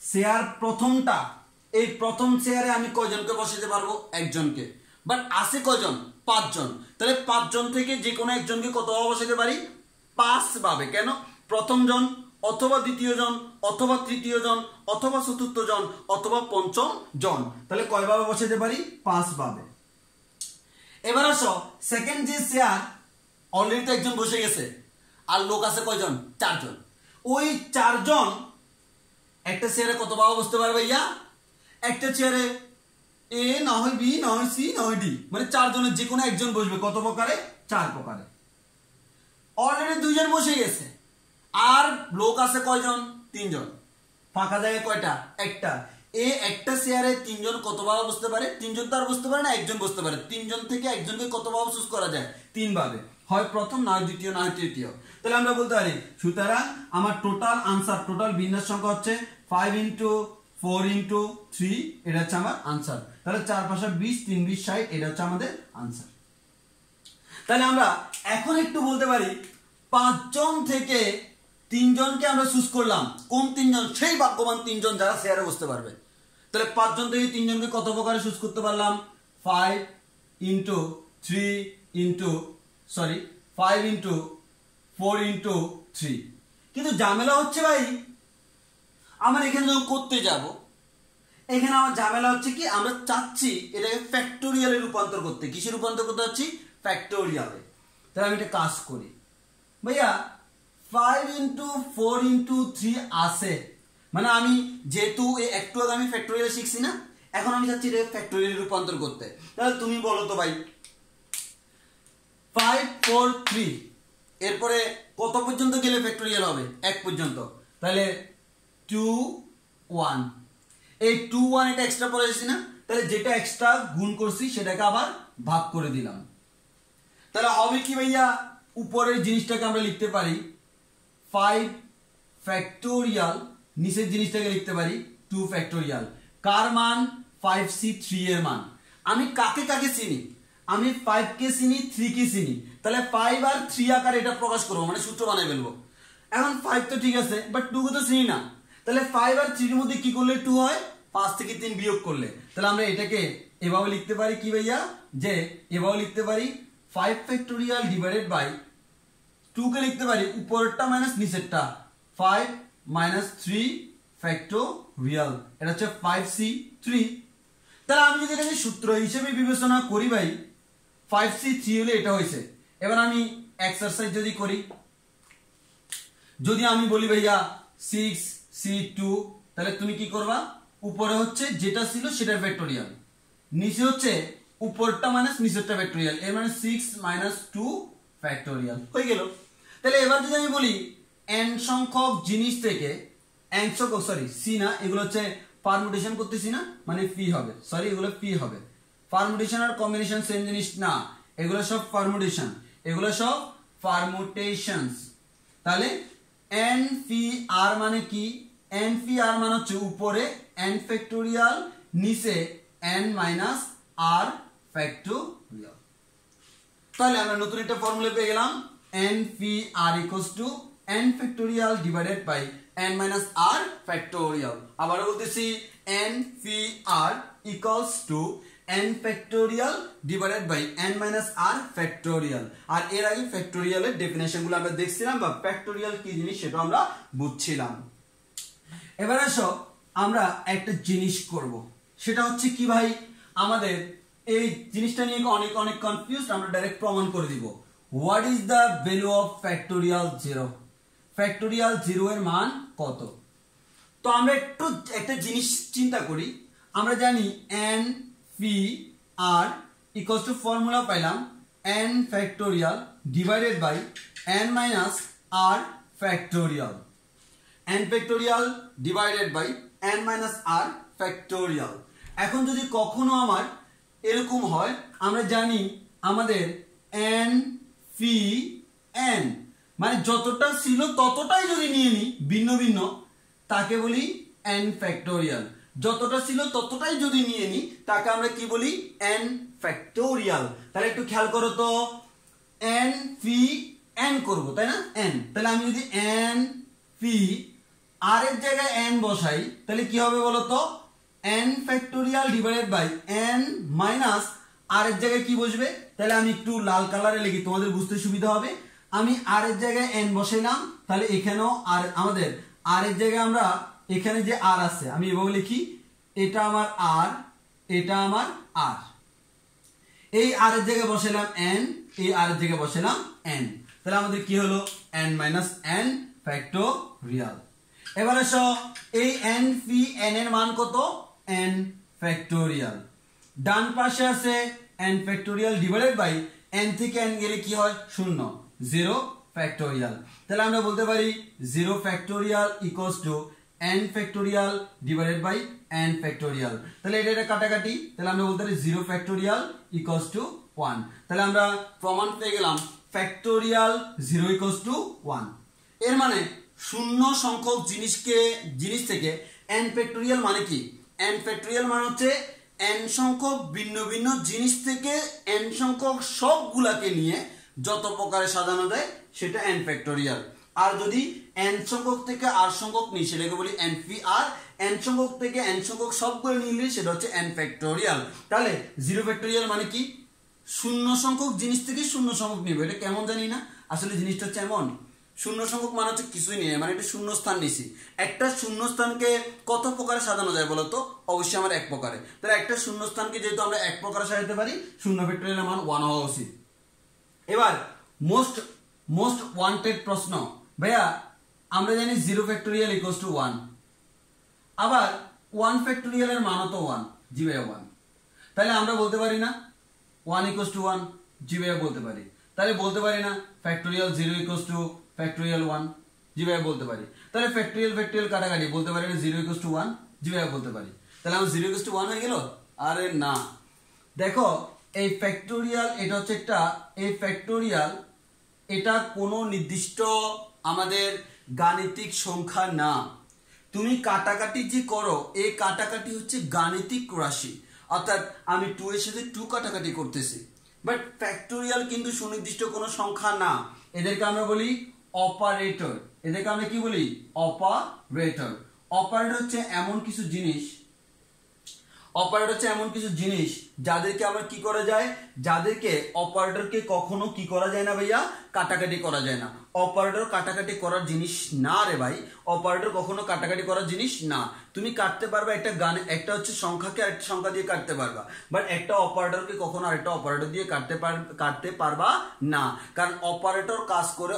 চেয়ার প্রথমটা, এই প্রথম চেয়ারে আমি কয়জনকে বসাতে পারবো? একজনকে। বাট আছে কয়জন? 5 জন। তাহলে 5 জন থেকে যে কোনো একজনকে কতভাবে বসাতে পারি? 5 ভাবে। কেন? প্রথম জন অথবা দ্বিতীয় জন অথবা তৃতীয় জন অথবা চতুর্থ জন অথবা পঞ্চম জন, তাহলে কয়ভাবে বসাতে পারি? 5 ভাবে। এবার আসো, সেকেন্ড যে চেয়ার অলরেডি তো একজন বসে গেছে, আর লোক আছে কয়জন? 4 জন। ওই 4 জন একটা চেয়ারে কতভাবে বসতে পারবে? ভাইয়া একটা চেয়ারে এ না হয় বি না হয় সি না হয় ডি, মানে 4 জনের যে কোনো একজন বসবে। কত প্রকারে? 4 প্রকারে। অলরেডি 2 জন বসে গেছে, আর লোক আছে কয়জন? 3 জন। ফাঁকা জায়গা কয়টা? একটা। এই একটা চেয়ারে 3 জন কতভাবে বসতে পারে? 3 জন তো আর বসতে পারে না, একজন বসতে পারে। 3 জন থেকে একজনকে কতভাবে চুজ করা যায়? 3 ভাবে, হয় প্রথম না হয় দ্বিতীয় না হয় তৃতীয়। তাহলে আমরা বলতে পারি, সুতরাং আমার টোটাল আনসার, টোটাল বিন্যাস সংখ্যা হচ্ছে 5 × 4 × 3, এটা হচ্ছে আমার আনসার। তাহলে 4 × 5 = 20, 3 × 20 = 60, এটা হচ্ছে আমাদের আনসার। তাহলে আমরা এখন একটু বলতে পারি, 5 জন থেকে 3 জনকে আমরা চুজ করলাম। কোন 3 জন? সেই ভাগ্যবান 3 জন যারা চেয়ারে বসতে পারবে। তাহলে 5 জন থেকে 3 জনকে কত প্রকারে চুজ করতে পারলাম? 5 × 4 × 3। কিন্তু ঝামেলা হচ্ছে ভাই, আমার এখানে যখন করতে যাব, এখানে আমার ঝামেলা হচ্ছে কি, আমরা চাচ্ছি এটাকে ফ্যাক্টোরিয়ালে রূপান্তর করতে। কিসে রূপান্তর করতে যাচ্ছি? ফ্যাক্টোরিয়ালে। তাহলে আমি একটা কাজ করি ভাইয়া, 5 × 4 × 3 আছে, মানে আমি যেহেতু একটু আগে আমি ফ্যাক্টোরিয়াল শিখছি না, এখন আমি চাচ্ছি এটাকে ফ্যাক্টোরিয়ালে রূপান্তর করতে। তাহলে তুমি বলো তো ভাই, 5 4 3 এরপরে কত পর্যন্ত গেলে ফ্যাক্টোরিয়াল হবে? 1 পর্যন্ত। তাহলে 2 1, এই 2 1 এটা এক্সট্রা পড়ে যাচ্ছে না, তাহলে যেটা এক্সট্রা গুণ করছি সেটাকে আবার ভাগ করে দিলাম। তাহলে হবে কি ভাইয়া, উপরের জিনিসটাকে আমরা লিখতে পারি 5 ফ্যাক্টোরিয়াল, নিচের জিনিসটাকে লিখতে পারি 2 ফ্যাক্টোরিয়াল। কার মান? 5c 3 এর মান। আমি কাকে কাকে চিনি? আমি 5 কে চিনি, 3 কে চিনি। তাহলে 5 আর 3 আকারে এটা প্রকাশ করবো, মানে সূত্র বানাই ফেলবো। এখন 5 তো ঠিক আছে, বাট 2 কে তো চিনি না। তাহলে 5 আর 3 এর মধ্যে কি করলে 2 হয়? 5 থেকে 3 বিয়োগ করলে। তাহলে আমরা এটাকে এভাবে লিখতে পারি কি ভাইয়া, যে এভাবে লিখতে পারি 5 ফ্যাক্টোরিয়াল ডিভাইডেড বাই 2 কে লিখতে পারি উপরেরটা মাইনাস নিচেরটা, 5 - 3 ফ্যাক্টোরিয়াল। এটা হচ্ছে 5c 3। তাহলে আমি যদি এটাকে সূত্র হিসেবে বিবেচনা করি ভাই, 5c 3 হলে এটা হয়েছে। এবার আমি এক্সারসাইজ যদি করি, যদি আমি বলি ভাইয়া 6c 2, তাহলে তুমি কি করবা? উপরে হচ্ছে যেটা ছিল সেটার ফ্যাক্টোরিয়াল, নিচে হচ্ছে উপরটা মাইনাস নিচেরটা ফ্যাক্টোরিয়াল, এর মানে 6 - 2 ফ্যাক্টোরিয়াল হয়ে গেল। তাহলে এবার যদি আমি বলি n সংখ্যক জিনিস থেকে, n সংখ্যক, সরি সি না, এগুলো হচ্ছে পারমুটেশন করতেছি না, মানে পি হবে, সরি এগুলো পি হবে। পারমুটেশন আর কম্বিনেশন সেম জিনিস না, এগুলো সব পারমুটেশন, এগুলো সব পারমুটেশনস। তাহলে n পি আর মানে কি? n পি আর মানে হচ্ছে উপরে n ফ্যাক্টোরিয়াল, নিচে n - r ফ্যাক্টোরিয়াল। তাহলে আমরা নতুন একটা ফর্মুলা পেয়ে গেলাম, NPR = n factorial divided by n - r factorial. আবার বলতেছি NPR = n factorial divided by n - r factorial. আর এর আগে ফ্যাক্টোরিয়ালের ডেফিনেশনগুলো আমরা দেখছিলাম, বা ফ্যাক্টোরিয়াল কি জিনিস সেটা আমরা বুঝছিলাম। এবার আসো আমরা একটা জিনিস করব, সেটা হচ্ছে কি ভাই, আমাদের এই জিনিসটা নিয়ে অনেক অনেক কনফিউজড, আমরা ডাইরেক্ট প্রমাণ করে দিব। What is the value of factorial 0? Factorial 0 এর মান কত? তো আমরা একটু একটা জিনিস চিন্তা করি। আমরা জানি NPR = ফর্মুলা পাইলাম n factorial divided by n - r factorial, n factorial divided by n - r factorial. এখন যদি কখনো আমার এরকম হয়, আমরা জানি আমাদের n ফি n মানে যতটা ছিল ততটাই যদি নিয়ে নিই ভিন্ন ভিন্ন তাকে বলি n ফ্যাক্টোরিয়াল। যতটা ছিল ততটাই যদি নিয়ে নিই তাকে আমরা কি বলি n ফ্যাক্টোরিয়াল। তাহলে একটু খেয়াল করো তো, n ফি n করব তাই না, n, তাহলে আমি যদি n ফি r এর জায়গায় n বসাই তাহলে কি হবে বলো তো, n factorial divided by n minus r এর জায়গায় কি বসবে, তাহলে আমি একটু লাল কালারে লিখি তোমাদের বুঝতে সুবিধা হবে। আমি r এর জায়গায় n বসাইলাম, তাহলে এখানেও r, আমাদের r এর জায়গায় আমরা এখানে যে r আছে আমি এভাবে লিখি, এটা আমার r, এটা আমার r, এই r এর জায়গায় বসাইলাম n, এই r এর জায়গায় বসাইলাম n, তাহলে আমাদের কি হলো n মাইনাস n ফ্যাক্টোরিয়াল। এবার আসো এই n ফি n এর মান কত, n ফ্যাক্টোরিয়াল। ডান পাশে আছে n factorial divided by n থেকে n গেলে কি হয় শূন্য, 0 ফ্যাক্টোরিয়াল। তাহলে আমরা বলতে পারি 0 factorial equals to n factorial divided by n factorial. তাহলে এটা কাটাকাটি, তাহলে আমরা বলতে পারি 0 ফ্যাক্টোরিয়াল ইকুয়ালস টু 1। তাহলে আমরা প্রমাণ পেয়ে গেলাম ফ্যাক্টোরিয়াল 0 ইকুয়ালস টু 1। এর মানে শূন্য সংখ্যক জিনিস থেকে n ফ্যাক্টোরিয়াল মানে কি, n ফ্যাক্টোরিয়াল মানে হচ্ছে n সংখ্যক ভিন্ন ভিন্ন জিনিস থেকে n সংখ্যক সবগুলাকে নিয়ে যত প্রকারে সাজানো যায় সেটা n ফ্যাক্টোরিয়াল। আর যদি n সংখ্যক থেকে r সংখ্যক নিই সেটাকে বলি n ফি r, n সংখ্যক থেকে n সংখ্যক সবগুলো নিলে সেটা হচ্ছে n ফ্যাক্টোরিয়াল। তাহলে 0 ফ্যাক্টোরিয়াল মানে কি, শূন্য সংখ্যক জিনিস থেকে শূন্য সংখ্যক নিবে, এটা কেমন জানি না, আসলে জিনিসটা হচ্ছে এমন, শূন্য সংখ্যক মানে হচ্ছে কিছুই নেই, মানে একটা শূন্য স্থান নিছি। একটা শূন্য স্থানকে কত প্রকারে সাজানো যায় বলতো, অবশ্যই আমার এক প্রকারে। তাহলে একটা শূন্য স্থানকে যেহেতু আমরা এক প্রকারে সাজাতে পারি, শূন্য ফ্যাক্টোরিয়ালের মান 1 হওয়া উচিত। এবার মোস্ট ওয়ান্টেড প্রশ্ন, ভাইয়া আমরা জানি 0 ফ্যাক্টোরিয়াল ইকুয়ালস টু 1, আবার 1 ফ্যাক্টোরিয়ালের মানও তো 1, জি ভাইয়া 1, তাহলে আমরা বলতে পারি না 1 ইকুয়ালস টু 1, জি ভাইয়া বলতে পারি। তাহলে বলতে পারি না ফ্যাক্টোরিয়াল 0 ইকুয়ালস টু ফ্যাক্টোরিয়াল 1, জি ভাইয়া বলতে পারি। তাহলে ফ্যাক্টোরিয়াল কাটাকাটি বলতে পারি না 0 ইকুয়ালস টু 1, জি ভাইয়া বলতে পারি। তাহলে আমার 0 ইকুয়ালস টু 1 হয়ে গেল, আরে না, দেখো এই ফ্যাক্টোরিয়াল এটা হচ্ছে একটা, এই ফ্যাক্টোরিয়াল এটা কোনো নির্দিষ্ট আমাদের গাণিতিক সংখ্যা না। তুমি কাটাকাটি যে করো এই কাটাকাটি হচ্ছে গাণিতিক রাশি, অর্থাৎ আমি 2 এর সাথে 2 কাটাকাটি করতেছি, বাট ফ্যাক্টোরিয়াল কিন্তু সুনির্দিষ্ট কোনো সংখ্যা না, এদেরকে আমরা বলি অপারেটর। এদেরকে আমরা কি বলি, অপারেটর। অপারেটর হচ্ছে এমন কিছু জিনিস, অপারেটর হচ্ছে এমন কিছু জিনিস যাদেরকে আমরা কি করা যায়, যাদেরকে অপারেটরকে কখনো কি করা যায় না ভাইয়া, কাটাকাটি করা যায় না। অপারেটর কাটাকাটি করার জিনিস না রে ভাই, অপারেটর কখনো কাটাকাটি করার জিনিস না। তুমি কাটতে পারবে একটা হচ্ছে সংখ্যাকে আরেকটা সংখ্যা দিয়ে কাটতে পারবা, বাট একটা অপারেটরকে কখনো আরেকটা অপারেটর দিয়ে কাটতে পারবা না, কারণ অপারেটর কাজ করে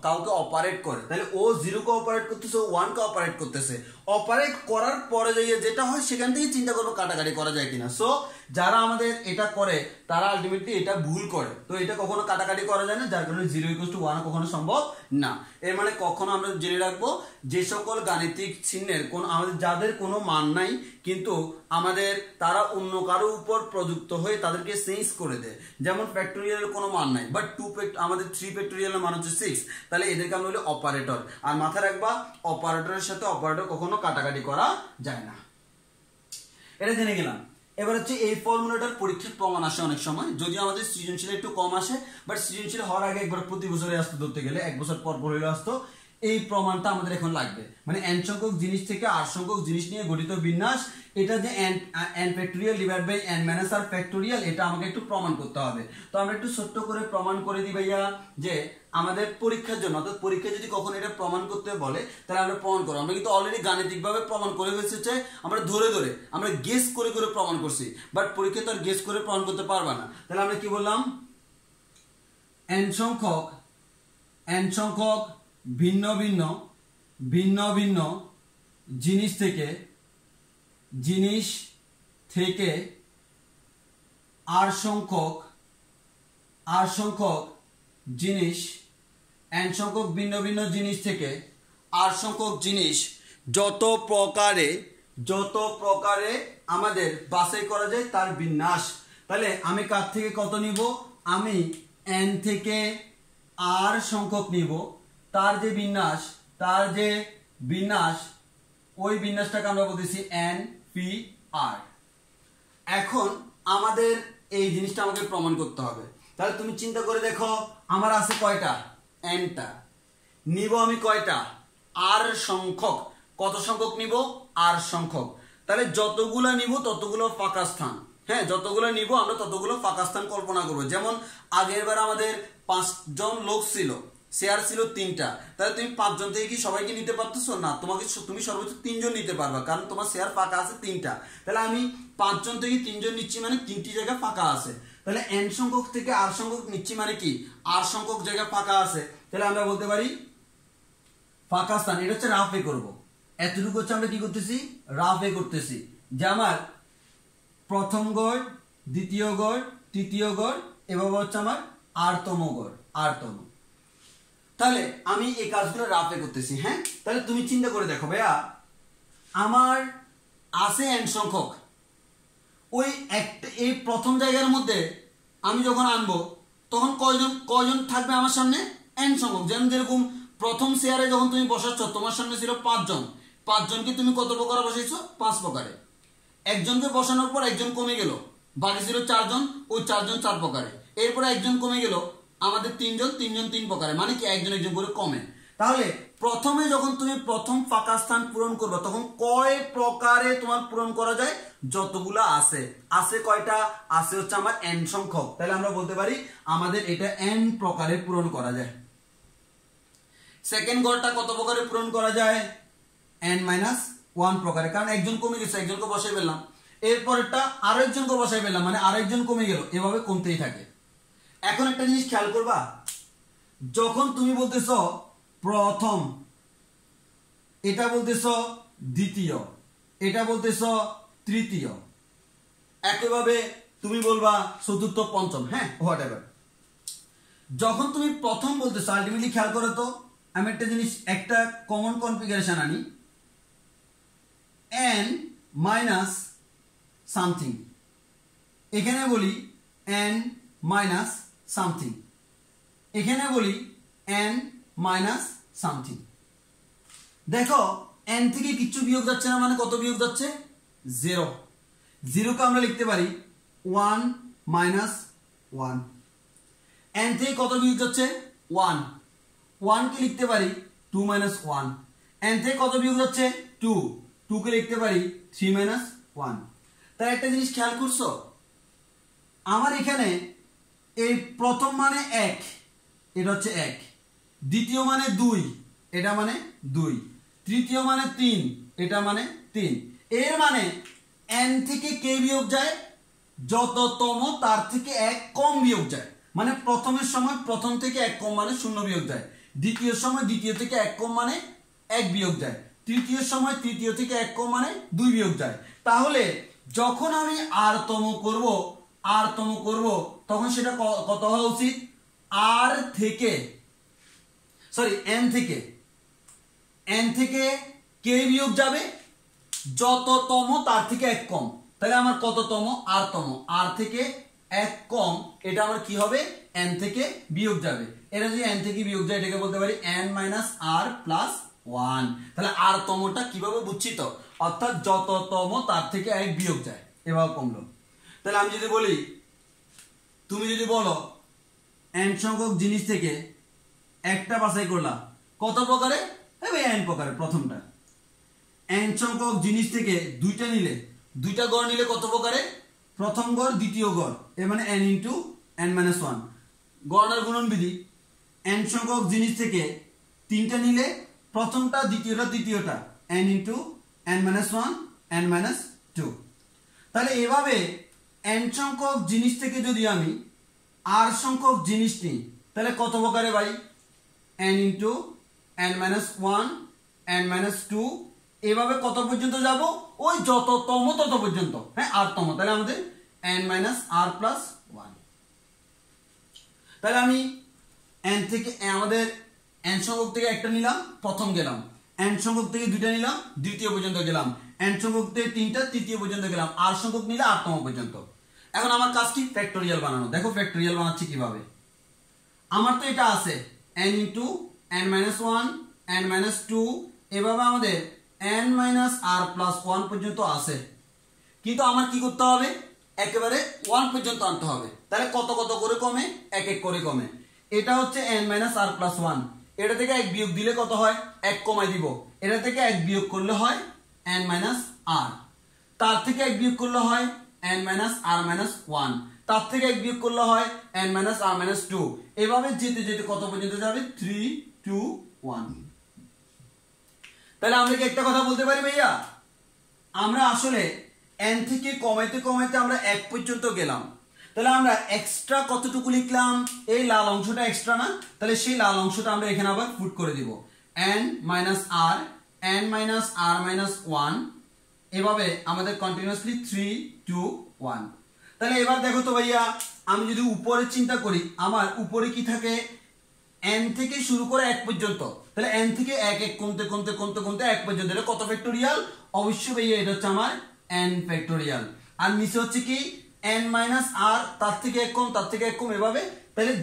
কাউকে অপারেট করে। তাহলে ও 0 কে অপারেট করতেছে, ও 1 কে অপারেট করতেছে, অপারেট করার পরে যেটা হয় সেখান থেকে চিন্তা করবো কাটাকাটি করা যায় কিনা। সো যারা আমাদের এটা করে তারা আলটিমেটলি এটা ভুল করে, তো এটা কখনো কাটাকাটি করা যায় না, যার কারণে 0 ইকুয়ালস টু 1 কখনো সম্ভব না। এর মানে কখনো আমরা জেনে রাখবো যে সকল গাণিতিক চিহ্নের আমাদের যাদের কোনো মান নাই কিন্তু আমাদের তারা অন্য কারো উপর প্রযুক্ত হয়ে তাদেরকে চেঞ্জ করে দেয়, যেমন ফ্যাক্টোরিয়ালের কোনো মান নাই বাট আমাদের 3 ফ্যাক্টোরিয়ালের মান হচ্ছে 6, তাহলে এদেরকে আমরা বলি অপারেটর। আর মাথায় রাখবা অপারেটরের সাথে অপারেটর কখনো কাটাকাটি করা যায় না, এটা জেনে গেলাম। এবার হচ্ছে এই ফর্মুলাটার পরীক্ষার প্রমাণ আসে অনেক সময়, যদি আমাদের সৃজনশীল একটু কম আসে, বাট সৃজনশীল হওয়ার আগে একবার প্রতি বছরে আসতো, ধরতে গেলে 1 বছর পর হইলে আসতো। এই প্রমাণটা আমাদের এখন লাগবে, মানে n সংখ্যক জিনিস থেকে r সংখ্যক জিনিস নিয়ে গঠিত বিন্যাস, এটা যে n factorial divide by n minus r factorial, এটা আমাকে একটু প্রমাণ করতে হবে। তো আমরা একটু ছোট্ট করে প্রমাণ করে দিই ভাইয়া, যে আমাদের পরীক্ষার জন্য, অর্থাৎ পরীক্ষায় যদি কখন এটা প্রমাণ করতে বলে তাহলে আমরা প্রমাণ করবো। আমরা কিন্তু অলরেডি গাণিতিকভাবে প্রমাণ করে ফেলছি, আমরা ধরে আমরা গেস করে প্রমাণ করছি, বাট পরীক্ষায় তো আর গেস করে প্রমাণ করতে পারবা না। তাহলে আমরা কি বললাম, n সংখ্যক ভিন্ন ভিন্ন জিনিস থেকে r সংখ্যক জিনিস, n সংখ্যক ভিন্ন ভিন্ন জিনিস থেকে r সংখ্যক জিনিস যত প্রকারে আমাদের বাছাই করা যায় তার বিন্যাস। তাহলে আমি কার থেকে কত নিব, আমি n থেকে r সংখ্যক নিব, তার যে বিন্যাস ওই বিন্যাসটাকে আমরা বলতেছি n p r। এখন আমাদের এই জিনিসটা আমাকে প্রমাণ করতে হবে। তাহলে তুমি চিন্তা করে দেখো, আমার আছে কয়টা, nটা, নিব আমি কয়টা, r সংখ্যক। কত সংখ্যক নিব, r সংখ্যক। তাহলে যতগুলা নিব ততগুলো ফাঁকা স্থান, হ্যাঁ যতগুলো নিব আমরা ততগুলো ফাঁকা স্থান কল্পনা করব। যেমন আগের বার আমাদের 5 জন লোক ছিল, শেয়ার ছিল 3টা, তাহলে তুমি 5 জন থেকে কি সবাইকে নিতে পারতেছো না, তুমি সর্বোচ্চ 3 জন নিতে পারবা, কারণ তোমার শেয়ার ফাঁকা আছে 3টা। তাহলে আমি 5 জন থেকে 3 জন নিচ্ছি, মানে 3টি জায়গা ফাঁকা আছে। তাহলে n সংখ্যক থেকে r সংখ্যক নিচ্ছি, মানে কি r সংখ্যক জায়গা ফাঁকা আছে। তাহলে আমরা বলতে পারি ফাঁকা স্থান, এটা হচ্ছে রাফ এ করব। এতটুকু হচ্ছে আমরা কি করতেছি, রাফ এ করতেছি, যে আমার প্রথম গড়, দ্বিতীয় গড়, তৃতীয় গড়, এভাবে হচ্ছে আমার rতম গড়, rতম। তাহলে আমি এই কাজগুলো রাফ এ করতেছি। হ্যাঁ, তাহলে তুমি চিন্তা করে দেখো ভাইয়া, আমার আছে n সংখ্যক, ওই একটা এই প্রথম জায়গার মধ্যে আমি যখন আনবো তখন কয়জন থাকবে আমার সামনে, n সংখ্যক। যেরকম প্রথম শেয়ারে যখন তুমি বসাচ্ছ তোমার সামনে ছিল 5 জন, 5 জনকে তুমি কত প্রকারে বসাইছো, 5 প্রকারে। একজনকে বসানোর পর একজন কমে গেল, বাকি ছিল 4 জন, ওই 4 জন 4 প্রকারে। এরপরে একজন কমে গেল, আমাদের 3 জন 3 প্রকারে, মানে কি একজন করে কমে। তাহলে প্রথমে যখন তুমি প্রথম ফাঁকা স্থান পূরণ করবে তখন কয় প্রকারে তোমার পূরণ করা যায়, যতগুলা আছে কয়টা, আছে হচ্ছে আমার n সংখ্যক। তাহলে আমরা বলতে পারি আমাদের এটা n প্রকারে পূরণ করা যায়। সেকেন্ড গড়টা কত প্রকারে পূরণ করা যায়, n-1 প্রকারে, কারণ একজন কমে গেছে, একজনকে বসাই ফেললাম। এরপরটা আরো একজনকে বসাই ফেললাম, মানে আরেকজন কমে গেল, এভাবে কমতেই থাকে। এখন একটা জিনিস খেয়াল করবা, যখন তুমি বলতেছো প্রথম, এটা বলতেছো দ্বিতীয়, এটা বলতেছো তৃতীয়, একইভাবে তুমি বলবা চতুর্থ, পঞ্চম, হ্যাঁ হোয়াটএভার। যখন তুমি প্রথম বলতেছো আলটিমেটলি খেয়াল করো তো, আমি একটা জিনিস, একটা কমন কনফিগারেশন আনি, n মাইনাস সামথিং, এখানে বলি n মাইনাস সামথিং, এখানে বলি n মাইনাস সামথিং। দেখো n থেকে কিচ্ছু বিয়োগ যাচ্ছে না, মানে কত বিয়োগ যাচ্ছে, 0। 0 কে আমরা লিখতে পারি 1 মাইনাস 1। n থেকে কত বিয়োগ যাচ্ছে, 1। 1 কে লিখতে পারি 2 মাইনাস 1। n থেকে কত বিয়োগ যাচ্ছে, 2। 2 কে লিখতে পারি 3 মাইনাস 1। তাই একটা জিনিস খেয়াল করছো, আমার এখানে এই প্রথম মানে 1, এটা হচ্ছে 1, দ্বিতীয় মানে 2, এটা মানে 2, তৃতীয় মানে 3, এটা মানে 3। এর মানে n থেকে কে বিয়োগ যায়, যততম তার থেকে 1 কম বিয়োগ যায়। মানে প্রথমের সময় প্রথম থেকে 1 কম মানে 0 বিয়োগ যায়, দ্বিতীয় সময় দ্বিতীয় থেকে 1 কম মানে 1 বিয়োগ যায়, তৃতীয় সময় তৃতীয় থেকে 1 কম মানে 2 বিয়োগ যায়। তাহলে যখন আমি rতম করব তখন সেটা কত হওয়া উচিত, r থেকে n থেকে কে বিয়োগ যাবে, যততম তার থেকে 1 কম। তাহলে আমার কততম, rতম, r থেকে 1 কম, এটা আমার কি হবে, n থেকে বিয়োগ যাবে। এটা যদি n থেকে বিয়োগ যায় এটাকে বলতে পারি n মাইনাস r প্লাস 1। তাহলে rতমটা কিভাবে বুঝছি তো, অর্থাৎ যততম তার থেকে 1 বিয়োগ যায়, এভাবে কমলো। তাহলে আমি যদি বলি, তুমি যদি বলো n সংখ্যক জিনিস থেকে একটা বাছাই করলা, কত প্রকারে, n প্রকারে। প্রথমটা n সংখ্যক জিনিস থেকে দুইটা নিলে, দুইটা গড় নিলে কত প্রকারে, প্রথম গড় দ্বিতীয় গড়, এর মানে n ইন্টু n-1 গণনার গুণন বিধি। n সংখ্যক জিনিস থেকে তিনটা নিলে প্রথমটা দ্বিতীয়টা তৃতীয়টা, n ইন্টু n-1 n-2। তাহলে এভাবে n সংখ্যক জিনিস থেকে যদি আমি r সংখ্যক জিনিস নিই তাহলে কত প্রকারে ভাই, n ইন্টু n-1 n-2, এভাবে কত পর্যন্ত যাব, ওই যততম তত পর্যন্ত, হ্যাঁ rতম। তাহলে আমাদের n-r প্লাস 1। তাহলে আমি n থেকে আমাদের n সংখ্যক থেকে একটা নিলাম, প্রথম গেলাম, n সংখ্যক থেকে দুইটা নিলাম, দ্বিতীয় পর্যন্ত গেলাম, n সংখ্যক থেকে তিনটা, তৃতীয় পর্যন্ত গেলাম, r সংখ্যক নিলে rতম পর্যন্ত। এখন আমার কাজ কি ফ্যাক্টোরিয়াল বানানো। দেখো ফ্যাক্টোরিয়াল বানাচ্ছি কিভাবে। আমার তো এটা আছে n into n minus one n minus two, এভাবে আমাদের n minus R plus one পর্যন্ত আছে, কিন্তু আমার কি করতে হবে একেবারে 1 পর্যন্ত আনতে হবে। তাহলে কত কত করে কমে, এক এক করে কমে। এটা হচ্ছে n minus R plus one, এটা থেকে 1 বিয়োগ দিলে কত হয় 1 কমাই দিব, এটা থেকে 1 বিয়োগ করলে হয় n মাইনাস আর, তার থেকে 1 বিয়োগ করলে হয় n মাইনাস আর মাইনাস ওয়ান, তার থেকে 1 বিয়োগ করলে হয় n মাইনাস আর মাইনাস টু। এভাবে যেতে যেতে কত পর্যন্ত যাবে 3 2 1। তাহলে আমরা কি একটা কথা বলতে পারি ভাইয়া, আমরা আসলে n থেকে কমাইতে কমাইতে আমরা 1 পর্যন্ত গেলাম। তাহলে আমরা এক্সট্রা কতটুকু লিখলাম, এই লাল অংশটা এক্সট্রা না, তাহলে সেই লাল অংশটা আমরা এখানে আবার পুট করে দিব n মাইনাস আর মাইনাস ওয়ান, এভাবে আমাদের কন্টিনিউয়াসলি 3 2 1। তাহলে এবার দেখো তো ভাইয়া, আমি যদি উপরে চিন্তা করি, আমার উপরে কি থাকে n থেকে শুরু করে 1 পর্যন্ত, তাহলে n থেকে 1 1 কমতে কমতে কমতে কমতে 1 পর্যন্ত, এটা কত ফ্যাক্টোরিয়াল, অবশ্যই ভাইয়া এটা হচ্ছে আমার n ফ্যাক্টোরিয়াল। আর নিচে হচ্ছে কি n মাইনাস আর, তার থেকে 1 কম, তার থেকে 1 কম, এভাবে। তাহলে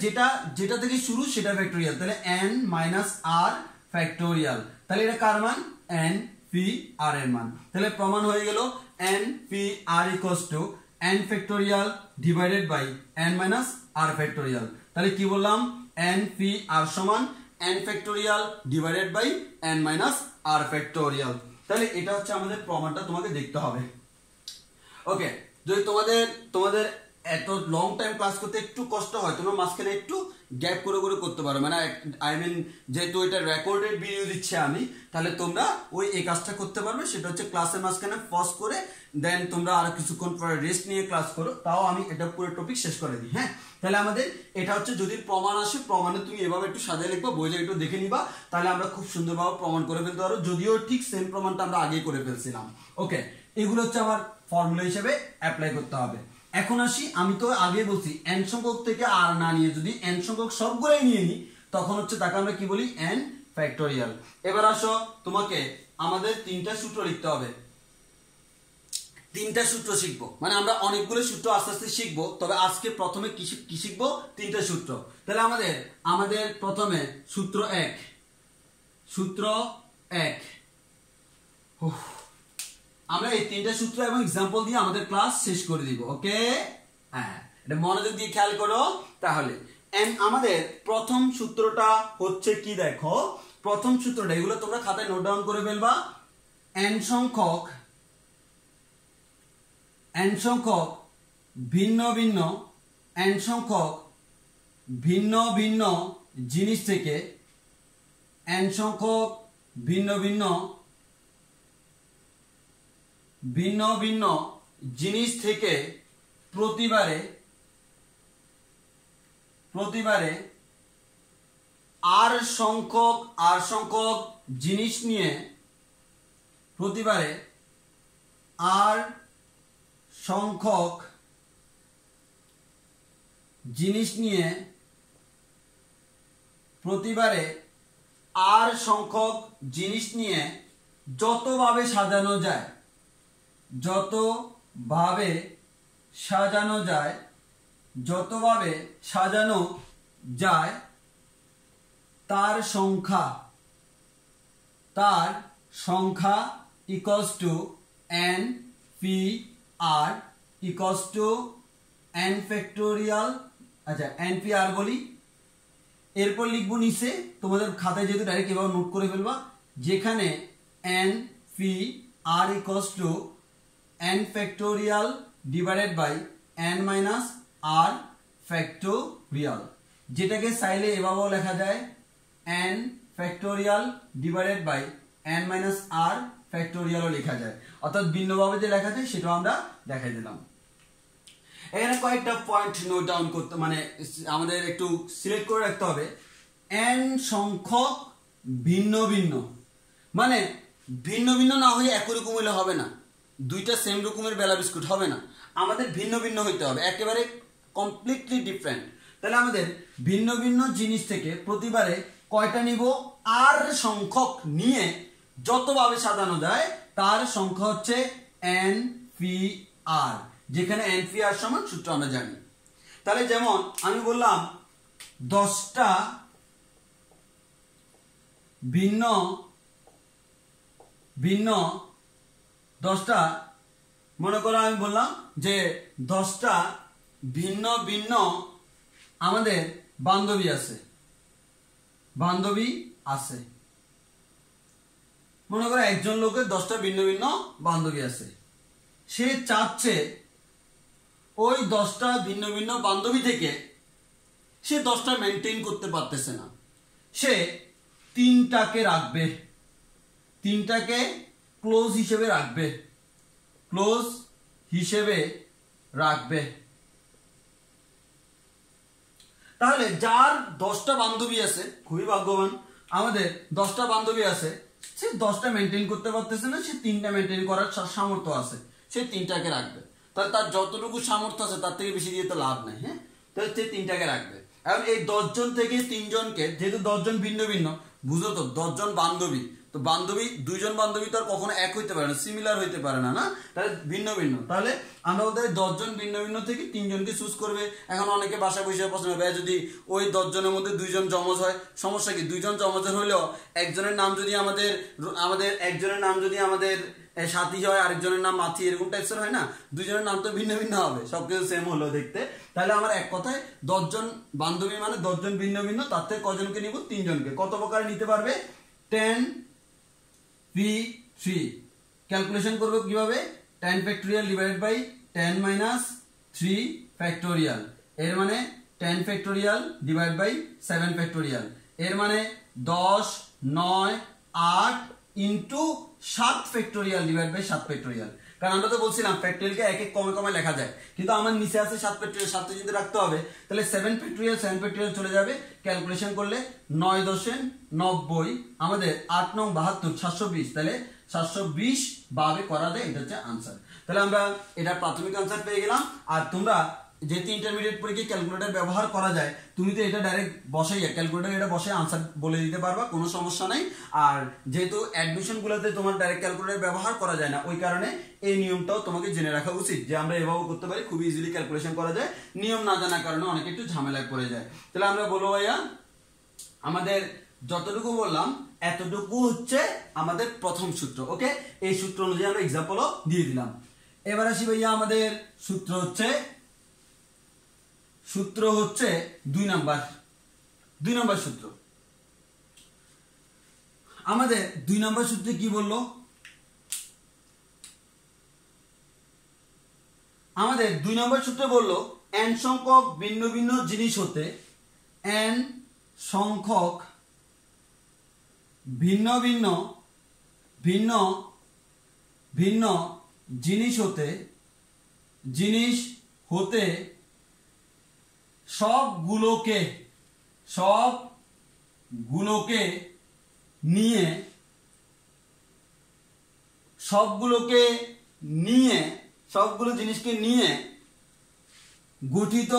যেটা থেকে শুরু সেটা ফ্যাক্টোরিয়াল, তাহলে n মাইনাস আর ফ্যাক্টোরিয়াল। তাহলে এটা কার মান, n পি আর এর মান। তাহলে প্রমাণ হয়ে গেল n P R equals to n factorial divided by n minus R factorial. তাহলে কি বললাম, n পি আর সমান n factorial divided by n minus R factorial. তাহলে এটা হচ্ছে আমাদের প্রমাণটা তোমাকে দেখতে হবে। ওকে, যদি তোমাদের এত লং টাইম ক্লাস করতে একটু কষ্ট হয়, তোমরা মাঝখানে একটু গ্যাপ করে করে করতে পারো, মানে আই মিন যেহেতু এটা রেকর্ডেড ভিডিও দিচ্ছে আমি, তাহলে তোমরা ওই এই কাজটা করতে পারবে। সেটা হচ্ছে ক্লাসের মাঝখানে পজ করে দেন তোমরা আর কিছুক্ষণ পরে রেস্ট নিয়ে ক্লাস করো, তাও আমি এটা পুরো টপিক শেষ করে দিই। হ্যাঁ, তাহলে আমাদের এটা হচ্ছে যদি প্রমাণ আসে, প্রমাণে তুমি এভাবে একটু সাজিয়ে লিখবা, বইটা একটু দেখে নিবা, তাহলে আমরা খুব সুন্দরভাবে প্রমাণ করে ফেলতে পারবো, যদিও ঠিক সেম প্রমাণটা আমরা আগেই করে ফেলছিলাম। ওকে, এগুলো হচ্ছে আমার ফর্মুলা হিসেবে অ্যাপ্লাই করতে হবে। এখন আসি, আমি তো আগে বলছি n সংখ্যক থেকে আর না নিয়ে যদি n সংখ্যক সবগুলোই নিয়ে নিই, তখন হচ্ছে তাকে আমরা কি বলি n ফ্যাক্টোরিয়াল। এবার আসো, তোমাকে আমাদের 3টা সূত্র লিখতে হবে, 3টা সূত্র শিখবো, মানে আমরা অনেকগুলো সূত্র আস্তে আস্তে শিখবো, তবে আজকে প্রথমে কি শিখবো, 3টা সূত্র। তাহলে আমাদের প্রথমে সূত্র 1, আমরা এই 3টা সূত্র এবং एग्जांपल দিয়ে আমাদের ক্লাস শেষ করে দিব। ওকে, হ্যাঁ, এটা মনোযোগ দিয়ে খেয়াল করো। তাহলে আমাদের প্রথম সূত্রটা হচ্ছে কি, দেখো প্রথম সূত্রটা, এগুলো তোমরা খাতায় নোট ডাউন করে ফেলবা। n সংখ্যক ভিন্ন ভিন্ন জিনিস থেকে n সংখ্যক ভিন্ন ভিন্ন জিনিস থেকে প্রতিবারে আর সংখ্যক জিনিস নিয়ে প্রতিবারে আর সংখ্যক জিনিস নিয়ে যতভাবে সাজানো যায় তার সংখ্যা equals to n P R equals to n factorial. আচ্ছা, n পি আর বলি, এরপর লিখবো নিচে, তোমাদের খাতায় যেহেতু ডাইরেক্ট এভাবে নোট করে ফেলবা, যেখানে n P R equals to n factorial divided by n minus R factorial, যেটাকে চাইলে এভাবেও লেখা যায় n factorial divided by n minus R ফ্যাক্টোরিয়ালও লেখা যায়, অর্থাৎ ভিন্নভাবে যে লেখা যায় সেটাও আমরা দেখাই দিলাম। এখানে কয়েকটা পয়েন্ট নোট ডাউন করতে, মানে আমাদের একটু সিলেক্ট করে রাখতে হবে। n সংখ্যক ভিন্ন মানে ভিন্ন না হয়ে একই রকম হলে হবে না, দুইটা সেম রকমের বেলা বিস্কুট হবে না, আমাদের ভিন্ন হইতে হবে, একেবারে কমপ্লিটলি ডিফারেন্ট। তাহলে আমাদের ভিন্ন জিনিস থেকে প্রতিবারে কয়টা নিব, আর সংখ্যক নিয়ে যতভাবে সাজানো যায় তার সংখ্যা হচ্ছে n পি আর। যেখানে এনপি আর সমান সূত্র আমরা জানি। তাহলে যেমন আমি বললাম 10টা ভিন্ন ভিন্ন 10টা, মনে করো আমি বললাম যে 10টা ভিন্ন ভিন্ন আমাদের বান্ধবী আছে, মনে করো একজন লোকের 10টা ভিন্ন ভিন্ন বান্ধবী আছে। সে চাচ্ছে ওই 10টা ভিন্ন ভিন্ন বান্ধবী থেকে সে 10টা মেনটেন করতে পারতেছে না, সে 3টাকে রাখবে, 3টাকে ক্লোজ হিসেবে রাখবে। তাহলে যার 10টা বান্ধবী আছে, খুবই ভাগ্যবান, আমাদের 10টা বান্ধবী আছে, সে 10টা মেনটেন করতে পারতেছে না, সে 3টা মেনটেন করার সামর্থ্য আছে, সে 3টাকে রাখবে। তাহলে তার যতটুকু সামর্থ্য আছে তার থেকে বেশি দিয়ে তো লাভ নাই। হ্যাঁ, তাহলে সে 3টাকে রাখবে। এখন এই 10 জন থেকে 3 জনকে, যেহেতু 10 জন ভিন্ন ভিন্ন, বুঝো তো 10 জন বান্ধবী, তো বান্ধবী 2 জন বান্ধবী তো আর কখনো এক হইতে পারে না, সিমিলার হইতে পারে না, না, তাহলে ভিন্ন ভিন্ন। তাহলে আমরা ওদের 10 জন ভিন্ন ভিন্ন থেকে 3 জনকে চুজ করবে। এখন অনেকে বাসা বসে প্রশ্ন হবে, যদি ওই 10 জনের মধ্যে 2 জন যমজ হয়, সমস্যা কি? 2 জন যমজের হইলেও একজনের নাম যদি আমাদের একজনের নাম যদি আমাদের সাথী হয়, আরেকজনের নাম মাথি, এরকম টাইপসের হয় না, 2 জনের নাম তো ভিন্ন ভিন্ন হবে, সবকিছু সেম হলো দেখতে। তাহলে আমার এক কথায় 10 জন বান্ধবী মানে 10 জন ভিন্ন ভিন্ন, তার থেকে কজনকে নিব? 3 জনকে। কত প্রকারে নিতে পারবে? 10p3 ক্যালকুলেশন করবো কিভাবে? 10 factorial divided by 10 minus 3 factorial, এর মানে 10 ফ্যাক্টোরিয়াল ডিভাইড বাই 7 ফ্যাক্টোরিয়াল, এর মানে 10 9 8 into 7 factorial divide by 7 factorial. কারণ আমরা তো বলছিলাম ফ্যাক্টোরিয়ালকে এক এক কমে কমে লেখা যায়, কিন্তু আমার নিচে আছে 7 ফ্যাক্টোরিয়াল, 7 যদি রাখতে হবে তাহলে 7 ফ্যাক্টোরিয়াল চলে যাবে। ক্যালকুলেশন করলে 9 10 90, আমাদের 8 9 72 720, তাহলে 720 ভাবে করা যায়, এটা হচ্ছে আনসার। তাহলে আমরা এটা প্রাথমিক আনসার পেয়ে গেলাম। আর তোমরা যেহেতু ইন্টারমিডিয়েট পরীক্ষায় ক্যালকুলেটর ব্যবহার করা যায়, তুমি তো এটা ডাইরেক্ট বসাইয়া ক্যালকুলেটর এটা বসে আনসার বলে দিতে পারবা, কোনো সমস্যা নাই। আর যেহেতু অ্যাডমিশনগুলোতে তোমার ডাইরেক্ট ক্যালকুলেটর ব্যবহার করা যায় না, ওই কারণে এই নিয়মটাও তোমাকে জেনে রাখা উচিত যে আমরা এভাবে করতে পারি, খুবই ইজিলি ক্যালকুলেশন করা যায়। নিয়ম না জানার কারণে অনেকে একটু ঝামেলায় পড়ে যায়। তাহলে আমরা বলবো ভাইয়া, আমাদের যতটুকু বললাম এতটুকু হচ্ছে আমাদের প্রথম সূত্র। ওকে, এই সূত্র অনুযায়ী আমরা এক্সাম্পলও দিয়ে দিলাম। এবার আসি ভাইয়া, আমাদের সূত্র হচ্ছে 2 নাম্বার সূত্র। আমাদের 2 নাম্বার সূত্রে কি বললো? আমাদের 2 নাম্বার সূত্রে বললো n সংখ্যক ভিন্ন ভিন্ন জিনিস হতে, n সংখ্যক ভিন্ন ভিন্ন ভিন্ন ভিন্ন জিনিস হতে সবগুলোকে নিয়ে সবগুলো জিনিসকে নিয়ে গঠিত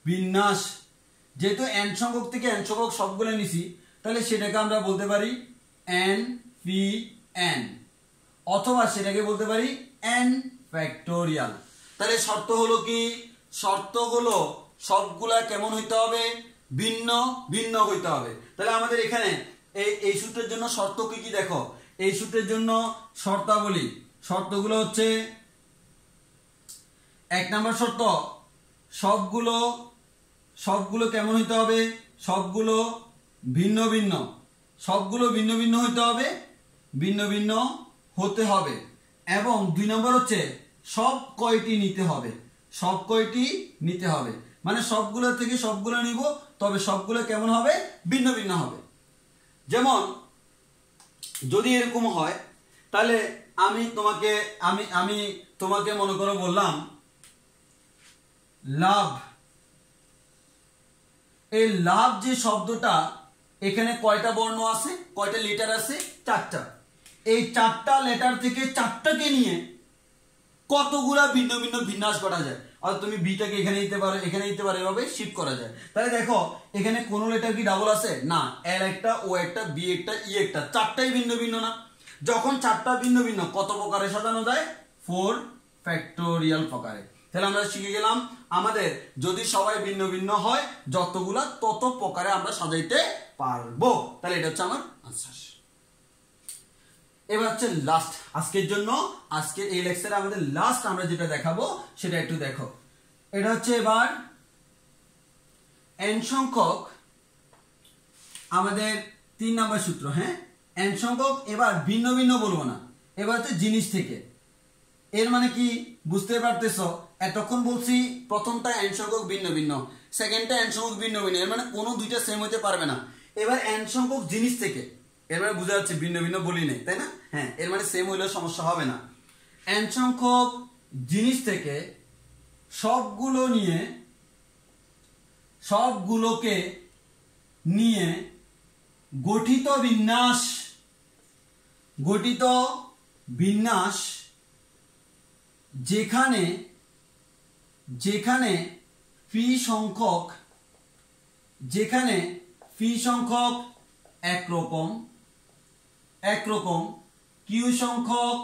বিন্যাস। যেহেতু n সংখ্যক থেকে n সংখ্যক সবগুলো নিছি, তাহলে সেটাকে আমরা বলতে পারি npn, অথবা সেটাকে বলতে পারি n ফ্যাক্টোরিয়াল। তাহলে শর্ত হলো কি? শর্ত হলো সবগুলা কেমন হইতে হবে? ভিন্ন ভিন্ন হইতে হবে। তাহলে আমাদের এখানে এই সূত্রের জন্য শর্ত কি কি দেখো। এই সূত্রের জন্য শর্তগুলো হচ্ছে, 1 নাম্বার শর্ত, সবগুলো কেমন হইতে হবে? সবগুলো ভিন্ন ভিন্ন হতে হবে। এবং 2 নম্বর হচ্ছে সব কয়টি নিতে হবে, মানে সবগুলো থেকে সবগুলো নিব, তবে সবগুলো কেমন হবে? ভিন্ন ভিন্ন হবে। যেমন যদি এরকম হয়, তাহলে আমি তোমাকে মনে করো বললাম লাভ। এই লাভ যে শব্দটা, এখানে কয়টা বর্ণ আছে, কয়টা লেটার আছে? 4টা। এই 4টা লেটার থেকে 4টাকে নিয়ে কতগুলা ভিন্ন ভিন্ন বিন্যাস করা যায়। আর তুমি বিটাকে এখানে নিতে পারো, এখানে নিতে পারো, এভাবে শিফট করা যায়। তাহলে দেখো এখানে কোন লেটার কি ডাবল আছে? না, এল একটা, ও একটা, বি একটা, ই একটা, 4টাই ভিন্ন ভিন্ন না। যখন চারটা ভিন্ন ভিন্ন কত প্রকারে সাজানো যায় 4 ফ্যাক্টোরিয়াল প্রকারে। তাহলে আমরা শিখে গেলাম আমাদের যদি সবাই ভিন্ন ভিন্ন হয় যতগুলা তত প্রকারে আমরা সাজাইতে পারবো। তাহলে এটা হচ্ছে আমার আনসার। এবার হচ্ছে লাস্ট আজকের জন্য, আজকে এই লেকচারে আমাদের লাস্ট আমরা যেটা দেখাবো সেটা একটু দেখো। এটা হচ্ছে এবার n সংখ্যক আমাদের 3 নাম্বার সূত্র। হ্যাঁ, n সংখ্যক এবার ভিন্ন ভিন্ন বলবো না, এবার হচ্ছে জিনিস থেকে। এর মানে কি বুঝতে পারতেছো? এতক্ষণ বলছি প্রথমটা n সংখ্যক ভিন্ন ভিন্ন, সেকেন্ডটা n সংখ্যক ভিন্ন ভিন্ন, এর মানে কোনো দুইটা সেম হতে পারবে না। এবার n সংখ্যক জিনিস থেকে, এর মানে বোঝা যাচ্ছে ভিন্ন ভিন্ন বলি নাই, তাই না? হ্যাঁ, এর মানে সেম হইলেও সমস্যা হবে না। n সংখ্যক জিনিস থেকে সবগুলোকে নিয়ে গঠিত বিন্যাস যেখানে ফি সংখ্যক একরকম কিউ সংখ্যক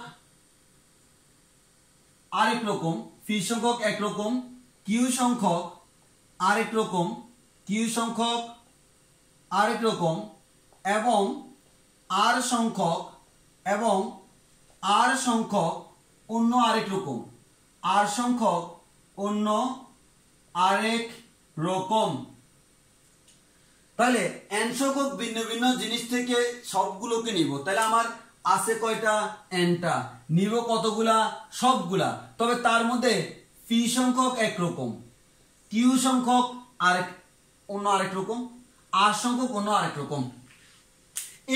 আরেক রকম, ফি সংখ্যক একরকম, কিউ সংখ্যক আরেক রকম এবং আর সংখ্যক অন্য আরেক রকম, তাহলে n সংখ্যক ভিন্ন ভিন্ন জিনিস থেকে সবগুলোকে নিব। তাহলে আমার আছে কয়টা? nটা। নিব কতগুলা? সবগুলা। তবে তার মধ্যে ফি সংখ্যক একরকম, কিউ সংখ্যক অন্য আরেক রকম, আর সংখ্যক অন্য আরেক রকম।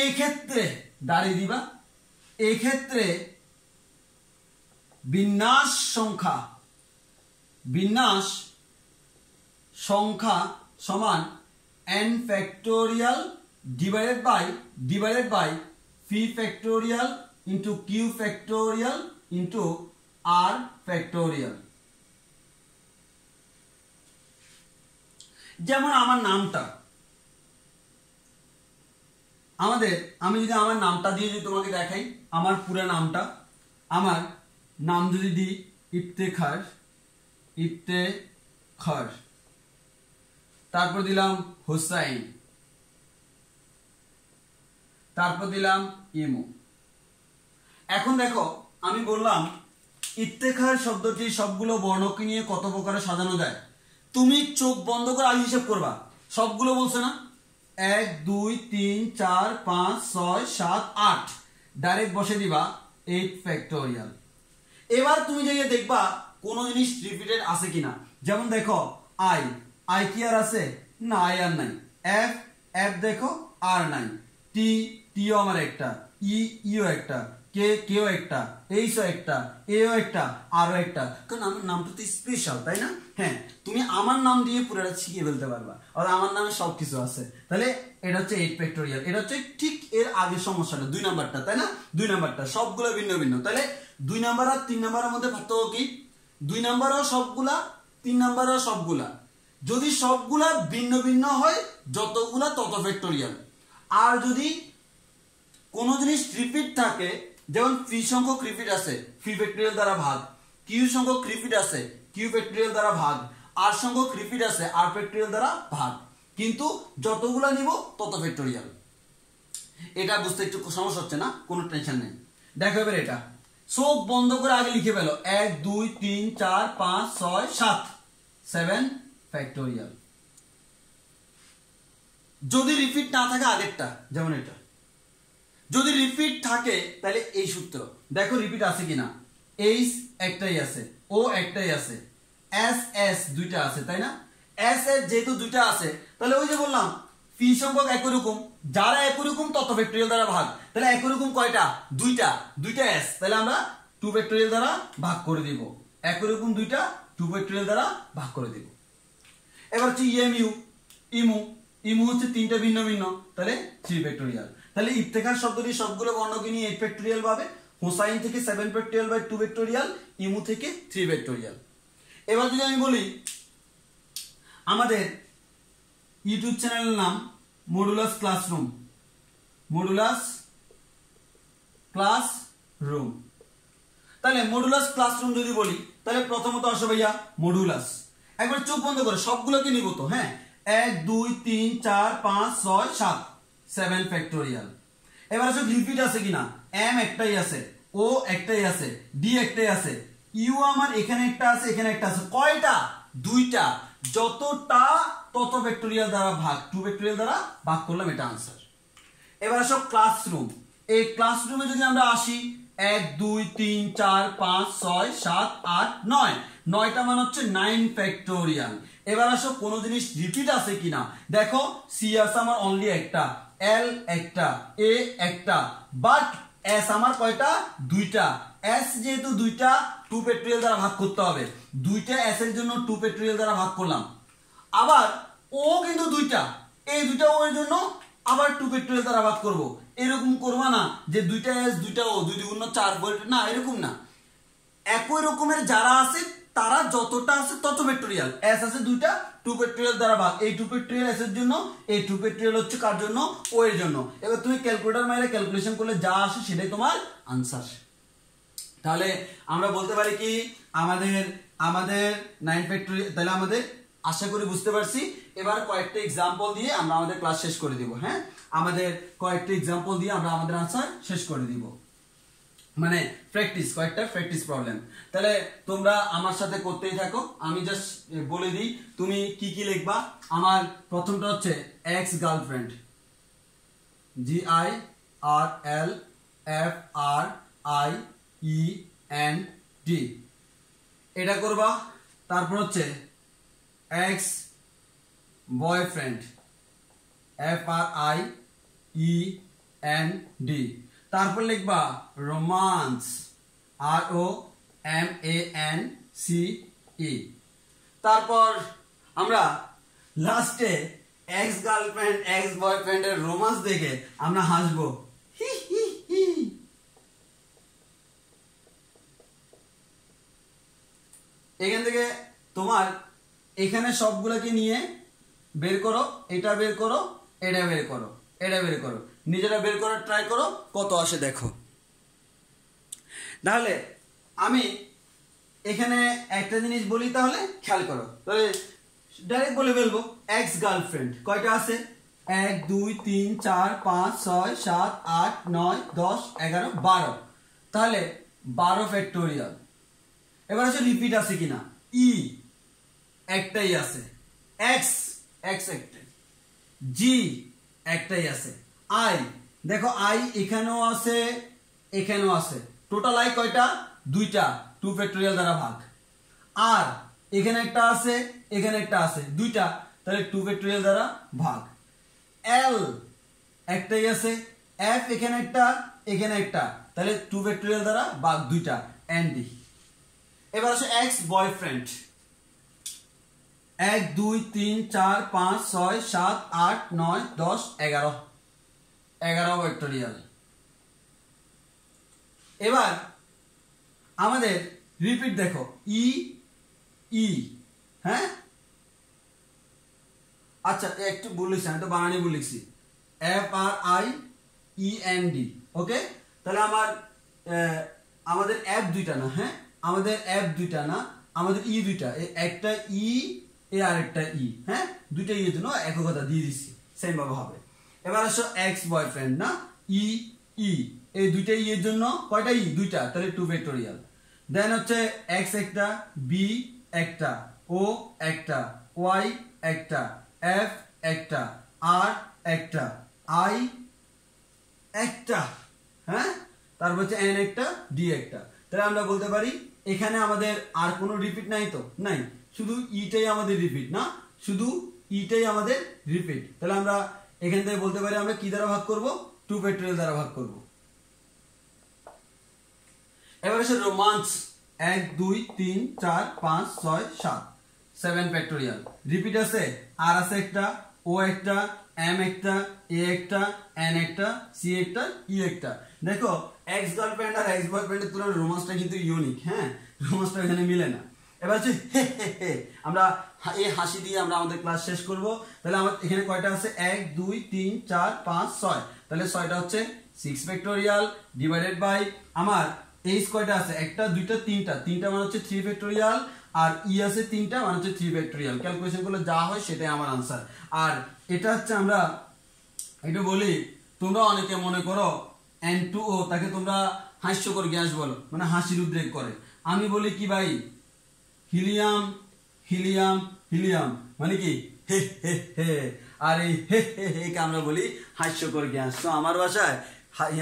এই ক্ষেত্রে দাঁড়িয়ে দিবা, এই ক্ষেত্রে বিন্যাস সংখ্যা সমান n factorial divided by P factorial into Q factorial into R factorial. যেমন আমার নামটা, আমি যদি আমার নামটা দিয়ে যদি তোমাকে দেখাই, আমার পুরো নামটা, আমার নাম যদি দিই ইফতেখার, তারপর দিলাম হোসাইন, তারপর দিলাম ইমু। এখন দেখো আমি বললাম ইফতেখার শব্দটি সবগুলো বর্ণকে নিয়ে কত প্রকারে সাজানো যায়। তুমি চোখ বন্ধ করে আগে হিসাব করবা, সবগুলো বলছে না, 1 2 3 4 5 6 7 8, ডাইরেক্ট বসে দিবা 8 ফ্যাক্টোরিয়াল। এবার তুমি যাইয়ে দেখবা কোন জিনিস রিপিটেড আছে কিনা। যেমন দেখো আই কি আর আছে? না, আই আর নাই। এফ দেখো আর নাই। টিও আমার একটা, ইও একটা, কেও একটা, এইচও একটা, এও একটা, আরও একটা, কারণ আমার নামটা তো স্পেশাল, তাই না? হ্যাঁ, তুমি আমার নাম দিয়ে পুরোটা শিখিয়ে ফেলতে পারবা, আর আমার নামে সবকিছু আছে। তাহলে এটা হচ্ছে 8 ফ্যাক্টোরিয়াল। এটা হচ্ছে ঠিক এর আগের সমস্যাটা, 2 নাম্বারটা, তাই না? 2 নাম্বারটা সবগুলো ভিন্ন ভিন্ন। তাহলে 2 নাম্বার আর 3 নাম্বারের মধ্যে পার্থক্য কি? 2 নাম্বারও সবগুলা, 3 নাম্বারও সবগুলা। যদি সবগুলা ভিন্ন ভিন্ন হয় যতগুলা তত ফ্যাক্টোরিয়াল। আর যদি কোন জিনিস রিপিট থাকে, যেমন ফি সংখ্যক রিপিট আছে, ফি ফ্যাক্টোরিয়াল দ্বারা ভাগ, কিউ সংখ্যক রিপিট আছে, কিউ ফ্যাক্টোরিয়াল দ্বারা ভাগ, আর সংখ্যক রিপিট আছে, আর ফ্যাক্টোরিয়াল দ্বারা ভাগ, কিন্তু যতগুলা নিব তত ফ্যাক্টোরিয়াল। এটা বুঝতে একটু সমস্যা হচ্ছে না? কোনো টেনশন নেই। দেখো এবার এটা চোখ বন্ধ করে আগে লিখে ফেলো, 1 2 3 4 5 6 7, 7 ফ্যাক্টোরিয়াল। যদি রিপিট না থাকে আগেরটা, যেমন এটা, যদি রিপিট থাকে তাহলে এই সূত্র দেখো রিপিট আছে কিনা। এইচ একটাই আছে, ও একটাই আছে, এস দুইটা আছে, তাই না? এস যেহেতু দুইটা আছে, তাহলে ওই যে বললাম পি সংখ্যক একই রকম, যারা একই রকম তত ফ্যাক্টোরিয়াল দ্বারা ভাগ। তাহলে একই রকম কয়টা? দুইটা এস, তাহলে আমরা 2 ফ্যাক্টোরিয়াল দ্বারা ভাগ করে দিব। একই রকম দুইটা 2 ফ্যাক্টোরিয়াল দ্বারা ভাগ করে দিব। এবার হচ্ছে ইমু হচ্ছে 3টা ভিন্ন ভিন্ন, তাহলে 3 ফ্যাক্টোরিয়াল। তাহলে ইফতেখার শব্দটি সবগুলো বর্ণকে নিয়ে 8 ফ্যাক্টোরিয়াল পাবে, হোসাইন থেকে 7 ফ্যাক্টোরিয়াল বাই 2 ফ্যাক্টোরিয়াল, ইমু থেকে 3 ফ্যাক্টোরিয়াল। এবার যদি আমি বলি আমাদের ইউটিউব চ্যানেলের নাম মডুলাস ক্লাসরুম, ক্লাসরুম। তাহলে মডুলাস ক্লাসরুম যদি বলি তাহলে প্রথমত আসো ভাইয়া মডুলাস, একবার চোখ বন্ধ করে সবগুলোকে নিব তো। হ্যাঁ, 1 2 3 4 5 6 7 7 ফ্যাক্টোরিয়াল। এবার আসো রিপিট আছে কিনা, এম একটাই আছে, ও একটাই আছে, ডি একটাই আছে, ইউ আমার এখানে একটা আছে, এখানে একটা আছে। কয়টা? দুইটা। যতটা তত ফ্যাক্টোরিয়াল দ্বারা ভাগ, 2 ফ্যাক্টোরিয়াল দ্বারা ভাগ করলাম, এটা आंसर। এবার আসো ক্লাসরুম। এই ক্লাসরুমে যদি আমরা আসি 1 2 3 4 5 6 7 8 9, 9টা মান হচ্ছে 9 ফ্যাক্টোরিয়াল। এবার আসো কোন জিনিস রিপিট আছে কিনা দেখো। সি আছে আমার অনলি একটা, এল একটা, এ একটা, বাট এস আমার কয়টা? দুইটা। এস যেহেতু দুইটা, 2 ফ্যাক্টোরিয়াল দ্বারা ভাগ করতে হবে, দুইটা এস এর জন্য 2 ফ্যাক্টোরিয়াল দ্বারা ভাগ করলাম। আবার ও কিন্তু দুইটা, এই দুইটা ও এর জন্য আবার 2 ফ্যাক্টোরিয়াল দ্বারা ভাগ করব। এরকম করবা না যে দুইটা এস দুইটা ও 2 × 4 ভোল্ট, না এরকম না। একই রকমের যারা আছে তারা যতটা আছে তত ফ্যাক্টোরিয়াল। এস আছে দুইটা, 2 ফ্যাক্টোরিয়াল দ্বারা ভাগ, এই 2 ফ্যাক্টোরিয়াল এস এর জন্য, এই 2 ফ্যাক্টোরিয়াল হচ্ছে কার জন্য? ও এর জন্য। এবার তুমি ক্যালকুলেটর মাইরে ক্যালকুলেশন করলে যা আসে সেটাই তোমার आंसर। তাহলে আমরা বলতে পারি কি আমাদের 9 ফ্যাক্টোরিয়াল, তাহলে আমাদের আশা করি বুঝতে পারছি। এবার কয়েকটা एग्जांपल দিয়ে আমরা আমাদের ক্লাস শেষ করে দিব। হ্যাঁ, আমাদের কয়েকটা एग्जांपल দিয়ে আমরা আমাদের आंसर শেষ করে দিব, মানে প্র্যাকটিস, কয়েকটা প্র্যাকটিস প্রবলেম। তাহলে তোমরা আমার সাথে করতেই থাকো, আমি জাস্ট বলে দিই তুমি কি কি লিখবা। আমার প্রথমটা হচ্ছে এক্স গার্লফ্রেন্ড, GIRLFRIEND, এটা করবা। তারপর হচ্ছে এক্স বয়ফ্রেন্ড, FRIEND, তারপর লিখবা রোমান্স, ROMANCE। তারপর আমরা লাস্টে এক্স গার্লফ্রেন্ড এক্স বয়ফ্রেন্ডের রোমান্স দেখে আমরা হাসবো, হি হি হি। এখান থেকে তোমার এখানে সবগুলোকে নিয়ে বের করো, এটা বের করো, এটা বের করো, এটা বের করো, নিজেরা বের করার ট্রাই করো কত আসে দেখো। তাহলে আমি এখানে একটা জিনিস বলি, তাহলে খেয়াল করো। তাহলে ডাইরেক্ট বলে ফেলবো এক্স গার্লফ্রেন্ড কয়টা আছে? 1 2 3 4 5 6 7 8 9 10 11 12। তাহলে 12 ফ্যাক্টোরিয়াল। এবার আছে রিপিট আছে কিনা, ই একটাই আছে, এক্স একটাই, জি একটাই আছে, আই দেখো আই এখানেও আছে, এখানেও আছে, টোটাল আই কয়টা? দুইটা, 2 ফ্যাক্টোরিয়াল দ্বারা ভাগ। আর এখানে একটা আছে, এখানে একটা আছে, দুইটা, তাহলে 2 ফ্যাক্টোরিয়াল দ্বারা ভাগ। এল একটাই আছে, এফ এখানে একটা, এখানে একটা, তাহলে 2 ফ্যাক্টোরিয়াল দ্বারা ভাগ, দুইটা, এন্ড ডি। এবার আসে এক্স বয়ফ্রেন্ড, 1 2 3 4 5 6 7 8 9 10 11 ফ্যাক্টোরিয়াল। এবার আমাদের রিপিট দেখো, ই ই, হ্যাঁ আচ্ছা একটু ভুল লিখছি, আমি তো বানানি ভুল লিখছি, FRIEND। ওকে, তাহলে আমাদের এফ দুইটা না, হ্যাঁ আমাদের এফ দুইটা না, আমাদের ই দুইটা, একটা ই এ আর একটা ই, হ্যাঁ দুইটা ই এর জন্য একই কথা দিয়ে দিচ্ছি, সেম ভাবে হবে। এবার আসো এক্স বয়ফ্রেন্ড না, ই ই, এই দুইটা ই এর জন্য কয়টা ই? দুইটা, তাহলে 2 ফ্যাক্টোরিয়াল। দেন হচ্ছে এক্স একটা, বি একটা, ও একটা, ওয়াই একটা, এফ একটা, আর একটা, আই একটা, হ্যাঁ তারপর হচ্ছে এন একটা, ডি একটা। তাহলে আমরা বলতে পারি এখানে আমাদের আর কোনো রিপিট নাই তো, নাই, শুধু ইটাই আমাদের রিপিট, না শুধু ইটাই আমাদের রিপিট। তাহলে আমরা এখান থেকে বলতে পারি আমরা কি দ্বারা ভাগ করব? 2 ফ্যাক্টোরিয়াল দ্বারা ভাগ করব। এবার আসে রোমান্স, 1 2 3 4 5 6 7 7 ফ্যাক্টোরিয়াল। রিপিট আছে, আর আছে একটা, ও একটা, এম একটা, এ একটা, এন একটা, সি একটা, ই একটা। দেখো এক্স গার্লফ্রেন্ড আর এক্স বয়ফ্রেন্ডের তুলনায় রোমান্সটা কিন্তু ইউনিক, হ্যাঁ রোমান্সটা এখানে মিলে না। এবার হচ্ছে আমরা এই হাসি দিয়ে আমরা আমাদের ক্লাস শেষ করব। তাহলে আমার এখানে কয়টা আছে 1 2 3 4 5 6, তাহলে 6টা হচ্ছে 6 ফ্যাক্টোরিয়াল ডিভাইডেড বাই আমার এইচ কয়টা আছে 1টা 2টা 3টা, 3টা মানে হচ্ছে 3 ফ্যাক্টোরিয়াল, আর ই আছে 3টা মানে হচ্ছে 3 ফ্যাক্টোরিয়াল। ক্যালকুলেশন করলে যা হয় সেটাই আমার আনসার। আর এটা হচ্ছে আমরা একটু বলি, তোমরা অনেকে মনে করো N2O তাকে তোমরা হাস্যকর গ্যাস বলো, মানে হাসির উদ্রেক করে। আমি বলি কি ভাই, হিলিয়াম হিলিয়াম হিলিয়াম মানে কি হে হে হে, আর এই হে হে হে কে আমরা বলি হাস্যকর গ্যাস। তো আমার ভাষায়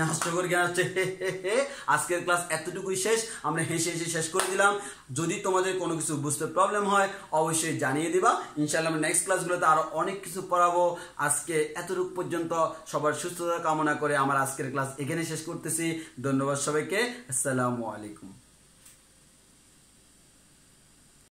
হাস্যকর জ্ঞান হচ্ছে হে হে হে। আজকের ক্লাস এতটুকুই শেষ, আমরা হেসে হেসে শেষ করে দিলাম। যদি তোমাদের কোনো কিছু বুঝতে প্রবলেম হয় অবশ্যই জানিয়ে দিবা, ইনশাআল্লাহ আমরা নেক্সট ক্লাসগুলোতে আরো অনেক কিছু পড়াবো। আজকে এতটুকু পর্যন্ত সবার সুস্থতা কামনা করে আমার আজকের ক্লাস এখানে শেষ করতেছি। ধন্যবাদ সবাইকে, আসসালামু আলাইকুম।